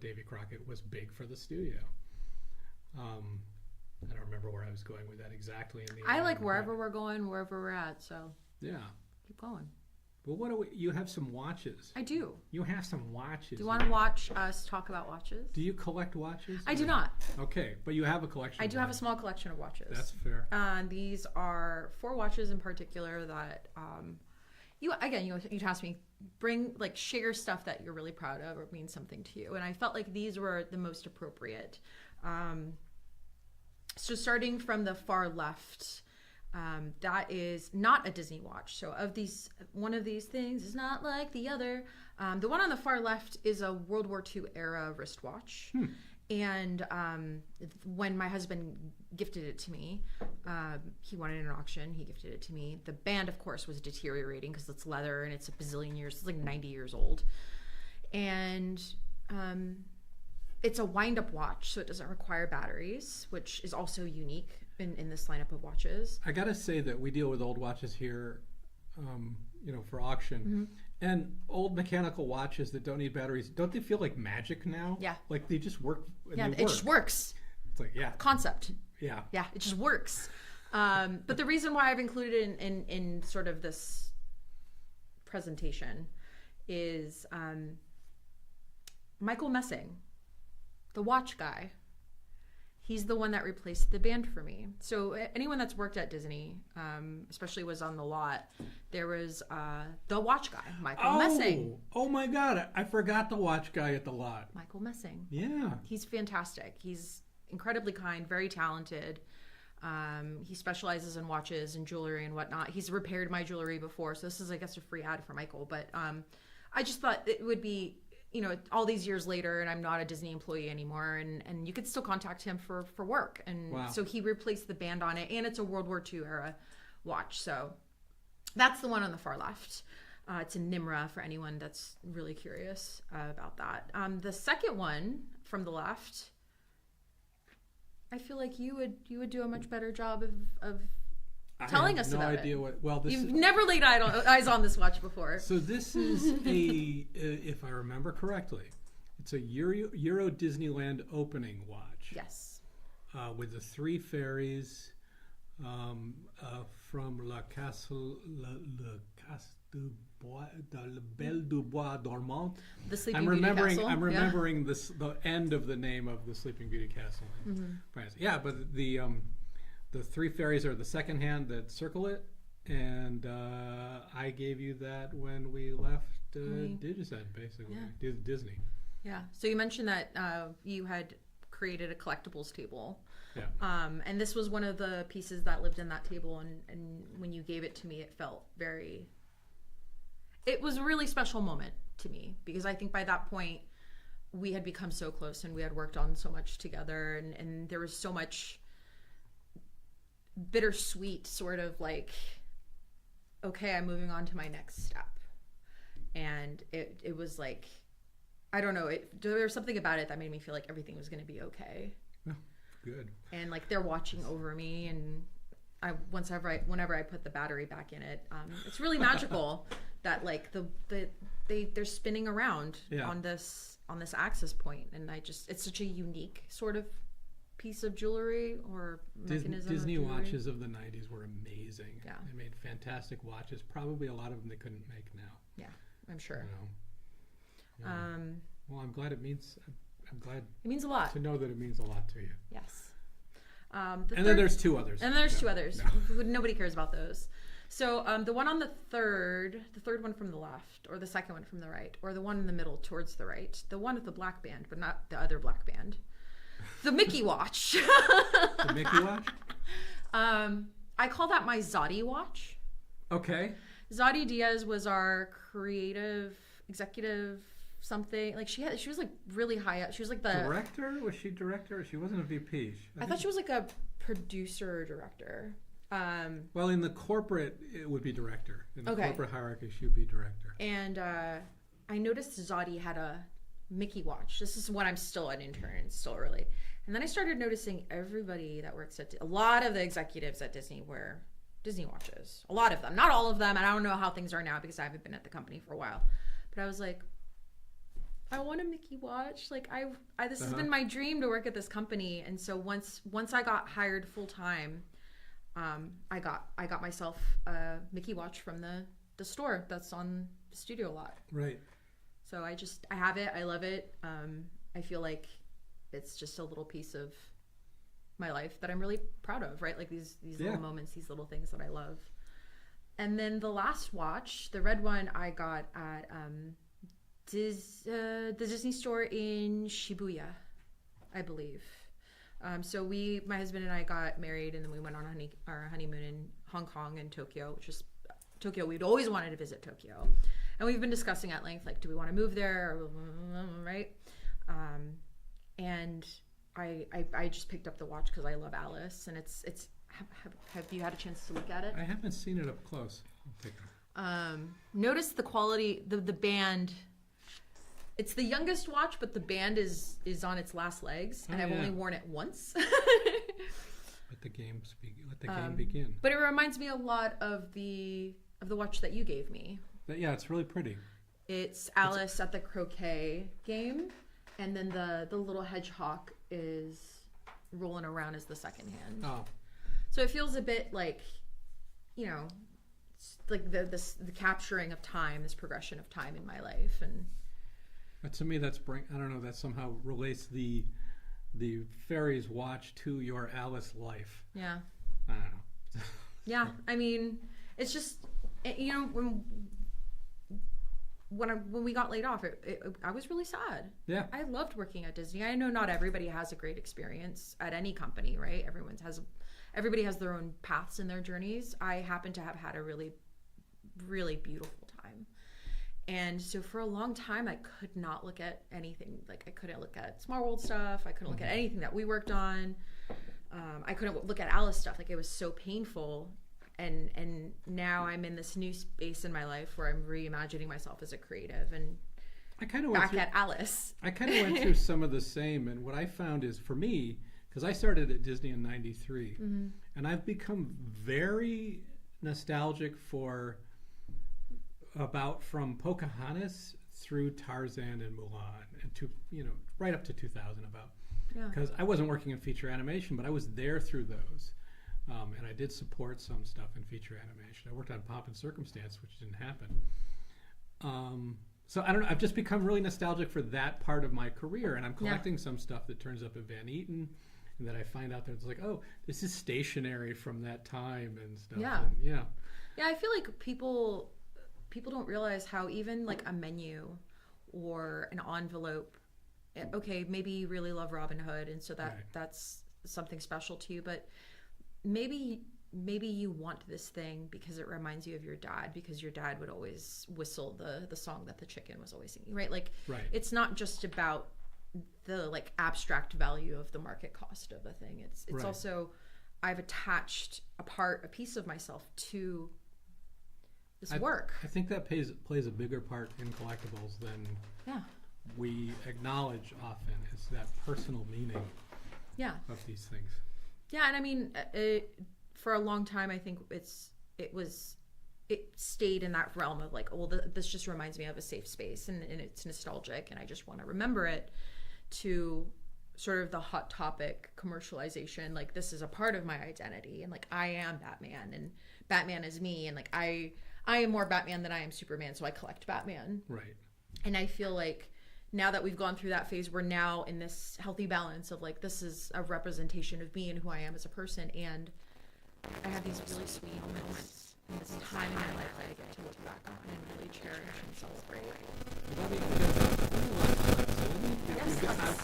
Davy Crockett was big for the studio. I don't remember where I was going with that exactly. I like wherever we're going, wherever we're at. So yeah, keep going. Well, you have some watches. I do. You have some watches. Do you want to watch us talk about watches? Do you collect watches? I do not. Okay, but you have a collection. I do have a small collection of watches. That's fair. These are 4 watches in particular that you asked me, share stuff that you're really proud of or means something to you, and I felt like these were the most appropriate. So starting from the far left, that is not a Disney watch. So one of these things is not like the other. The one on the far left is a World War II era wristwatch. And when my husband gifted it to me, he won it in an auction. He gifted it to me. The band, of course, was deteriorating because it's leather and it's a bazillion years. It's like 90 years old. And it's a wind-up watch, so it doesn't require batteries, which is also unique in this lineup of watches. I gotta say that we deal with old watches here, for auction, and old mechanical watches that don't need batteries. Don't they feel like magic now? Yeah. Like they just work. Yeah, it just works. It's like concept. Yeah. Yeah, it just works. But the reason why I've included it in sort of this presentation is Michael Messing, the watch guy. He's the one that replaced the band for me. So anyone that's worked at Disney, especially was on the lot, there was the watch guy, Michael Messing. Oh my God, I forgot the watch guy at the lot. Michael Messing. Yeah. He's fantastic. He's incredibly kind, very talented. He specializes in watches and jewelry and whatnot. He's repaired my jewelry before, so this is, I guess, a free ad for Michael. But I just thought it would be, all these years later, and I'm not a Disney employee anymore, and you could still contact him for work. And so he replaced the band on it, and it's a World War II era watch. So that's the one on the far left. It's a Nimra for anyone that's really curious about that. The second one from the left, I feel like you would do a much better job of telling us about it. I have no idea what. You've never laid eyes on this watch before. So this is if I remember correctly, it's a Euro Disneyland opening watch. Yes. With the three fairies from La Belle du Bois Dormant. The Sleeping Beauty Castle. I'm remembering the end of the name of the Sleeping Beauty Castle in France. Yeah, but the three fairies are the second hand that circle it, and I gave you that when we left Digicent, basically. Yeah. Disney. Yeah. So you mentioned that you had created a collectibles table. Yeah. And this was one of the pieces that lived in that table, and when you gave it to me, it felt it was a really special moment to me, because I think by that point we had become so close and we had worked on so much together, and there was so much bittersweet sort of like, okay, I'm moving on to my next step. And it was like, I don't know, there was something about it that made me feel like everything was going to be okay. Yeah, good. And like they're watching over me, and whenever I put the battery back in it, it's really magical that like they're spinning around on this axis point, and it's such a unique sort of piece of jewelry or mechanism. Disney watches of the 90s were amazing. Yeah. They made fantastic watches. Probably a lot of them they couldn't make now. Yeah, I'm sure. Well, I'm glad it means a lot to know that it means a lot to you. Yes. Then there's two others. And there's two others. No. Nobody cares about those. So the one on the third one from the left, or the second one from the right, or the one in the middle towards the right, the one with the black band, but not the other black band. The Mickey watch. The Mickey watch? I call that my Zodi watch. Okay. Zodi Diaz was our creative executive something. Like she was like really high up. She was like the director? Was she director? She wasn't a VP. I thought she was like a producer or director. Well, in the corporate, it would be director. In the okay. corporate hierarchy, she would be director. And I noticed Zodi had a Mickey watch. This is when I'm still an intern, still early. And then I started noticing everybody that works at a lot of the executives at Disney wear Disney watches. A lot of them, not all of them. And I don't know how things are now because I haven't been at the company for a while. But I was like, I want a Mickey watch. Like this has been my dream to work at this company. And so once I got hired full time, I got myself a Mickey watch from the store that's on the studio lot. Right. So I have it. I love it. I feel like it's just a little piece of my life that I'm really proud of, right? Like these little moments, these little things that I love. And then the last watch, the red one, I got at the Disney store in Shibuya, I believe. So my husband and I got married, and then we went on our honeymoon in Hong Kong and Tokyo, which is Tokyo. We'd always wanted to visit Tokyo. And we've been discussing at length, like, do we want to move there? Right? And I just picked up the watch because I love Alice, and it's. Have you had a chance to look at it? I haven't seen it up close. Notice the quality, the band. It's the youngest watch, but the band is on its last legs, and I've only worn it once. Let the game begin. But it reminds me a lot of the watch that you gave me. Yeah, it's really pretty. It's Alice at the croquet game, and then the little hedgehog is rolling around as the second hand. Oh. So it feels a bit like, like the capturing of time, this progression of time in my life, and. But to me, that somehow relates the the fairies watch to your Alice life. Yeah. I don't know. Yeah. I mean, it's just, you know, when we got laid off, I was really sad. Yeah. I loved working at Disney. I know not everybody has a great experience at any company, right? Everybody has their own paths in their journeys. I happen to have had a really, really beautiful time. And so for a long time, I could not look at anything. Like, I couldn't look at Small World stuff. I couldn't look at anything that we worked on. I couldn't look at Alice stuff. Like, it was so painful. And now I'm in this new space in my life where I'm reimagining myself as a creative and I kind of back at Alice. I kind of went through some of the same, and what I found is, for me, because I started at Disney in '93, and I've become very nostalgic from Pocahontas through Tarzan and Mulan, and right up to 2000 about. Because I wasn't working in feature animation, but I was there through those. And I did support some stuff in feature animation. I worked on Pomp and Circumstance, which didn't happen. So I don't know. I've just become really nostalgic for that part of my career, and I'm collecting some stuff that turns up at Van Eaton, and that I find out that it's like, oh, this is stationery from that time and stuff. Yeah. And yeah. I feel like people don't realize how even like a menu or an envelope. Okay, maybe you really love Robin Hood, and so that's something special to you, but maybe you want this thing because it reminds you of your dad, because your dad would always whistle the song that the chicken was always singing, right? Like, it's not just about the like abstract value of the market cost of a thing. It's also, I've attached a piece of myself to this work. I think that plays a bigger part in collectibles than we acknowledge often, is that personal meaning of these things. Yeah, and I mean, for a long time, I think it stayed in that realm of like, well, this just reminds me of a safe space, and it's nostalgic, and I just want to remember it, to sort of the hot topic commercialization. Like, this is a part of my identity, and like, I am Batman, and Batman is me, and like, I am more Batman than I am Superman, so I collect Batman. Right. And I feel like now that we've gone through that phase, we're now in this healthy balance of like, this is a representation of me and who I am as a person. And I have these really sweet moments in this time in my life that I get to look back on and really cherish and celebrate.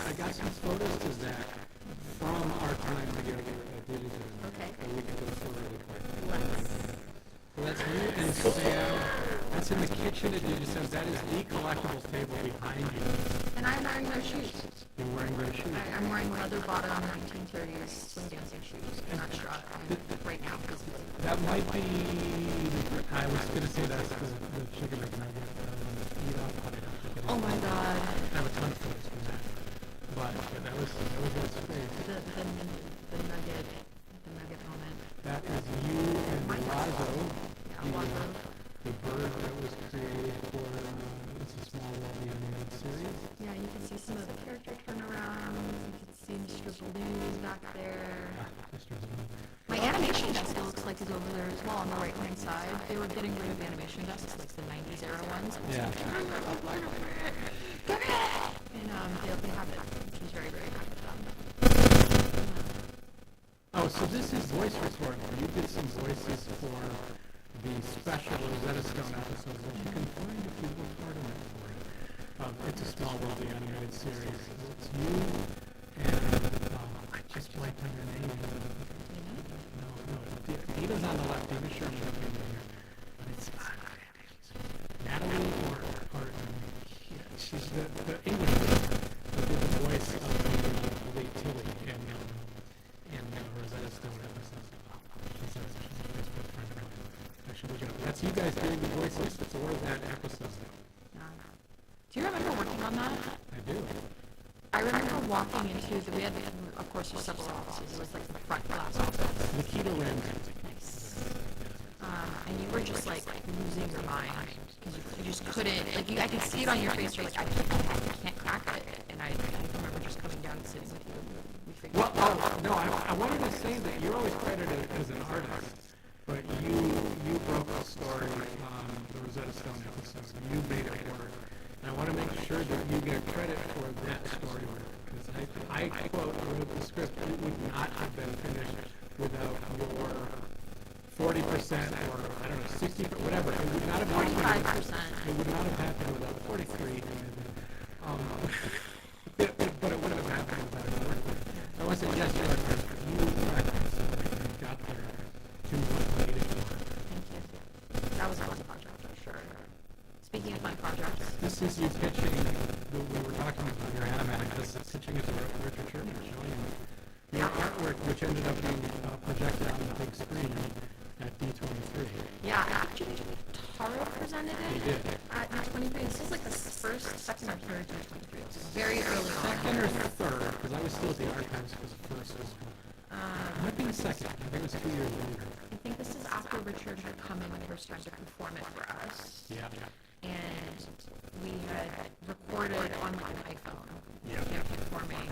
I got some photos to Zach from our time together at Digital. Okay. We can go through really quick. Well, that's you and Sam. That's in the kitchen at Digicel. That is the collectibles table behind you. And I'm wearing those shoes. You're wearing those shoes. I'm wearing leather bottom 1930s swing dancing shoes. I'm not sure right now. That might be. I was going to say that's the chicken McNugget. Eat off on it. Oh my god. I have a ton of photos from that. But that was what's great. The nugget moment. That is you and Lazo. Lazo. The bird that was created for It's a Small World, the animated series. Yeah, you can see some of the character turnarounds. You can see Mr. Balloons back there. My animation desk, it looks like, is over there as well on the right-hand side. They were getting rid of animation desks, like the 90s era ones. Yeah. And they have it, which was very, very happy with them. Oh, so this is voice recording. You did some voices for the special Rosetta Stone episodes that you can find if you look hard enough for it. It's a Small World, the animated series. It's you and I just blanked on your name. No. Dita's on the left. Dita Sherman up in here. But it's Natalie or she's the English person who did the voice of the late Tilly in Rosetta Stone episodes. She's a Facebook friend of mine. I should look it up. That's you guys doing the voices for that episode. Do you remember working on that? I do. I remember walking into we had, of course, there's several offices. It was like the front glass office. Nikita Ren. Nice. And you were just like losing your mind because you just couldn't. Like, I could see it on your face. You're like, I can't crack it. And I remember just coming down and sitting with you. Well, I wanted to say that you're always credited as an artist, but you broke the story on the Rosetta Stone episode. You made it work. And I want to make sure that you get credit for that story work, because I quote wrote the script. It would not have been finished without your 40% or I don't know 60, whatever. It would not have happened. 45%. It would not have happened without 43. But it wouldn't have happened without your work. I want to say yes, you got there to what made it work. Thank you. That was a fun project, for sure. Speaking of fun projects. This is you pitching, we were talking about your animatic, this is pitching it to Richard Sherman, showing him your artwork, which ended up being projected on the big screen at D23. Yeah, actually, Taro presented it He did. at D23. This is like the first, second, or third D23. It was very early on. Second or third, because I was still at the archives because first was, might be the second, I think it was 2 years later. I think this is after Richard had come in the first time to perform it for us. Yeah. And we had recorded on like an iPhone. Yeah. Him performing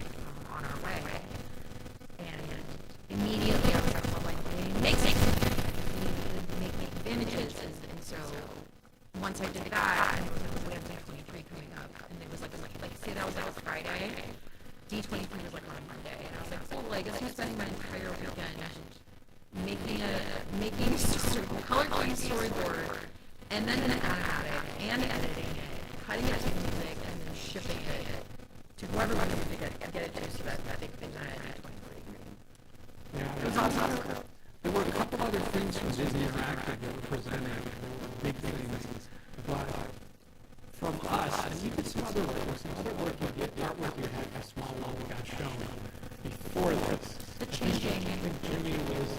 on our way. And immediately I was like, well, like, make images. And so once I did that, and it was like D23 coming up, and it was like say that was like a Friday. D23 was like on a Monday, and I was like, cool, well, I guess I'm spending my entire weekend making color coding storyboard, and then animating and editing it, cutting it to music, and then shipping it to whoever wanted to get it to, so that they could present it at 23. Yeah, It was awesome. there were a couple other things from Disney Interactive that were presented, that were big things, but from us, and you did some other work you did, artwork you had, a small one that got shown before this. The changing. I think Jimmy was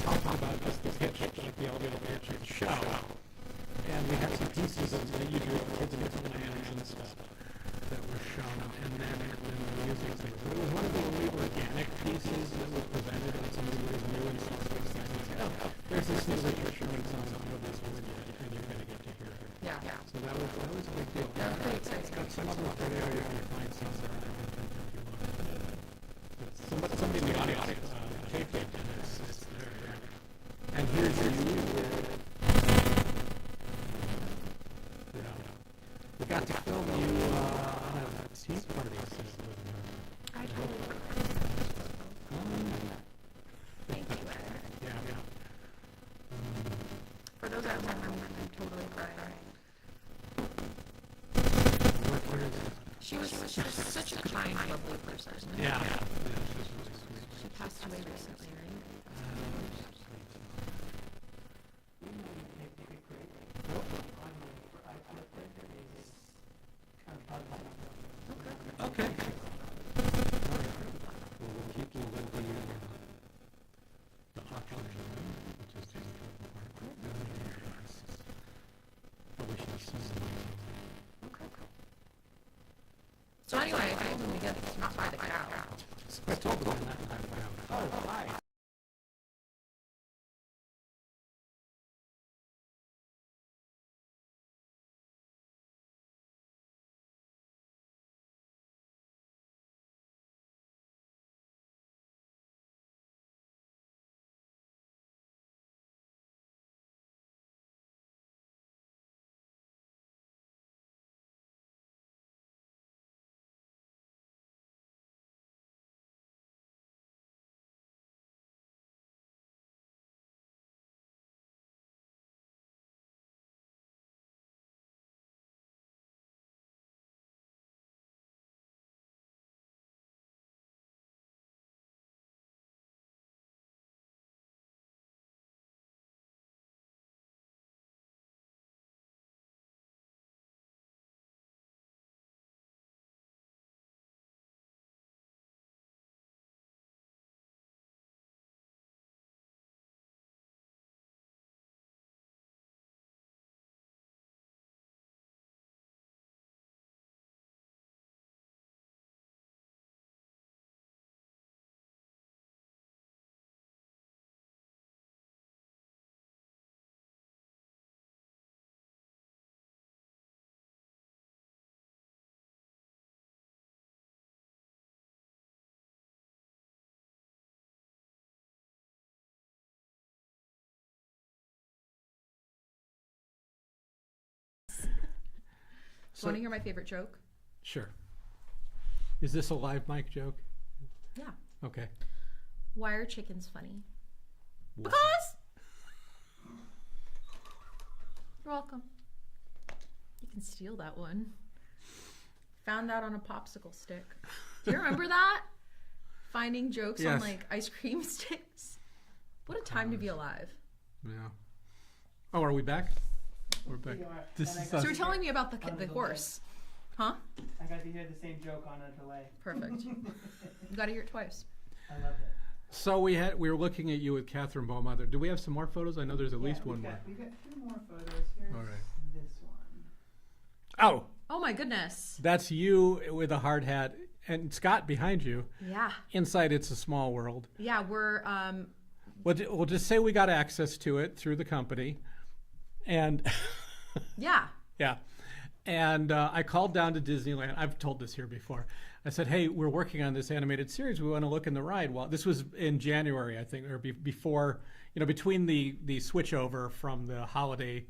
talking about just the pitch, like the elevator pitch of the show, and we had some pieces of that you drew, Kids in Land and stuff that were shown, and then the music things. But it was one of the really organic pieces that was presented, and somebody was new and stuff like that. And said, oh, there's this new Richard Sherman song of this one, and you're going to get to hear it. Yeah. So that was a big deal. That was pretty exciting. Got some other video you can find some that I don't think you look. Somebody in the audience taped it, and it's there. And here's you with, we got to film you on a tea party system. I totally Thank you, Ed. Yeah. For those at home, I'm totally crying. She was such a kind, lovely person. Yeah. She passed away recently, right? Okay. Well, we'll keep you with the auction, which is just but we should see some. Okay. So anyway, I told him to get not by the cow. I told them that. Oh, hi. Want to hear my favorite joke? Sure. Is this a live mic joke? Yeah. Okay. Why are chickens funny? Wow. Because. You're welcome. You can steal that one. Found that on a popsicle stick. Do you remember that? Finding jokes on Yes. like ice cream sticks. What a time to be alive. Yeah. Oh, are we back? We're back. We are. This And I is got So us. you're telling me about the On the horse, huh? I got to hear the same joke on a delay. Perfect. You got to hear it twice. I love it. So we were looking at you with Catherine Baumother. Do we have some more photos? I know there's at least one more. We've got 2 more photos. Here's All right. this one. Oh, Oh my goodness. that's you with a hard hat and Scott behind you. Yeah. Inside, It's a Small World. Yeah, we're We'll just say we got access to it through the company, and yeah. yeah, and I called down to Disneyland. I've told this here before. I said, "Hey, we're working on this animated series. We want to look in the ride." Well, this was in January, I think, or before, between the switch over from the holiday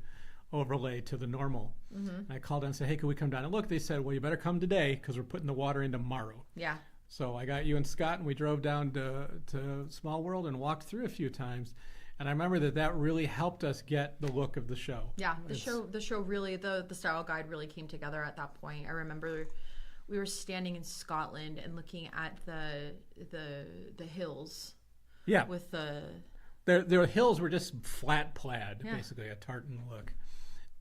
overlay to the normal. Mm-hmm. And I called down and said, "Hey, can we come down and look?" They said, "Well, you better come today because we're putting the water in tomorrow." Yeah. So I got you and Scott, and we drove down to Small World and walked through a few times. And I remember that really helped us get the look of the show. Yeah, the show really, the style guide really came together at that point. I remember we were standing in Scotland and looking at the hills. Yeah, With the their hills were just flat plaid, Yeah. basically a tartan look.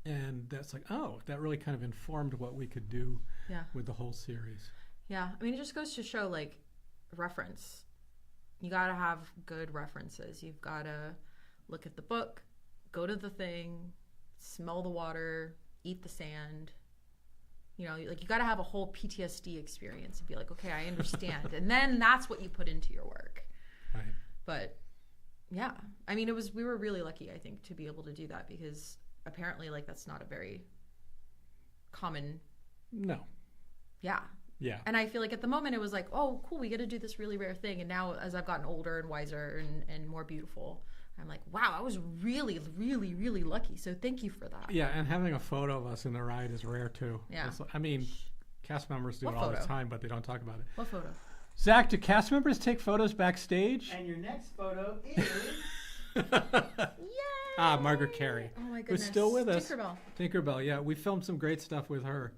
And that's like, oh, that really kind of informed what we could do with the whole series. Yeah, I mean, it just goes to show, like, reference. You got to have good references. You've got to look at the book, go to the thing, smell the water, eat the sand. Like, you got to have a whole PTSD experience and be like, okay, I understand. And then that's what you put into your work. Right. But, yeah. I mean, we were really lucky, I think, to be able to do that because apparently, like, that's not a very common... No. Yeah. Yeah. And I feel like at the moment it was like, oh, cool, we get to do this really rare thing. And now as I've gotten older and wiser and more beautiful, I'm like, wow, I was really, really, really lucky. So thank you for that. Yeah, and having a photo of us in the ride is rare too. Yeah. I mean, cast members do What it all the photo? time, but they don't talk about it. What photo? Zach, do cast members take photos backstage? And your next photo is... Ah, Margaret Carey. Oh my Who's goodness. still with us. Tinkerbell. Tinkerbell, yeah. We filmed some great stuff with her.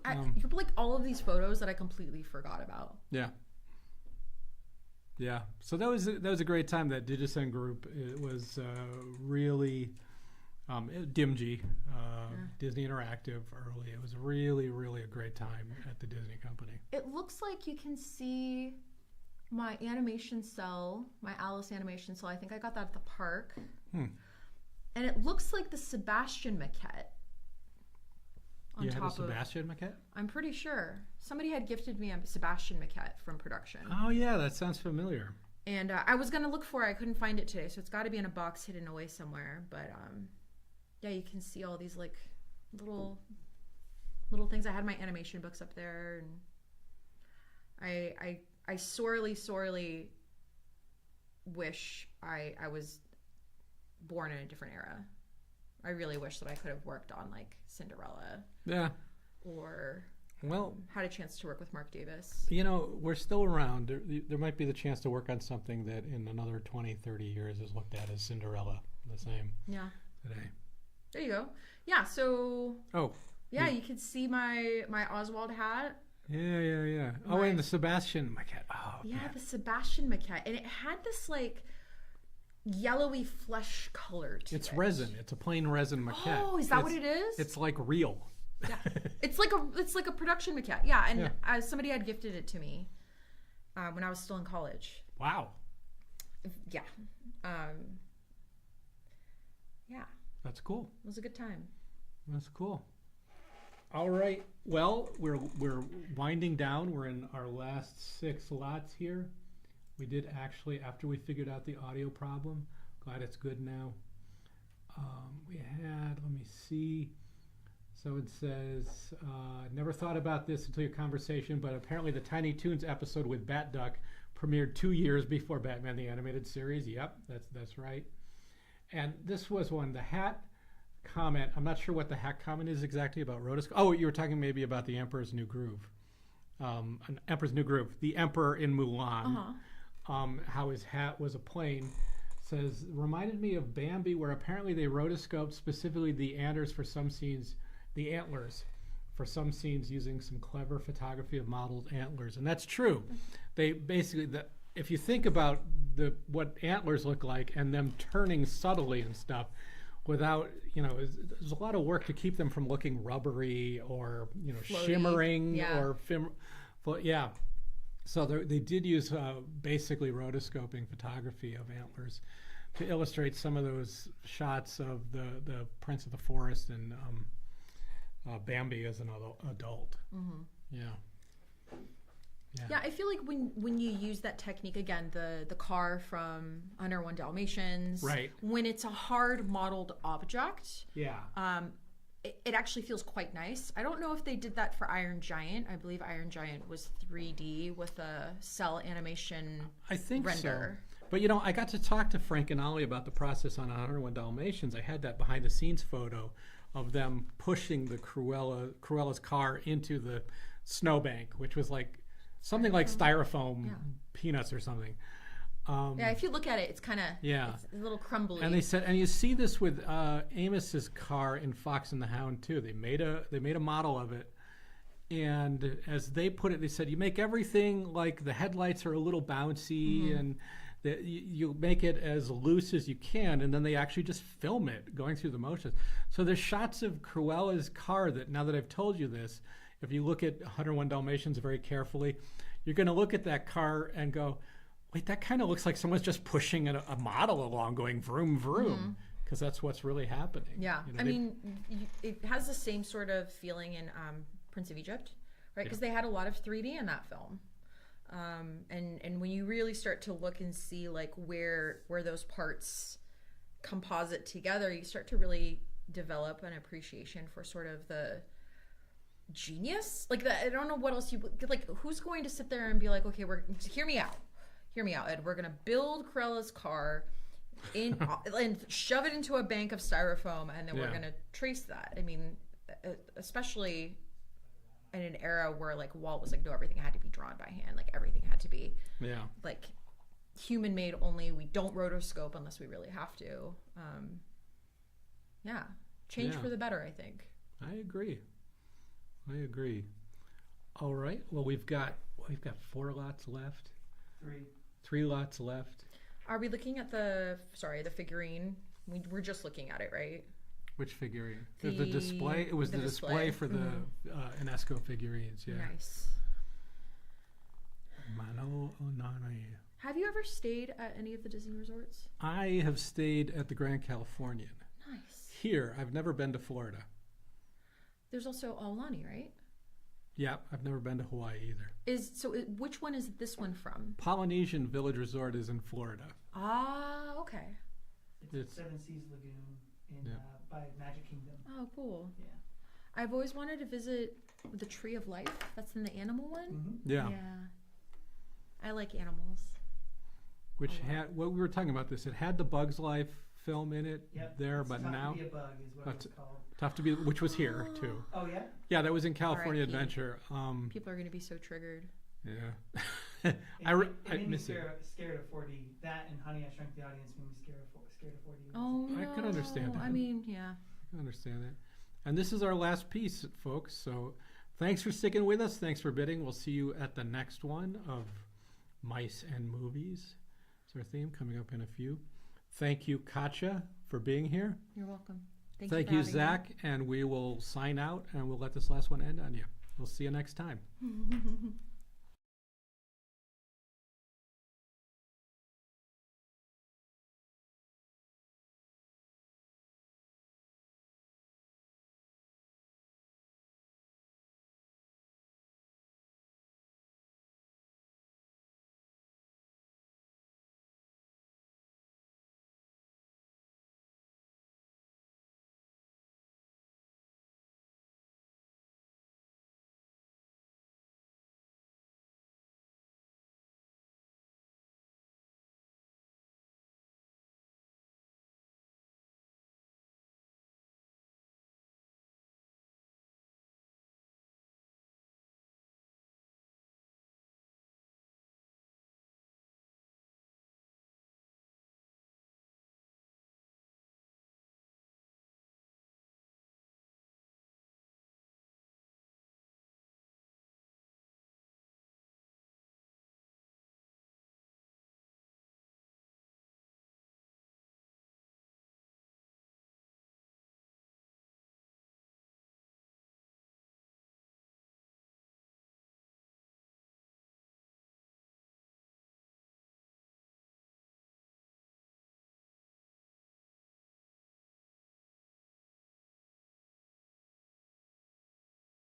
You're like all of these photos that I completely forgot about. Yeah. Yeah. So that was a great time. That Digicen group. It was really Dimgy, Disney Interactive early. It was really, really a great time at the Disney company. It looks like you can see my animation cell, my Alice animation cell. I think I got that at the park. And it looks like the Sebastian maquette. You had a Sebastian maquette? I'm pretty sure. Somebody had gifted me a Sebastian maquette from production. Oh, yeah, that sounds familiar. And I was going to look for it. I couldn't find it today, so it's got to be in a box hidden away somewhere. But, yeah, you can see all these, like, little things. I had my animation books up there. And I sorely, sorely wish I was born in a different era. I really wish that I could have worked on, like, Cinderella. Yeah. Or well, had a chance to work with Mark Davis. We're still around. There might be the chance to work on something that in another 20, 30 years is looked at as Cinderella, the same today. There you go. Yeah, so... Oh. Yeah, you can see my Oswald hat. Yeah. Oh, and the Sebastian maquette. Oh, yeah, man. the Sebastian maquette. And it had this, like, yellowy flesh color to it. It's resin. It's a plain resin maquette. Oh, is that what it is? It's like real. Yeah. It's like a production maquette. Yeah, and somebody had gifted it to me when I was still in college. Wow. Yeah. Yeah. That's cool. It was a good time. That's cool. All right. Well, we're winding down. We're in our last 6 lots here. We did actually, after we figured out the audio problem, glad it's good now. We had, let me see. So it says, never thought about this until your conversation, but apparently the Tiny Toons episode with Bat Duck premiered 2 years before Batman the Animated Series. Yep, that's right. And this was one, the hat comment. I'm not sure what the hat comment is exactly about Rotoscope. Oh, you were talking maybe about the Emperor's New Groove. an Emperor's New Groove, the Emperor in Mulan, how his hat was a plane. Says, reminded me of Bambi, where apparently they rotoscoped specifically the antlers for some scenes, using some clever photography of modeled antlers. And that's true. They basically, if you think about what antlers look like and them turning subtly and stuff, without, there's a lot of work to keep them from looking rubbery or, Floaty. Shimmering or, yeah. So they did use basically rotoscoping photography of antlers to illustrate some of those shots of the Prince of the Forest and Bambi as an adult. Mm-hmm. Yeah, I feel like when you use that technique, again, the car from 101 Dalmatians, right? When it's a hard modeled object, it actually feels quite nice. I don't know if they did that for Iron Giant. I believe Iron Giant was 3D with a cell animation render. So. But I got to talk to Frank and Ollie about the process on 101 Dalmatians. I had that behind the scenes photo of them pushing the Cruella's car into the snowbank, which was like something like styrofoam peanuts or something. If you look at it, it's kind of it's a little crumbly. And they said, and you see this with Amos's car in Fox and the Hound too. They made a model of it, and as they put it, they said you make everything like the headlights are a little bouncy, and that you make it as loose as you can, and then they actually just film it going through the motions. So there's shots of Cruella's car that, now that I've told you this, if you look at 101 Dalmatians very carefully, you're going to look at that car and go, wait, that kind of looks like someone's just pushing a model along going vroom, vroom, because that's what's really happening. Yeah. It has the same sort of feeling in Prince of Egypt, right? Because they had a lot of 3D in that film. And when you really start to look and see like where those parts composite together, you start to really develop an appreciation for sort of the genius. Like I don't know what else who's going to sit there and be like, okay, hear me out, Ed. We're gonna build Cruella's car and shove it into a bank of styrofoam, and then we're gonna trace that. I mean, especially in an era where like Walt was like, no, everything had to be drawn by hand. Like everything had to be like human made only. We don't rotoscope unless we really have to. Change for the better, I think. I agree. All right. Well, we've got 4 lots left. 3 lots left. Are we looking at the figurine? We're just looking at it, right? Which figurine? The display? It was the display for the UNESCO figurines, yeah. Nice. Mano Onani. Have you ever stayed at any of the Disney resorts? I have stayed at the Grand Californian. Nice. Here, I've never been to Florida. There's also Aulani, right? Yeah, I've never been to Hawaii either. Which one is this one from? Polynesian Village Resort is in Florida. Ah, okay. It's Seven Seas Lagoon by Magic Kingdom. Oh, cool. Yeah. I've always wanted to visit the Tree of Life. That's in the animal one. Mm-hmm. Yeah. I like animals. Which had, well, we were talking about this. It had the Bugs Life film in it there, but now Tough to Be a Bug is what it's called. Tough to Be, which was here too. Oh yeah. Yeah, that was in California R.I.P. Adventure. People are going to be so triggered. Yeah. I miss it. Scared of 4D. That and Honey, I Shrunk the Audience made me scared of 4D. Oh no. I could understand that. I mean, yeah. I can understand that. And this is our last piece, folks. So thanks for sticking with us. Thanks for bidding. We'll see you at the next one of Mice and Movies. It's our theme coming up in a few. Thank you, Katia, for being here. You're welcome. Thank you, Zach. And we will sign out, and we'll let this last one end on you. We'll see you next time.